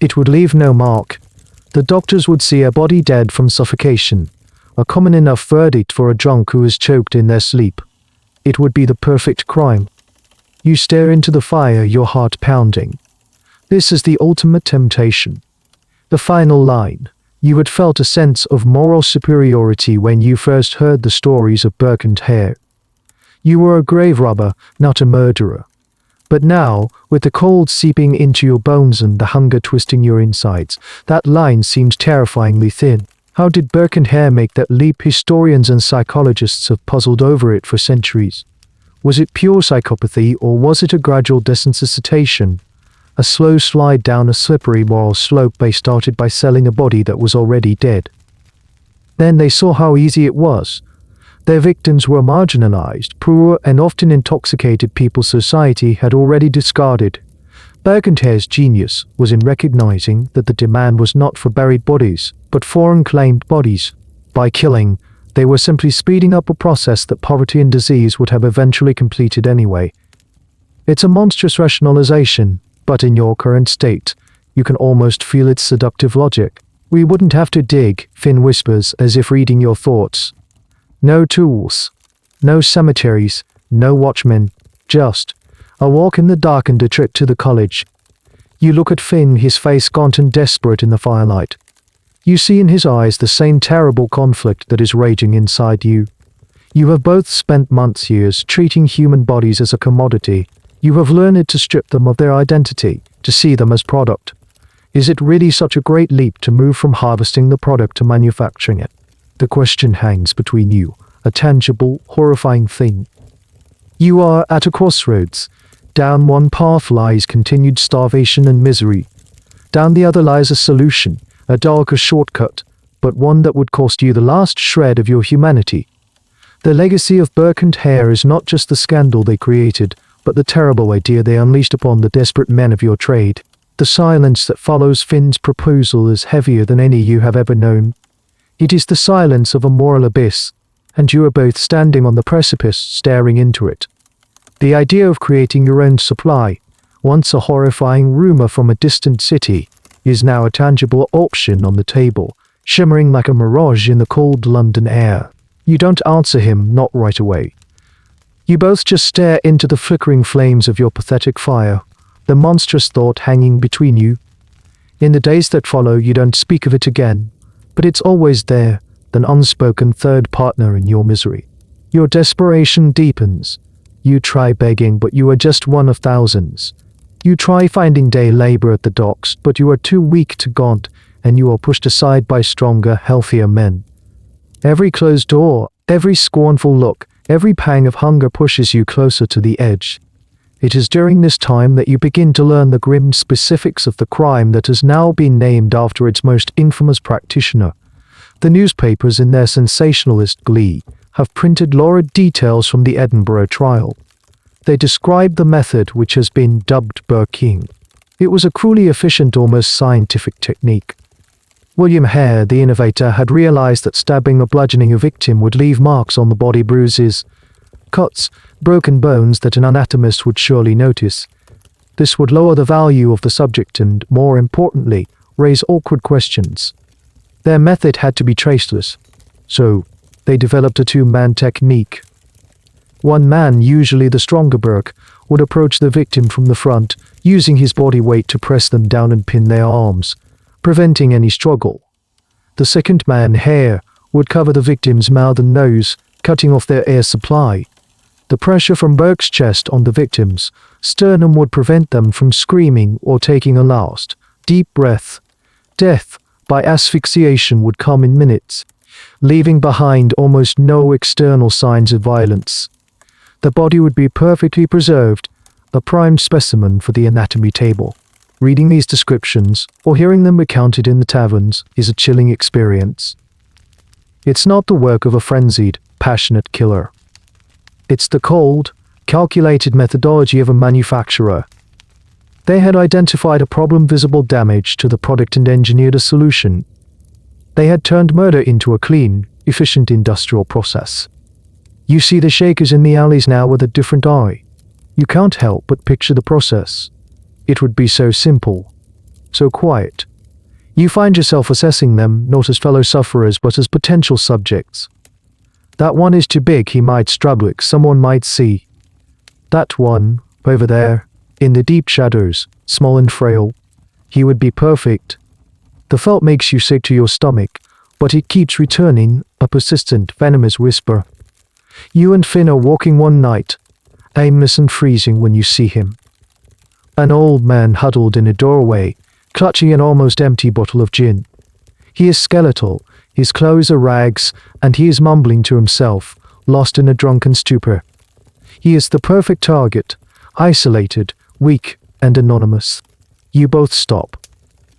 It would leave no mark. The doctors would see a body dead from suffocation, a common enough verdict for a drunk who is choked in their sleep. It would be the perfect crime. You stare into the fire, your heart pounding. This is the ultimate temptation. The final line. You had felt a sense of moral superiority when you first heard the stories of Burke and Hare. You were a grave robber, not a murderer. But now, with the cold seeping into your bones and the hunger twisting your insides, that line seems terrifyingly thin. How did Burke and Hare make that leap? Historians and psychologists have puzzled over it for centuries. Was it pure psychopathy, or was it a gradual desensitization? A slow slide down a slippery moral slope they started by selling a body that was already dead. Then they saw how easy it was. Their victims were marginalized, poor and often intoxicated people society had already discarded. Burke and Hare's genius was in recognizing that the demand was not for buried bodies, but for unclaimed bodies. By killing, they were simply speeding up a process that poverty and disease would have eventually completed anyway. It's a monstrous rationalization, but in your current state, you can almost feel its seductive logic. We wouldn't have to dig, Finn whispers as if reading your thoughts. No tools, no cemeteries, no watchmen, just a walk in the dark and a trip to the college. You look at Finn, his face gaunt and desperate in the firelight. You see in his eyes the same terrible conflict that is raging inside you. You have both spent months, years, treating human bodies as a commodity. You have learned to strip them of their identity, to see them as product. Is it really such a great leap to move from harvesting the product to manufacturing it? The question hangs between you, a tangible, horrifying thing. You are at a crossroads. Down one path lies continued starvation and misery. Down the other lies a solution, a darker shortcut, but one that would cost you the last shred of your humanity. The legacy of Burke and Hare is not just the scandal they created, but the terrible idea they unleashed upon the desperate men of your trade. The silence that follows Finn's proposal is heavier than any you have ever known. It is the silence of a moral abyss, and you are both standing on the precipice staring into it. The idea of creating your own supply, once a horrifying rumor from a distant city, is now a tangible option on the table, shimmering like a mirage in the cold London air. You don't answer him, not right away. You both just stare into the flickering flames of your pathetic fire, the monstrous thought hanging between you. In the days that follow, you don't speak of it again, but it's always there, an unspoken third partner in your misery. Your desperation deepens. You try begging, but you are just one of thousands. You try finding day labor at the docks, but you are too weak to gaunt, and you are pushed aside by stronger, healthier men. Every closed door, every scornful look, every pang of hunger pushes you closer to the edge. It is during this time that you begin to learn the grim specifics of the crime that has now been named after its most infamous practitioner. The newspapers, in their sensationalist glee, have printed lurid details from the Edinburgh trial. They describe the method which has been dubbed Burking. It was a cruelly efficient, almost scientific technique. William Hare, the innovator, had realized that stabbing or bludgeoning a victim would leave marks on the body, bruises, cuts, broken bones that an anatomist would surely notice. This would lower the value of the subject and, more importantly, raise awkward questions. Their method had to be traceless, so they developed a two-man technique. One man, usually the stronger Burke, would approach the victim from the front, using his body weight to press them down and pin their arms, preventing any struggle. The second man, Hare, would cover the victim's mouth and nose, cutting off their air supply, The pressure from Burke's chest on the victim's sternum would prevent them from screaming or taking a last, deep breath. Death by asphyxiation would come in minutes, leaving behind almost no external signs of violence. The body would be perfectly preserved, a prime specimen for the anatomy table. Reading these descriptions, or hearing them recounted in the taverns, is a chilling experience. It's not the work of a frenzied, passionate killer. It's the cold, calculated methodology of a manufacturer. They had identified a problem, visible damage to the product, and engineered a solution. They had turned murder into a clean, efficient industrial process. You see the shakers in the alleys now with a different eye. You can't help but picture the process. It would be so simple, so quiet. You find yourself assessing them not as fellow sufferers but as potential subjects. That one is too big, he might struggle, someone might see. That one, over there, in the deep shadows, small and frail, he would be perfect. The thought makes you sick to your stomach, but it keeps returning, a persistent, venomous whisper. You and Finn are walking one night, aimless and freezing when you see him. An old man huddled in a doorway, clutching an almost empty bottle of gin. He is skeletal, his clothes are rags, and he is mumbling to himself, lost in a drunken stupor. He is the perfect target, isolated, weak, and anonymous. You both stop.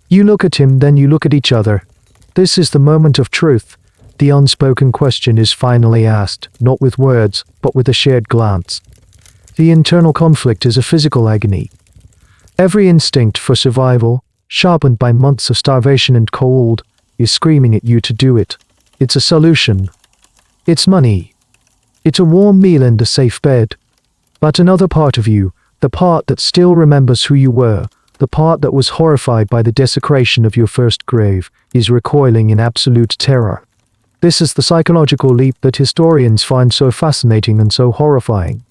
You look at him, then you look at each other. This is the moment of truth. The unspoken question is finally asked, not with words, but with a shared glance. The internal conflict is a physical agony. Every instinct for survival, sharpened by months of starvation and cold, is screaming at you to do it. It's a solution. It's money. It's a warm meal and a safe bed. But another part of you, the part that still remembers who you were, the part that was horrified by the desecration of your first grave, is recoiling in absolute terror. This is the psychological leap that historians find so fascinating and so horrifying.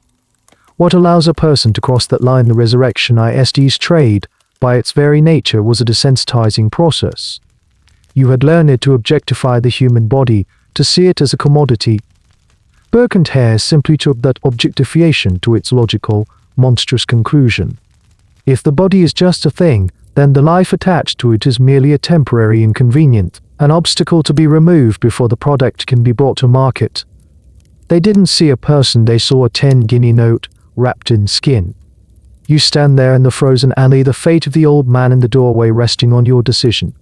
What allows a person to cross that line? The resurrectionist's trade, by its very nature, was a desensitizing process. You had learned to objectify the human body, to see it as a commodity. Burke and Hare simply took that objectification to its logical, monstrous conclusion. If the body is just a thing, then the life attached to it is merely a temporary inconvenience, an obstacle to be removed before the product can be brought to market. They didn't see a person, they saw a 10-guinea note, wrapped in skin. You stand there in the frozen alley, the fate of the old man in the doorway resting on your decision.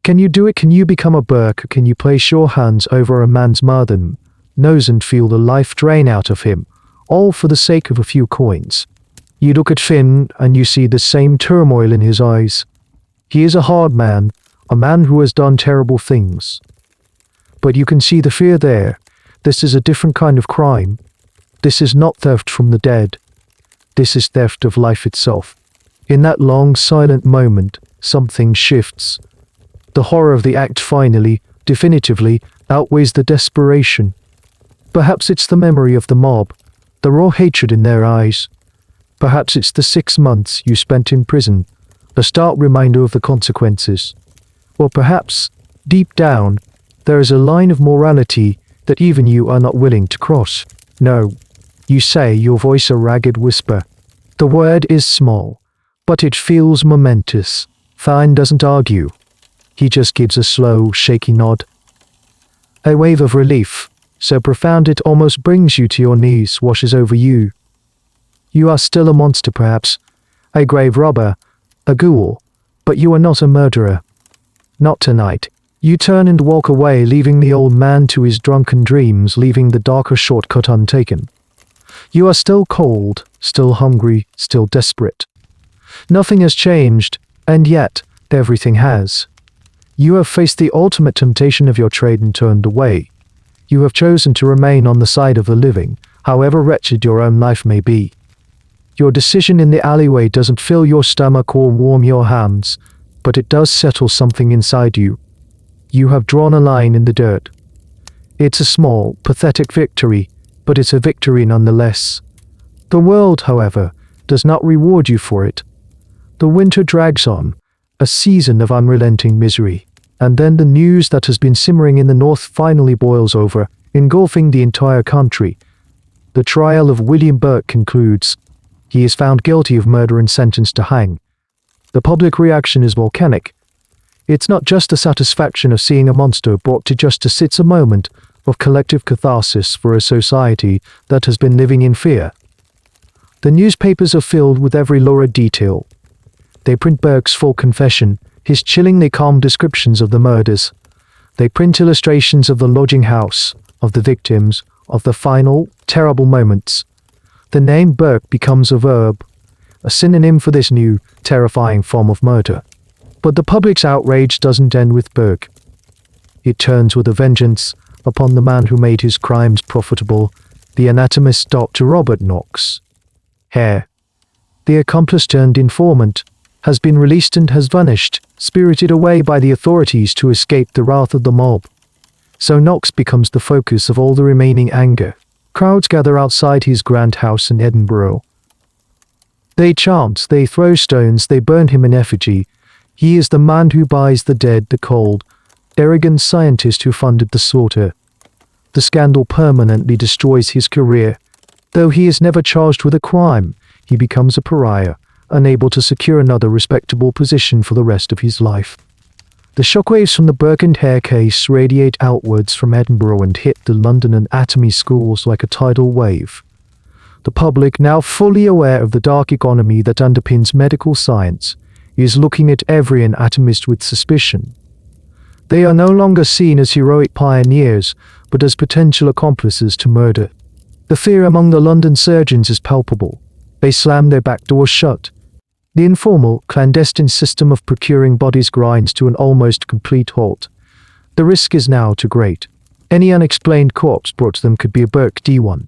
Can you do it? Can you become a Burke? Can you place your hands over a man's mouth, nose, and feel the life drain out of him, all for the sake of a few coins? You look at Finn, and you see the same turmoil in his eyes. He is a hard man, a man who has done terrible things. But you can see the fear there. This is a different kind of crime. This is not theft from the dead. This is theft of life itself. In that long, silent moment, something shifts. The horror of the act finally, definitively, outweighs the desperation. Perhaps it's the memory of the mob, the raw hatred in their eyes. Perhaps it's the 6 months you spent in prison, a stark reminder of the consequences. Or perhaps, deep down, there is a line of morality that even you are not willing to cross. No. You say, your voice a ragged whisper. The word is small, but it feels momentous. Fine doesn't argue. He just gives a slow, shaky nod. A wave of relief, so profound it almost brings you to your knees, washes over you. You are still a monster perhaps, a grave robber, a ghoul, but you are not a murderer. Not tonight. You turn and walk away, leaving the old man to his drunken dreams, leaving the darker shortcut untaken. You are still cold, still hungry, still desperate. Nothing has changed, and yet, everything has. You have faced the ultimate temptation of your trade and turned away. You have chosen to remain on the side of the living, however wretched your own life may be. Your decision in the alleyway doesn't fill your stomach or warm your hands, but it does settle something inside you. You have drawn a line in the dirt. It's a small, pathetic victory, but it's a victory nonetheless. The world, however, does not reward you for it. The winter drags on, a season of unrelenting misery, and then the news that has been simmering in the north finally boils over, engulfing the entire country. The trial of William Burke concludes. He is found guilty of murder and sentenced to hang. The public reaction is volcanic. It's not just the satisfaction of seeing a monster brought to justice, it's a moment of collective catharsis for a society that has been living in fear. The newspapers are filled with every lurid detail. They print Burke's full confession, his chillingly calm descriptions of the murders. They print illustrations of the lodging house, of the victims, of the final, terrible moments. The name Burke becomes a verb, a synonym for this new, terrifying form of murder. But the public's outrage doesn't end with Burke. It turns with a vengeance upon the man who made his crimes profitable, the anatomist Dr. Robert Knox. Hare, the accomplice turned informant, has been released and has vanished, spirited away by the authorities to escape the wrath of the mob. So Knox becomes the focus of all the remaining anger. Crowds gather outside his grand house in Edinburgh. They chant, they throw stones, they burn him in effigy. He is the man who buys the dead, the cold, arrogant scientist who funded the slaughter. The scandal permanently destroys his career. Though he is never charged with a crime, he becomes a pariah, unable to secure another respectable position for the rest of his life. The shockwaves from the Burke and Hare case radiate outwards from Edinburgh and hit the London anatomy schools like a tidal wave. The public, now fully aware of the dark economy that underpins medical science, is looking at every anatomist with suspicion. They are no longer seen as heroic pioneers, but as potential accomplices to murder. The fear among the London surgeons is palpable. They slam their back doors shut. The informal, clandestine system of procuring bodies grinds to an almost complete halt. The risk is now too great. Any unexplained corpse brought to them could be a Burke D1.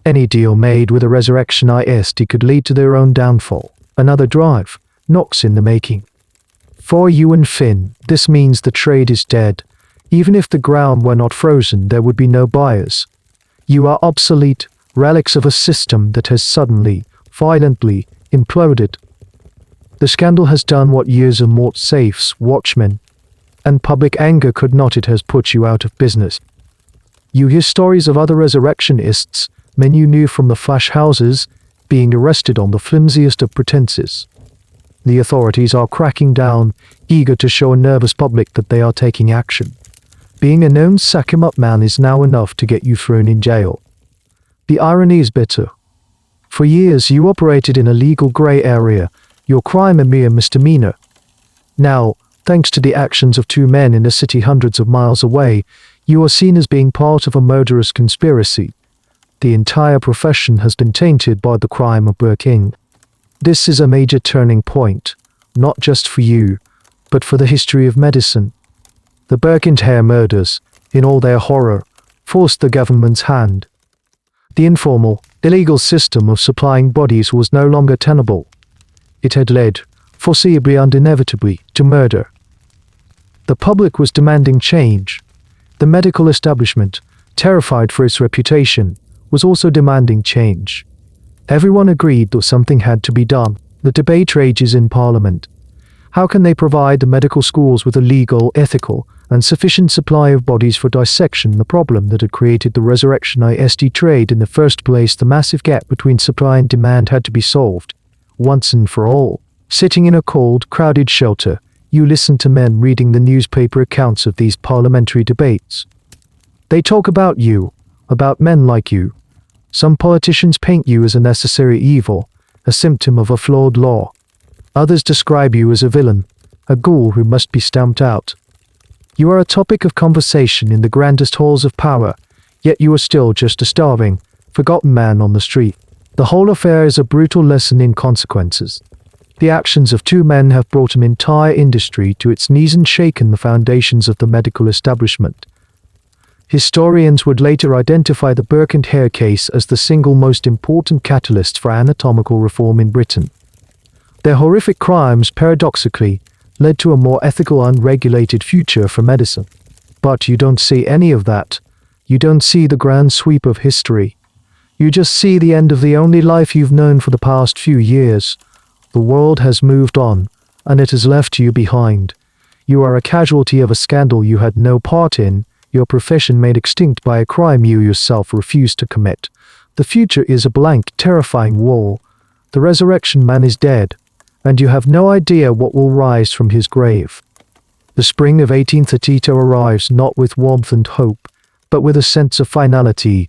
Any deal made with a resurrectionist could lead to their own downfall. Another drive. Knox in the making. For you and Finn, this means the trade is dead. Even if the ground were not frozen, there would be no buyers. You are obsolete, relics of a system that has suddenly, violently, imploded. The scandal has done what years of more safes, watchmen, and public anger could not. It has put you out of business. You hear stories of other resurrectionists, men you knew from the flash houses, being arrested on the flimsiest of pretenses. The authorities are cracking down, eager to show a nervous public that they are taking action. Being a known sack-em-up man is now enough to get you thrown in jail. The irony is bitter. For years you operated in a legal grey area, your crime a mere misdemeanor. Now, thanks to the actions of two men in a city hundreds of miles away, you are seen as being part of a murderous conspiracy. The entire profession has been tainted by the crime of Burke. This is a major turning point, not just for you, but for the history of medicine. The Burke and Hare murders, in all their horror, forced the government's hand. The informal, illegal system of supplying bodies was no longer tenable. It had led, foreseeably and inevitably, to murder. The public was demanding change. The medical establishment, terrified for its reputation, was also demanding change. Everyone agreed that something had to be done. The debate rages in Parliament. How can they provide the medical schools with a legal, ethical, and sufficient supply of bodies for dissection? The problem that had created the resurrectionist trade in the first place, the massive gap between supply and demand, had to be solved, once and for all. Sitting in a cold, crowded shelter, you listen to men reading the newspaper accounts of these parliamentary debates. They talk about you, about men like you. Some politicians paint you as a necessary evil, a symptom of a flawed law. Others describe you as a villain, a ghoul who must be stamped out. You are a topic of conversation in the grandest halls of power, yet you are still just a starving, forgotten man on the street. The whole affair is a brutal lesson in consequences. The actions of two men have brought an entire industry to its knees and shaken the foundations of the medical establishment. Historians would later identify the Burke and Hare case as the single most important catalyst for anatomical reform in Britain. Their horrific crimes, paradoxically, led to a more ethical and regulated future for medicine. But you don't see any of that. You don't see the grand sweep of history. You just see the end of the only life you've known for the past few years. The world has moved on, and it has left you behind. You are a casualty of a scandal you had no part in, your profession made extinct by a crime you yourself refused to commit. The future is a blank, terrifying wall. The resurrection man is dead, and you have no idea what will rise from his grave. The spring of 1832 arrives not with warmth and hope, but with a sense of finality.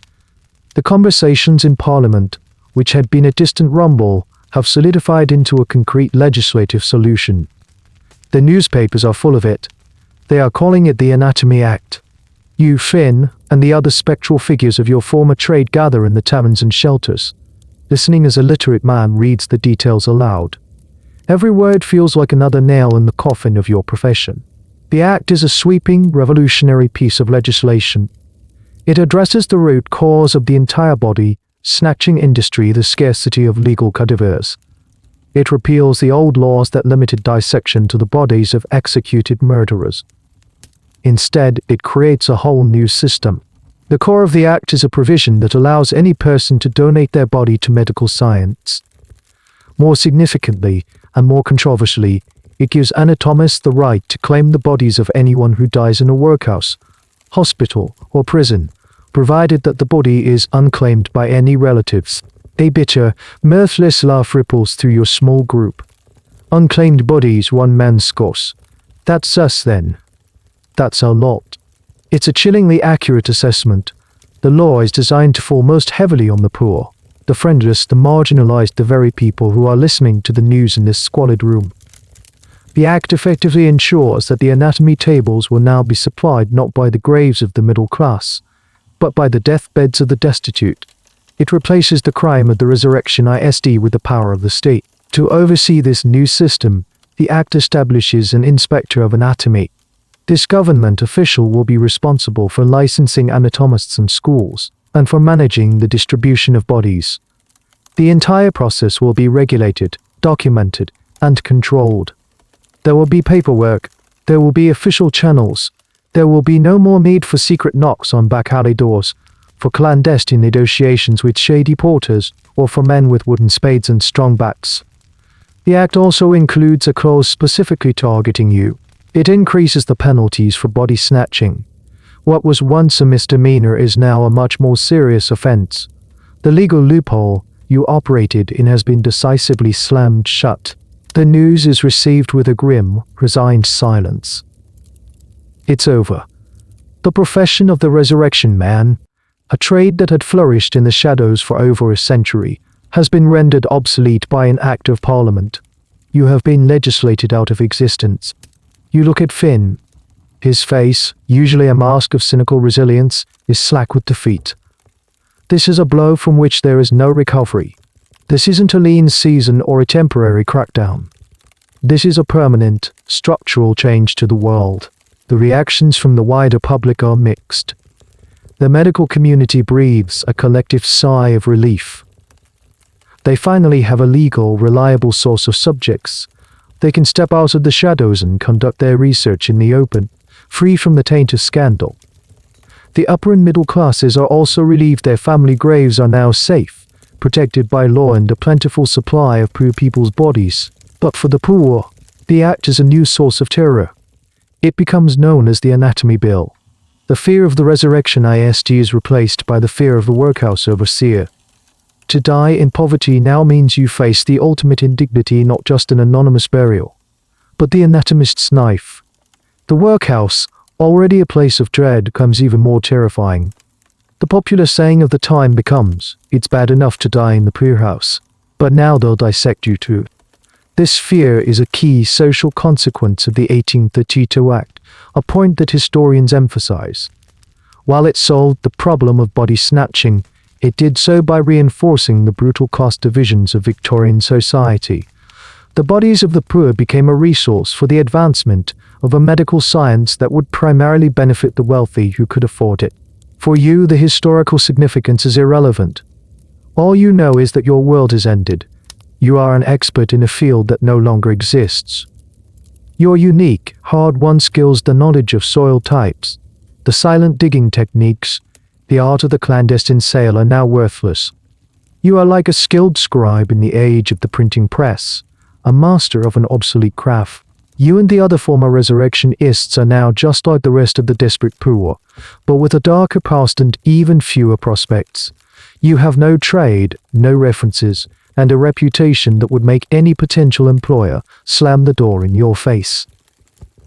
The conversations in Parliament, which had been a distant rumble, have solidified into a concrete legislative solution. The newspapers are full of it. They are calling it the Anatomy Act. You, Finn, and the other spectral figures of your former trade gather in the taverns and shelters, listening as a literate man reads the details aloud. Every word feels like another nail in the coffin of your profession. The Act is a sweeping, revolutionary piece of legislation. It addresses the root cause of the entire body snatching industry, the scarcity of legal cadavers. It repeals the old laws that limited dissection to the bodies of executed murderers. Instead, it creates a whole new system. The core of the Act is a provision that allows any person to donate their body to medical science. More significantly, and more controversially, it gives anatomists the right to claim the bodies of anyone who dies in a workhouse, hospital, or prison, provided that the body is unclaimed by any relatives. A bitter, mirthless laugh ripples through your small group. Unclaimed bodies, one man's scoffs. That's us then. That's our lot. It's a chillingly accurate assessment. The law is designed to fall most heavily on the poor, the friendless, the marginalized, the very people who are listening to the news in this squalid room. The Act effectively ensures that the anatomy tables will now be supplied not by the graves of the middle class, but by the deathbeds of the destitute. It replaces the crime of the resurrection ISD with the power of the state. To oversee this new system, the Act establishes an inspector of anatomy. This government official will be responsible for licensing anatomists in schools, and for managing the distribution of bodies. The entire process will be regulated, documented, and controlled. There will be paperwork, there will be official channels, there will be no more need for secret knocks on back alley doors, for clandestine negotiations with shady porters, or for men with wooden spades and strong backs. The Act also includes a clause specifically targeting you. It increases the penalties for body snatching. What was once a misdemeanor is now a much more serious offense. The legal loophole you operated in has been decisively slammed shut. The news is received with a grim, resigned silence. It's over. The profession of the resurrection man, a trade that had flourished in the shadows for over a century, has been rendered obsolete by an Act of Parliament. You have been legislated out of existence. You look at Finn. His face, usually a mask of cynical resilience, is slack with defeat. This is a blow from which there is no recovery. This isn't a lean season or a temporary crackdown. This is a permanent, structural change to the world. The reactions from the wider public are mixed. The medical community breathes a collective sigh of relief. They finally have a legal, reliable source of subjects. They can step out of the shadows and conduct their research in the open, free from the taint of scandal. The upper and middle classes are also relieved their family graves are now safe, protected by law and a plentiful supply of poor people's bodies. But for the poor, the Act is a new source of terror. It becomes known as the Anatomy Bill. The fear of the resurrection ISD is replaced by the fear of the workhouse overseer. To die in poverty now means you face the ultimate indignity, not just an anonymous burial, but the anatomist's knife. The workhouse, already a place of dread, becomes even more terrifying. The popular saying of the time becomes, "It's bad enough to die in the poorhouse, but now they'll dissect you too." This fear is a key social consequence of the 1832 Act, a point that historians emphasize. While it solved the problem of body snatching, it did so by reinforcing the brutal caste divisions of Victorian society. The bodies of the poor became a resource for the advancement of a medical science that would primarily benefit the wealthy who could afford it. For you, the historical significance is irrelevant. All you know is that your world is ended. You are an expert in a field that no longer exists. Your unique, hard-won skills, the knowledge of soil types, the silent digging techniques, the art of the clandestine sale are now worthless. You are like a skilled scribe in the age of the printing press, a master of an obsolete craft. You and the other former resurrectionists are now just like the rest of the desperate poor, but with a darker past and even fewer prospects. You have no trade, no references, and a reputation that would make any potential employer slam the door in your face.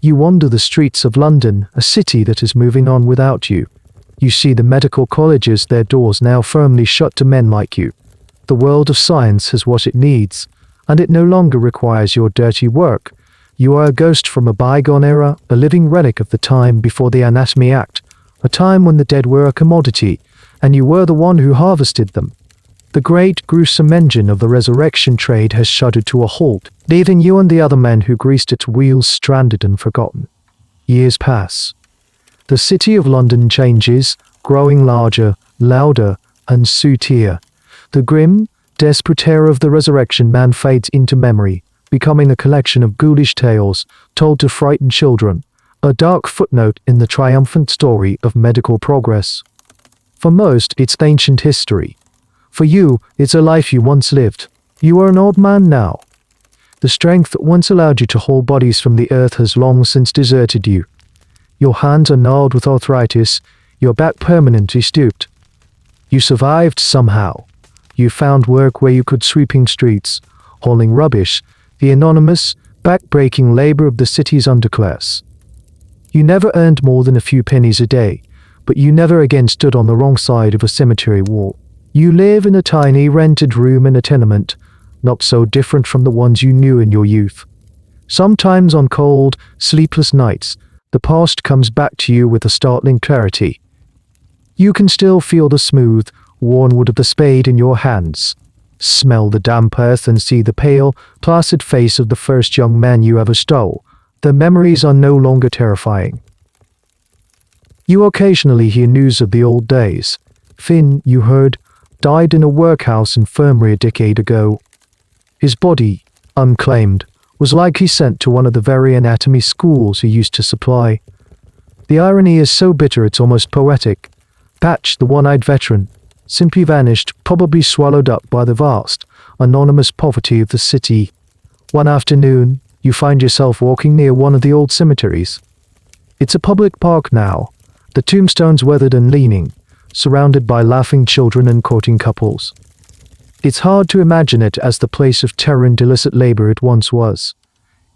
You wander the streets of London, a city that is moving on without you. You see the medical colleges, their doors now firmly shut to men like you. The world of science has what it needs, and it no longer requires your dirty work. You are a ghost from a bygone era, a living relic of the time before the Anatomy Act, a time when the dead were a commodity, and you were the one who harvested them. The great, gruesome engine of the resurrection trade has shuddered to a halt, leaving you and the other men who greased its wheels stranded and forgotten. Years pass. The city of London changes, growing larger, louder, and sootier. The grim, desperate terror of the resurrection man fades into memory, becoming a collection of ghoulish tales told to frighten children, a dark footnote in the triumphant story of medical progress. For most, it's ancient history. For you, it's a life you once lived. You are an old man now. The strength that once allowed you to haul bodies from the earth has long since deserted you. Your hands are gnarled with arthritis, your back permanently stooped. You survived somehow. You found work where you could, sweeping streets, hauling rubbish, the anonymous, back-breaking labor of the city's underclass. You never earned more than a few pennies a day, but you never again stood on the wrong side of a cemetery wall. You live in a tiny rented room in a tenement, not so different from the ones you knew in your youth. Sometimes on cold, sleepless nights, the past comes back to you with a startling clarity. You can still feel the smooth, worn wood of the spade in your hands, smell the damp earth and see the pale, placid face of the first young man you ever stole. The memories are no longer terrifying. You occasionally hear news of the old days. Finn, you heard, died in a workhouse infirmary a decade ago. His body, unclaimed, was likely sent to one of the very anatomy schools he used to supply. The irony is so bitter it's almost poetic. Patch, the one-eyed veteran, simply vanished, probably swallowed up by the vast, anonymous poverty of the city. One afternoon, you find yourself walking near one of the old cemeteries. It's a public park now, the tombstones weathered and leaning, surrounded by laughing children and courting couples. It's hard to imagine it as the place of terror and illicit labor it once was.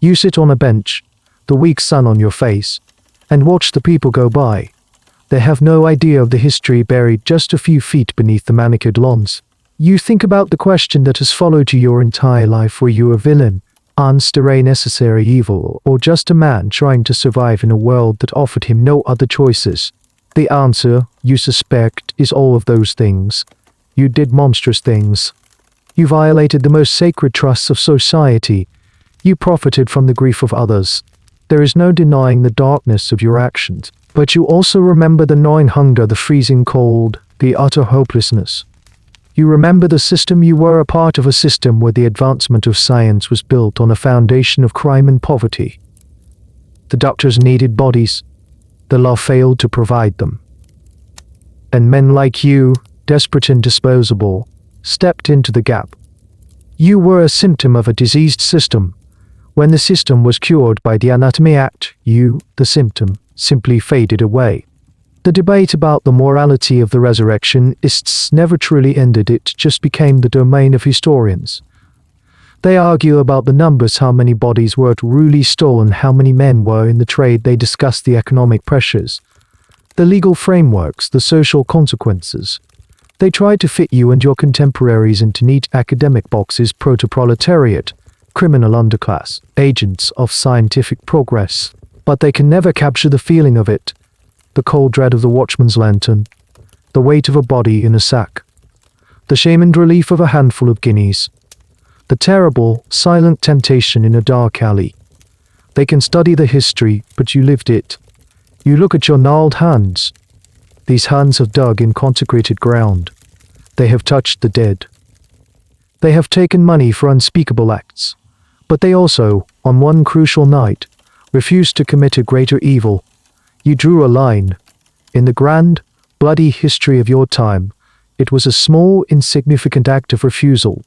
You sit on a bench, the weak sun on your face, and watch the people go by. They have no idea of the history buried just a few feet beneath the manicured lawns. You think about the question that has followed you your entire life: were you a villain, necessary evil, or just a man trying to survive in a world that offered him no other choices? The answer, you suspect, is all of those things. You did monstrous things. You violated the most sacred trusts of society. You profited from the grief of others. There is no denying the darkness of your actions. But you also remember the gnawing hunger, the freezing cold, the utter hopelessness. You remember the system. You were a part of a system where the advancement of science was built on a foundation of crime and poverty. The doctors needed bodies. The law failed to provide them. And men like you, desperate and disposable, stepped into the gap. You were a symptom of a diseased system. When the system was cured by the Anatomy Act, you, the symptom, simply faded away. The debate about the morality of the resurrectionists never truly ended. It just became the domain of historians. They argue about the numbers, how many bodies were truly stolen, how many men were in the trade. They discuss the economic pressures, the legal frameworks, the social consequences. They try to fit you and your contemporaries into neat academic boxes: proto-proletariat, criminal underclass, agents of scientific progress. But they can never capture the feeling of it, the cold dread of the watchman's lantern, the weight of a body in a sack, the shame and relief of a handful of guineas, the terrible, silent temptation in a dark alley. They can study the history, but you lived it. You look at your gnarled hands. These hands have dug in consecrated ground. They have touched the dead. They have taken money for unspeakable acts. But they also, on one crucial night, refused to commit a greater evil. You drew a line. In the grand, bloody history of your time, it was a small, insignificant act of refusal.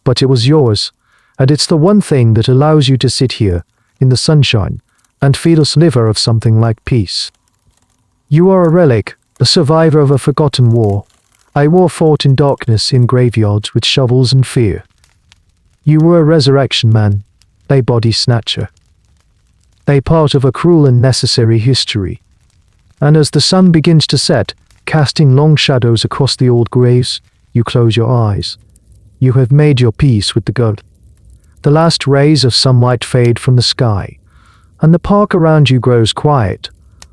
But it was yours, and it's the one thing that allows you to sit here, in the sunshine, and feel a sliver of something like peace. You are a relic, a survivor of a forgotten war, I war fought in darkness in graveyards with shovels and fear. You were a resurrection man, a body snatcher. A part of a cruel and necessary history. And as the sun begins to set, casting long shadows across the old graves, you close your eyes. You have made your peace with the god. The last rays of sunlight fade from the sky, and the park around you grows quiet.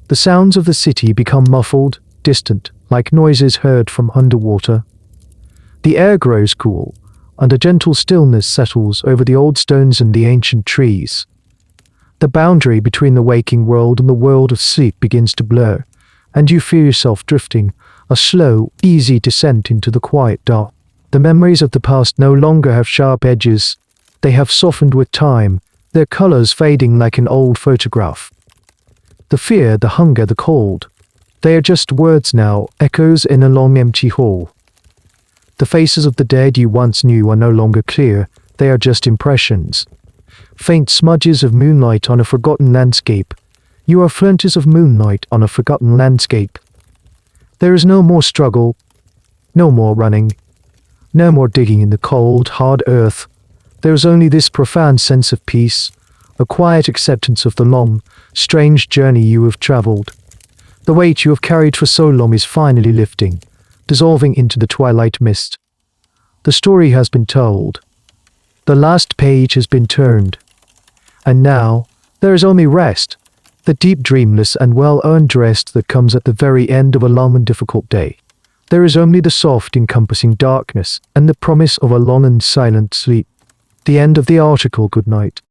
The sounds of the city become muffled, distant, like noises heard from underwater. The air grows cool, and a gentle stillness settles over the old stones and the ancient trees. The boundary between the waking world and the world of sleep begins to blur, and you feel yourself drifting, a slow, easy descent into the quiet dark. The memories of the past no longer have sharp edges. They have softened with time, their colors fading like an old photograph. The fear, the hunger, the cold. They are just words now, echoes in a long empty hall. The faces of the dead you once knew are no longer clear, they are just impressions. Faint smudges of moonlight on a forgotten landscape. You are flinters of moonlight on a forgotten landscape. There is no more struggle, no more running, no more digging in the cold, hard earth. There is only this profound sense of peace, a quiet acceptance of the long, strange journey you have traveled. The weight you have carried for so long is finally lifting, dissolving into the twilight mist. The story has been told. The last page has been turned. And now, there is only rest, the deep dreamless and well-earned rest that comes at the very end of a long and difficult day. There is only the soft encompassing darkness and the promise of a long and silent sleep. The end of the article. Good night.